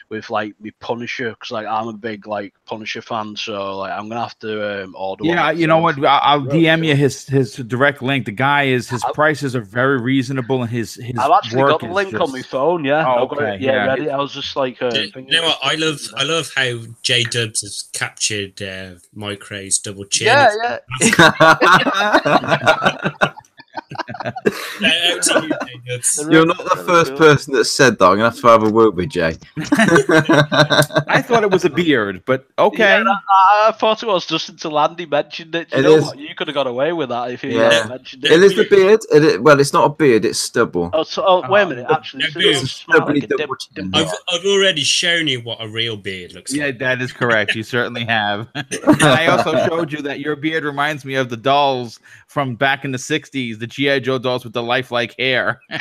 with like me Punisher, because like I'm a big like Punisher fan, so like I'm gonna have to order. Yeah, one. You know what? I'll DM you his direct link. The guy his prices are very reasonable, and his I've actually got the link on my phone. Yeah, oh, I've got it, ready. I was just like, you know what? I love how J Dubs has captured Micro's double chin. Yeah. You're not the first person that said that. I'm gonna have a word with Jay. I thought it was a beard, but okay. Yeah, I thought it was just until Andy mentioned it. You know what? You could have got away with that if you hadn't mentioned it. It is the beard. Well, it's not a beard. It's stubble. Wait a minute. Actually, I've already shown you what a real beard looks like. Yeah, that is correct. You certainly have. And I also showed you that your beard reminds me of the dolls from back in the 60s, the G.I. Joe dolls with the lifelike hair. Well,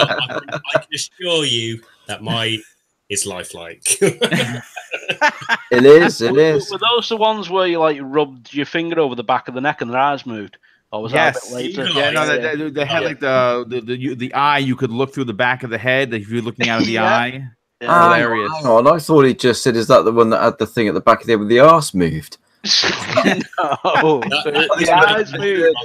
I can assure you that mine is lifelike. It is. Were those the ones where you like rubbed your finger over the back of the neck and their eyes moved? Or was that a bit later? Yeah, no, they had like the eye. You could look through the back of the head if you're looking out of the eye. Yeah. Hilarious. Hang on, I thought he just said, is that the one that had the thing at the back of the head with the arse moved? No, the eyes moved.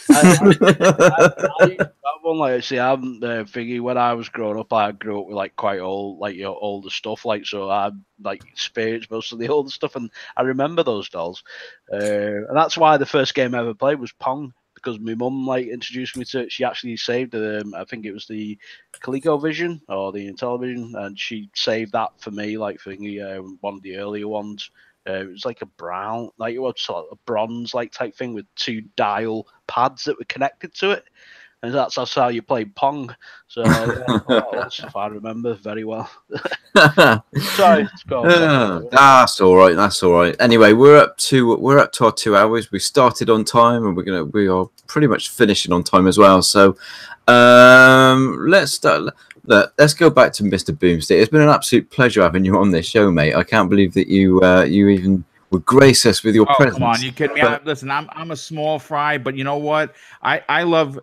That one, like, see, I'm thinking when I was growing up, I grew up with like quite old, like older stuff, like, so I like experienced most of the older stuff, and I remember those dolls, and that's why the first game I ever played was Pong, because my mum like introduced me to it. She actually saved I think it was the ColecoVision or the Intellivision, and she saved that for me, like thingy, one of the earlier ones. It was like a brown, like it was sort of a bronze like type thing with 2 dial pads that were connected to it, and that's how you played Pong. So that stuff I remember very well. Sorry, that's all right. That's all right. Anyway, we're up to our 2 hours. We started on time, and we are pretty much finishing on time as well. So let's start. Let's go back to Mr. Boomstick. It's been an absolute pleasure having you on this show, mate. I can't believe that you even would grace us with your presence. Come on, you kidding me? Listen, I'm a small fry, but you know what? I love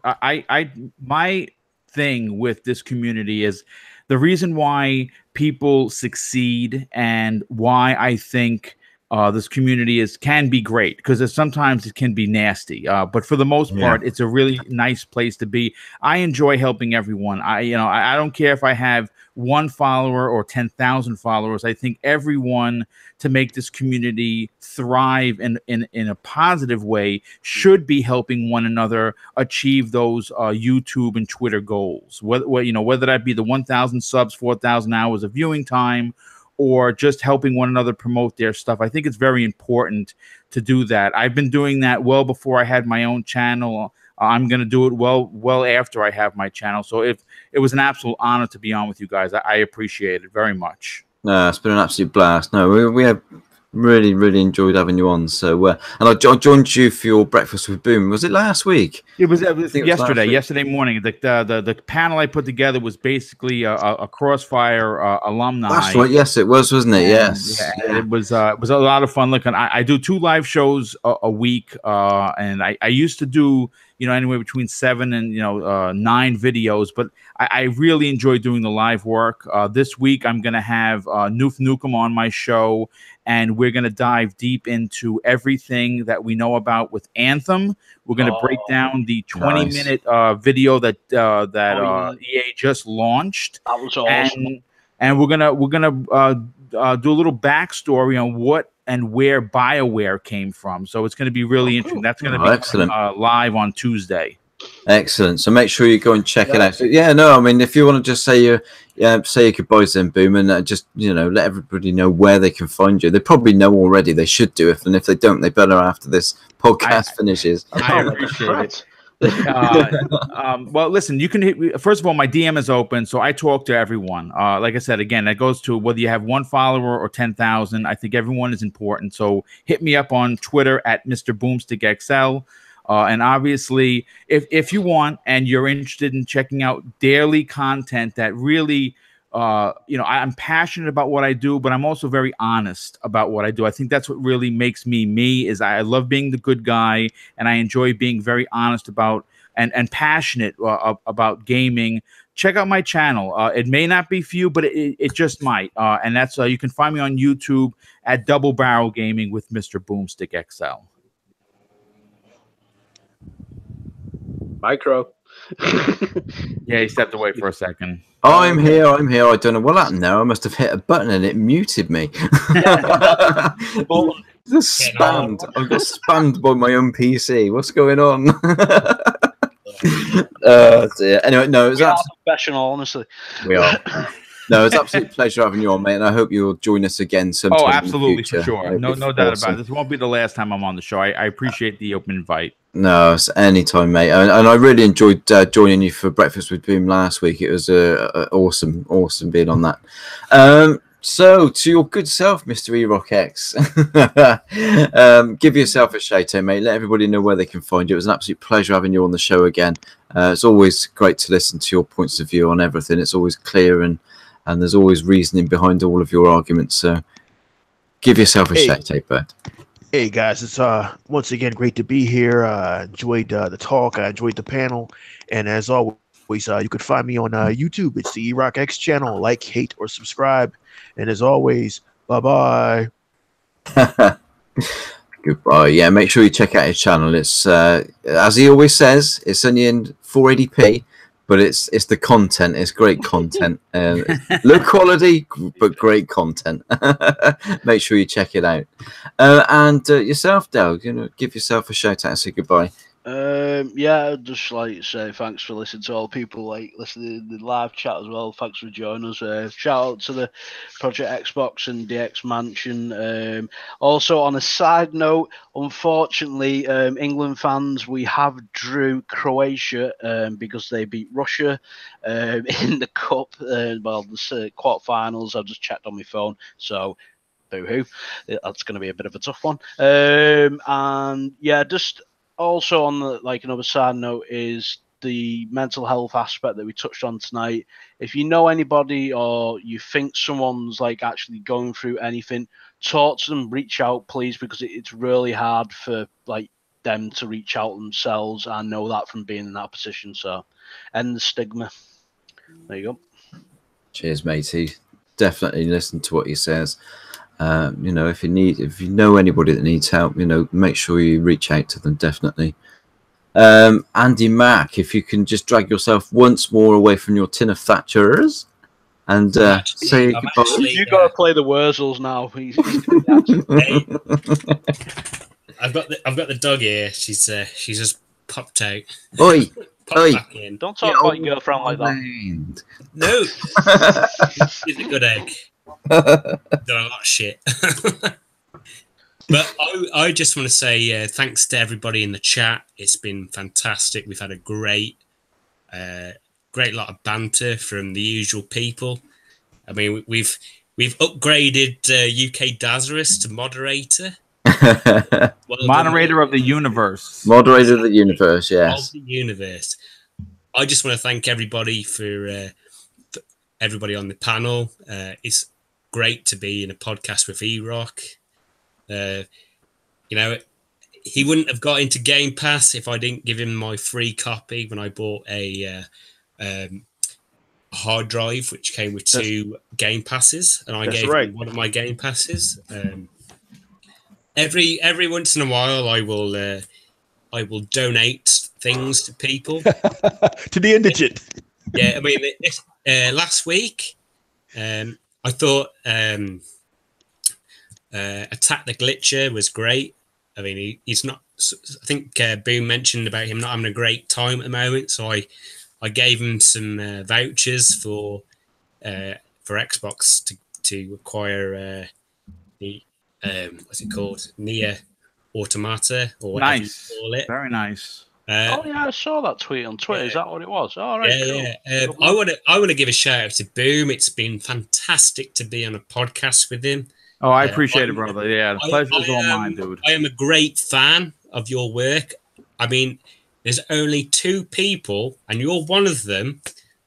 my thing with this community is the reason why people succeed and why I think this community can be great, because sometimes it can be nasty, but for the most part, it's a really nice place to be. I enjoy helping everyone. I don't care if I have 1 follower or 10,000 followers. I think everyone, to make this community thrive in a positive way, should be helping one another achieve those YouTube and Twitter goals. Whether that be the 1,000 subs, 4,000 hours of viewing time, or just helping one another promote their stuff. I think it's very important to do that. I've been doing that well before I had my own channel. I'm going to do it well after I have my channel. So it was an absolute honor to be on with you guys. I appreciate it very much. No, it's been an absolute blast. No, we have really enjoyed having you on. So, and I joined you for your breakfast with Boom. Was it last week? It was yesterday morning. The panel I put together was basically a Crossfire alumni. That's right. Yes, it was, wasn't it? Yes. Yeah. It was a lot of fun. Look, I do 2 live shows a week, and I used to do anywhere between 7 and 9 videos, but I really enjoy doing the live work. This week I'm going to have Noof Nukem on my show, and we're going to dive deep into everything that we know about with Anthem. We're going to break down the 20-minute video that EA just launched. That was awesome. And we're gonna do a little backstory on what and where BioWare came from. So it's going to be really interesting. That's going to be excellent. Live on Tuesday. Excellent. So make sure you go and check it out. So, I mean, if you want to just say your goodbyes then, Boom, and just let everybody know where they can find you. They probably know already. They should do it, and if they don't, they better after this podcast finishes. I appreciate it. Well, listen, you can hit. First of all, my DM is open, so I talk to everyone. Like I said, again, that goes to whether you have 1 follower or 10,000. I think everyone is important. So hit me up on Twitter at Mr Boomstick XL. And obviously, if you want and you're interested in checking out daily content that really, I'm passionate about what I do, but I'm also very honest about what I do. I think that's what really makes me is I love being the good guy, and I enjoy being very honest about and passionate about gaming. Check out my channel. It may not be for you, but it just might. And that's you can find me on YouTube at Double Barrel Gaming with Mr Boomstick XL. Micro. Yeah, he stepped away for a second. I'm here. I don't know what happened there. I must have hit a button and it muted me. Just spammed. I got spammed by my own PC. What's going on? Oh dear. Anyway, no, it's professional, honestly. We are. No, it's an absolute pleasure having you on, mate, and I hope you'll join us again sometime. Oh, absolutely, in the future. for sure. No doubt about it. This won't be the last time I'm on the show. I appreciate the open invite. No, it's anytime, mate. And I really enjoyed joining you for Breakfast with Boom last week. It was awesome being on that. So, to your good self, Mr. Erok X, give yourself a shout out, mate. Let everybody know where they can find you. It was an absolute pleasure having you on the show again. It's always great to listen to your points of view on everything. It's always clear and there's always reasoning behind all of your arguments. So, give yourself a shout out, bud. Hey guys, it's once again great to be here. Enjoyed the talk. I enjoyed the panel, and as always, you can find me on YouTube. It's the Erok X channel. Like, hate, or subscribe. And as always, bye-bye. Goodbye. Yeah, make sure you check out his channel. It's as he always says, it's only in 480p, but it's the content. It's great content. Low quality, but great content. Make sure you check it out. And yourself, Del, give yourself a shout out and say goodbye. Yeah, I'd just like to say thanks for listening to all people listening to the live chat as well. Thanks for joining us. Shout out to the Project Xbox and DX Mansion. Also, on a side note, unfortunately, England fans, we have drew Croatia because they beat Russia in the cup. The quarterfinals. I've just checked on my phone, so boo-hoo. That's going to be a bit of a tough one. And yeah, just. Also, on another side note is the mental health aspect that we touched on tonight. If you know anybody or you think someone's actually going through anything, talk to them, reach out, please, because it's really hard for them to reach out themselves. I know that from being in that position. So, end the stigma. There you go. Cheers, matey. Definitely listen to what he says. You know, if you know anybody that needs help, you know, make sure you reach out to them. Definitely. Andy Mack, if you can just drag yourself once more away from your tin of Thatchers and say goodbye. You got to play the Wurzels now. I've got the dog here. She's just popped out. Oi, oi! Back in. Don't talk about your girlfriend like that. No, she's a good egg. Done a lot of shit. But I just want to say thanks to everybody in the chat. It's been fantastic. We've had a great lot of banter from the usual people. I mean, we've upgraded UK Dazarus to moderator. Moderator of the universe. Moderator of the universe, yes. Of the universe. I just want to thank everybody for everybody on the panel. It's great to be in a podcast with Erok. You know, he wouldn't have got into Game Pass if I didn't give him my free copy when I bought a hard drive, which came with 2 Game Passes, and I gave him one of my Game Passes. Every once in a while, I will donate things to people. To the indigent. Yeah, I mean, last week, I thought Attack the Glitcher was great. I mean, he's not. I think Boom mentioned about him not having a great time at the moment, so I gave him some vouchers for Xbox to acquire the what's it called, Nier Automata, or whatever you call it. Very nice. Oh yeah, I saw that tweet on Twitter. Is that what it was? All right. Yeah, cool. yeah. I want to give a shout out to Boom. It's been fantastic to be on a podcast with him. Oh, I appreciate it, brother. Yeah, the pleasure's all mine, dude. I am a great fan of your work. I mean, there's only 2 people, and you're one of them,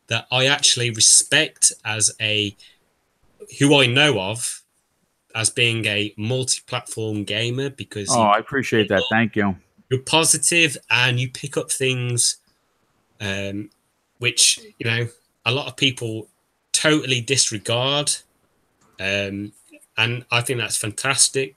that I actually respect as who I know of as being a multi-platform gamer, because I appreciate that. Thank you. You're positive and you pick up things which, you know, a lot of people totally disregard. And I think that's fantastic.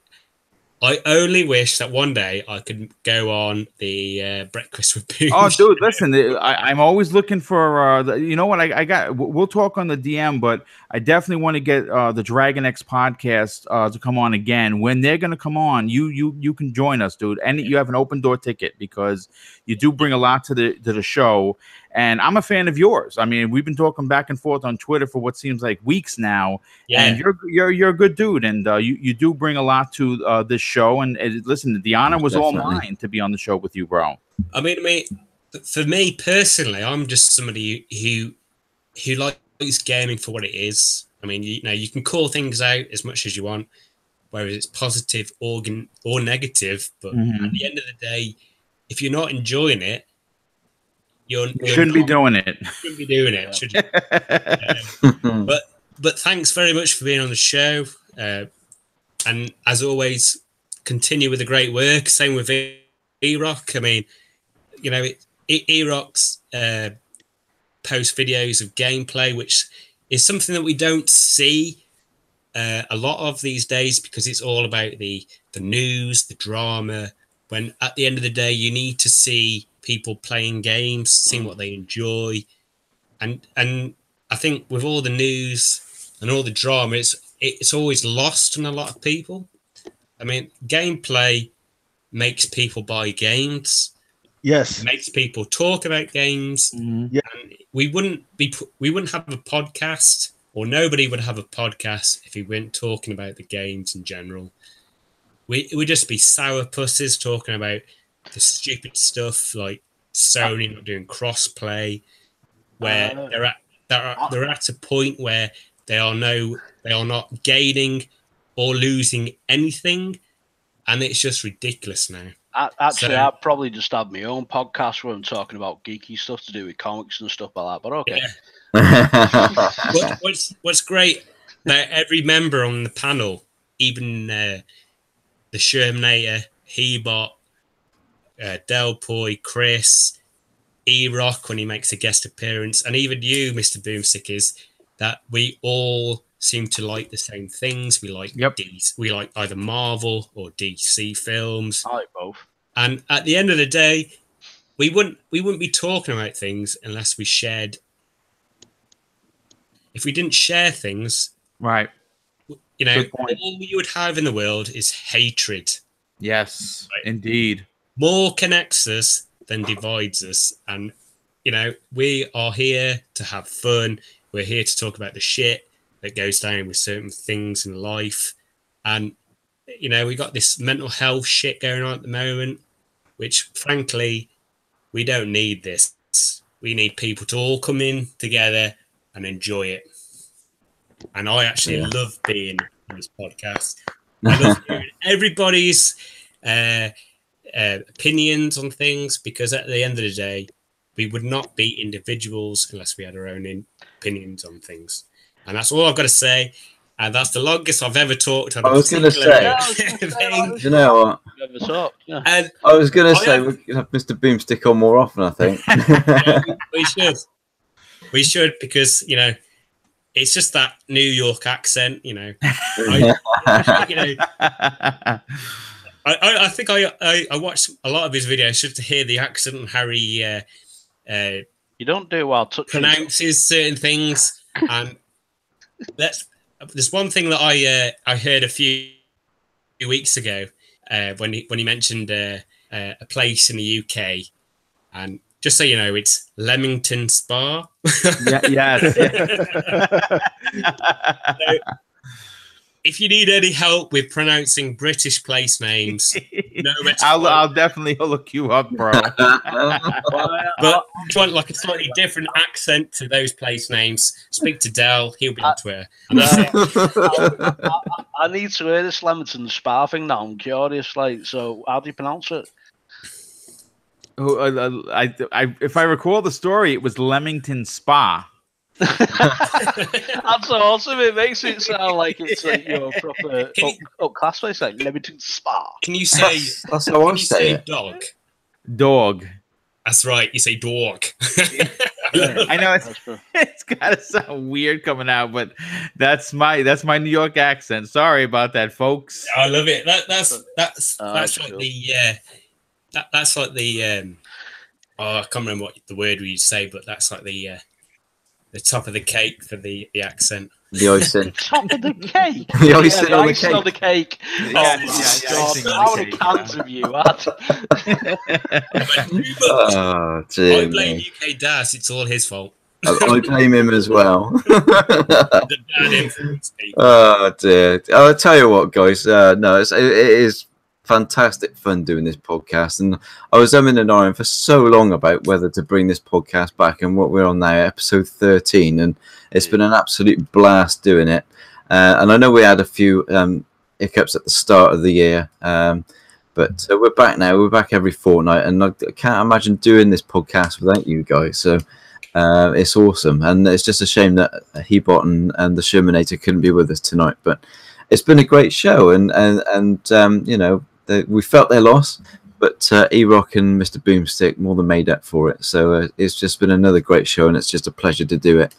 I only wish that one day I could go on the Breakfast with Boom. Oh, dude, listen, I'm always looking for, you know what, I got, we'll talk on the DM, but I definitely want to get the Dragon X podcast to come on again. When they're going to come on, you can join us, dude. And you have an open door ticket, because you do bring a lot to the show. And I'm a fan of yours. I mean, we've been talking back and forth on Twitter for what seems like weeks now. Yeah. And you're a good dude, and you do bring a lot to this show. And listen, the honor was all mine to be on the show with you, bro. I mean, for me personally, I'm just somebody who likes gaming for what it is. I mean, you know, you can call things out as much as you want, whether it's positive or negative. But at the end of the day, if you're not enjoying it, you shouldn't be doing it. Shouldn't be doing it, should you? But thanks very much for being on the show. And as always, continue with the great work. Same with Erok. I mean, you know, Erok's post videos of gameplay, which is something that we don't see a lot of these days, because it's all about the news, the drama, when at the end of the day, you need to see people playing games, seeing what they enjoy. And I think with all the news and all the drama, it's always lost on a lot of people. I mean, gameplay makes people buy games. Yes. It makes people talk about games. Yeah. And we wouldn't have a podcast, or nobody would have a podcast, if we weren't talking about the games in general. It would just be sourpusses talking about the stupid stuff like Sony not doing crossplay, where they're at a point where they are not gaining or losing anything, and it's just ridiculous now. Actually, I'd probably just have my own podcast where I'm talking about geeky stuff to do with comics and stuff like that. But okay. Yeah. What's great that every member on the panel, even the Shermanator, Hebot, Delpoy, Chris, Erok when he makes a guest appearance, and even you, Mr. Boomstick, is that we all seem to like the same things. We like we like either Marvel or DC films. I like both. And at the end of the day, we wouldn't be talking about things unless we shared. If we didn't share things, right? You know, all you would have in the world is hatred. Yes, right? Indeed. More connects us than divides us. And, you know, we are here to have fun. We're here to talk about the shit that goes down with certain things in life. And, you know, we got this mental health shit going on at the moment, which, frankly, we don't need this. We need people to all come in together and enjoy it. And I actually love being on this podcast. I love hearing everybody's opinions on things, because at the end of the day, we would not be individuals unless we had our own opinions on things. And that's all I've got to say. And that's the longest I've ever talked on. I was going to say, you know what? And I was going to say we could have Mr. Boomstick on more often, I think. we should. We should, because, you know, it's just that New York accent, you know. I think I watched a lot of his videos just to hear the accent and how he you don't do well pronounces certain things. And there's one thing that I heard a few weeks ago when he mentioned a place in the UK, and just so you know, it's Leamington Spa. Yes. So, if you need any help with pronouncing British place names, no, I'll definitely look you up, bro. But if you want like a slightly different accent to those place names, speak to Dell. He'll be on Twitter. I need to hear this Leamington Spa thing now. I'm curious. Like, so how do you pronounce it? If I recall the story, it was Leamington Spa. That's awesome. It makes it sound like it's like, you know, proper up class place, like Leamington Spa. Can you say that's how I say it? Dog. Dog. That's right. You say dog. I know it's gotta sound weird coming out, but that's my New York accent. Sorry about that, folks. I love it. That's like cool. that's like the I can't remember what the word we say, but that's like the top of the cake for the accent. The icing. Top of the cake. The icing on the icing cake. on the cake. Yeah, God, how many cans have you had? Oh, dear. I blame UK Daz. It's all his fault. I blame him as well. The bad influence people. Oh dear! I'll tell you what, guys. No, it is fantastic fun doing this podcast, and I was umming and ahhing for so long about whether to bring this podcast back, and what we're on now, episode 13, and it's been an absolute blast doing it. And I know we had a few hiccups at the start of the year, but we're back now. We're back every fortnight, and I can't imagine doing this podcast without you guys. So it's awesome, and it's just a shame that Hebot and the Shermanator couldn't be with us tonight. But it's been a great show, and you know, we felt their loss, but Erok and Mr. Boomstick more than made up for it. So it's just been another great show, and it's just a pleasure to do it.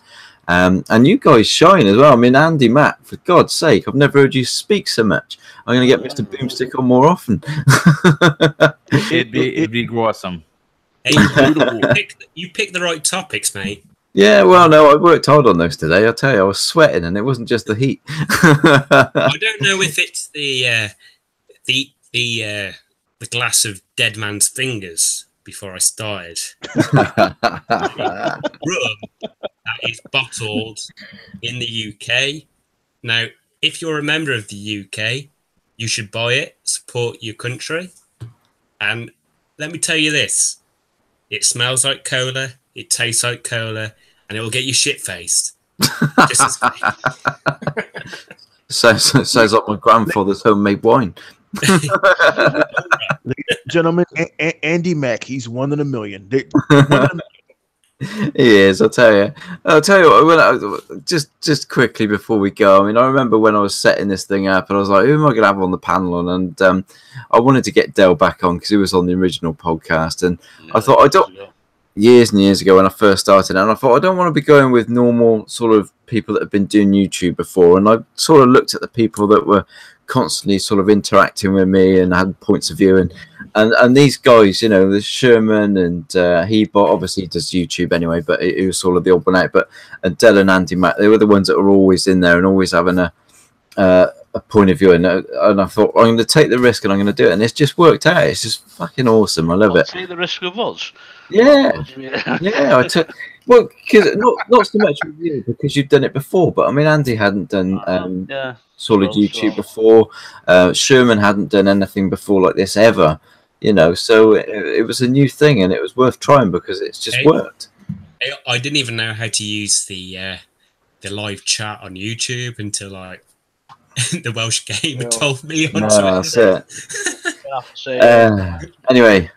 And you guys shine as well. I mean, Andy, Matt, for God's sake, I've never heard you speak so much. I'm going to get Mr. Boomstick on more often. It'd be awesome. Hey, you picked the right topics, mate. Yeah, well, no, I worked hard on those today. I'll tell you, I was sweating, and it wasn't just the heat. I don't know if it's the glass of dead man's fingers before I started. Rum that is bottled in the UK. Now, if you're a member of the UK, you should buy it, support your country. And let me tell you this, it smells like cola, it tastes like cola, and it will get you shit-faced. Just Sounds like my grandfather's homemade wine. Ladies and gentlemen, Andy Mack, he's one in a million. He is, I'll tell you. What, just quickly before we go, I mean, I remember when I was setting this thing up, and I was like, who am I going to have on the panel? And I wanted to get Dell back on because he was on the original podcast, and I thought, years and years ago when I first started, and I thought I don't want to be going with normal sort of people that have been doing YouTube before, and I sort of looked at the people that were constantly sort of interacting with me and had points of view, and these guys, you know, the Sherman and Hebot, obviously he does YouTube anyway, but he was sort of the odd one out. But Adele and Andy Mack, they were the ones that were always in there and always having a point of view, and I thought I'm going to take the risk and I'm going to do it, and it's just worked out. It's just fucking awesome. I love it. Take the risk of us. Yeah, yeah. I took because not so much with you because you've done it before, but I mean Andy hadn't done solid YouTube before. Sherman hadn't done anything before like this ever, you know. So it was a new thing, and it was worth trying because it's just worked. I didn't even know how to use the live chat on YouTube until like the Welsh Gamer told me on Twitter. That's it. Anyway.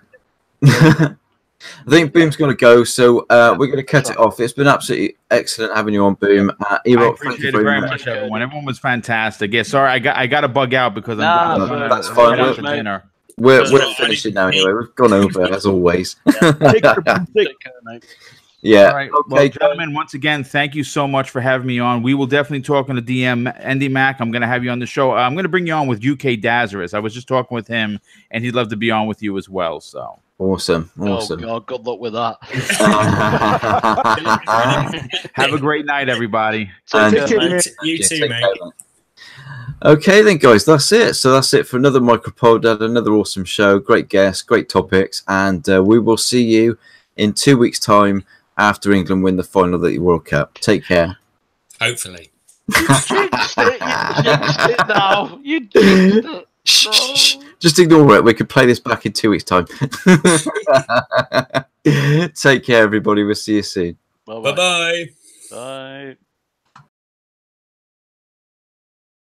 I think Boom's going to go, so we're going to cut it off. It's been absolutely excellent having you on, Boom. Erok, I appreciate it very much, everyone. Everyone was fantastic. Yeah, sorry, I got to bug out because that's fine. We're finishing now anyway. We've gone over as always. Yeah. All right. Okay, well, gentlemen, once again, thank you so much for having me on. We will definitely talk on the DM. Andy Mack, I'm going to have you on the show. I'm going to bring you on with UK Dazarus. I was just talking with him, and he'd love to be on with you as well. So. Awesome. Oh, God, good luck with that. Have a great night, everybody. You too, mate. Okay, then, guys, that's it. So that's it for another MicroPod, another awesome show. Great guests, great topics, and we will see you in 2 weeks' time after England win the final of the World Cup. Take care. Hopefully. Shh. Just ignore it. We could play this back in 2 weeks' time. Take care, everybody. We'll see you soon. Bye-bye. Bye.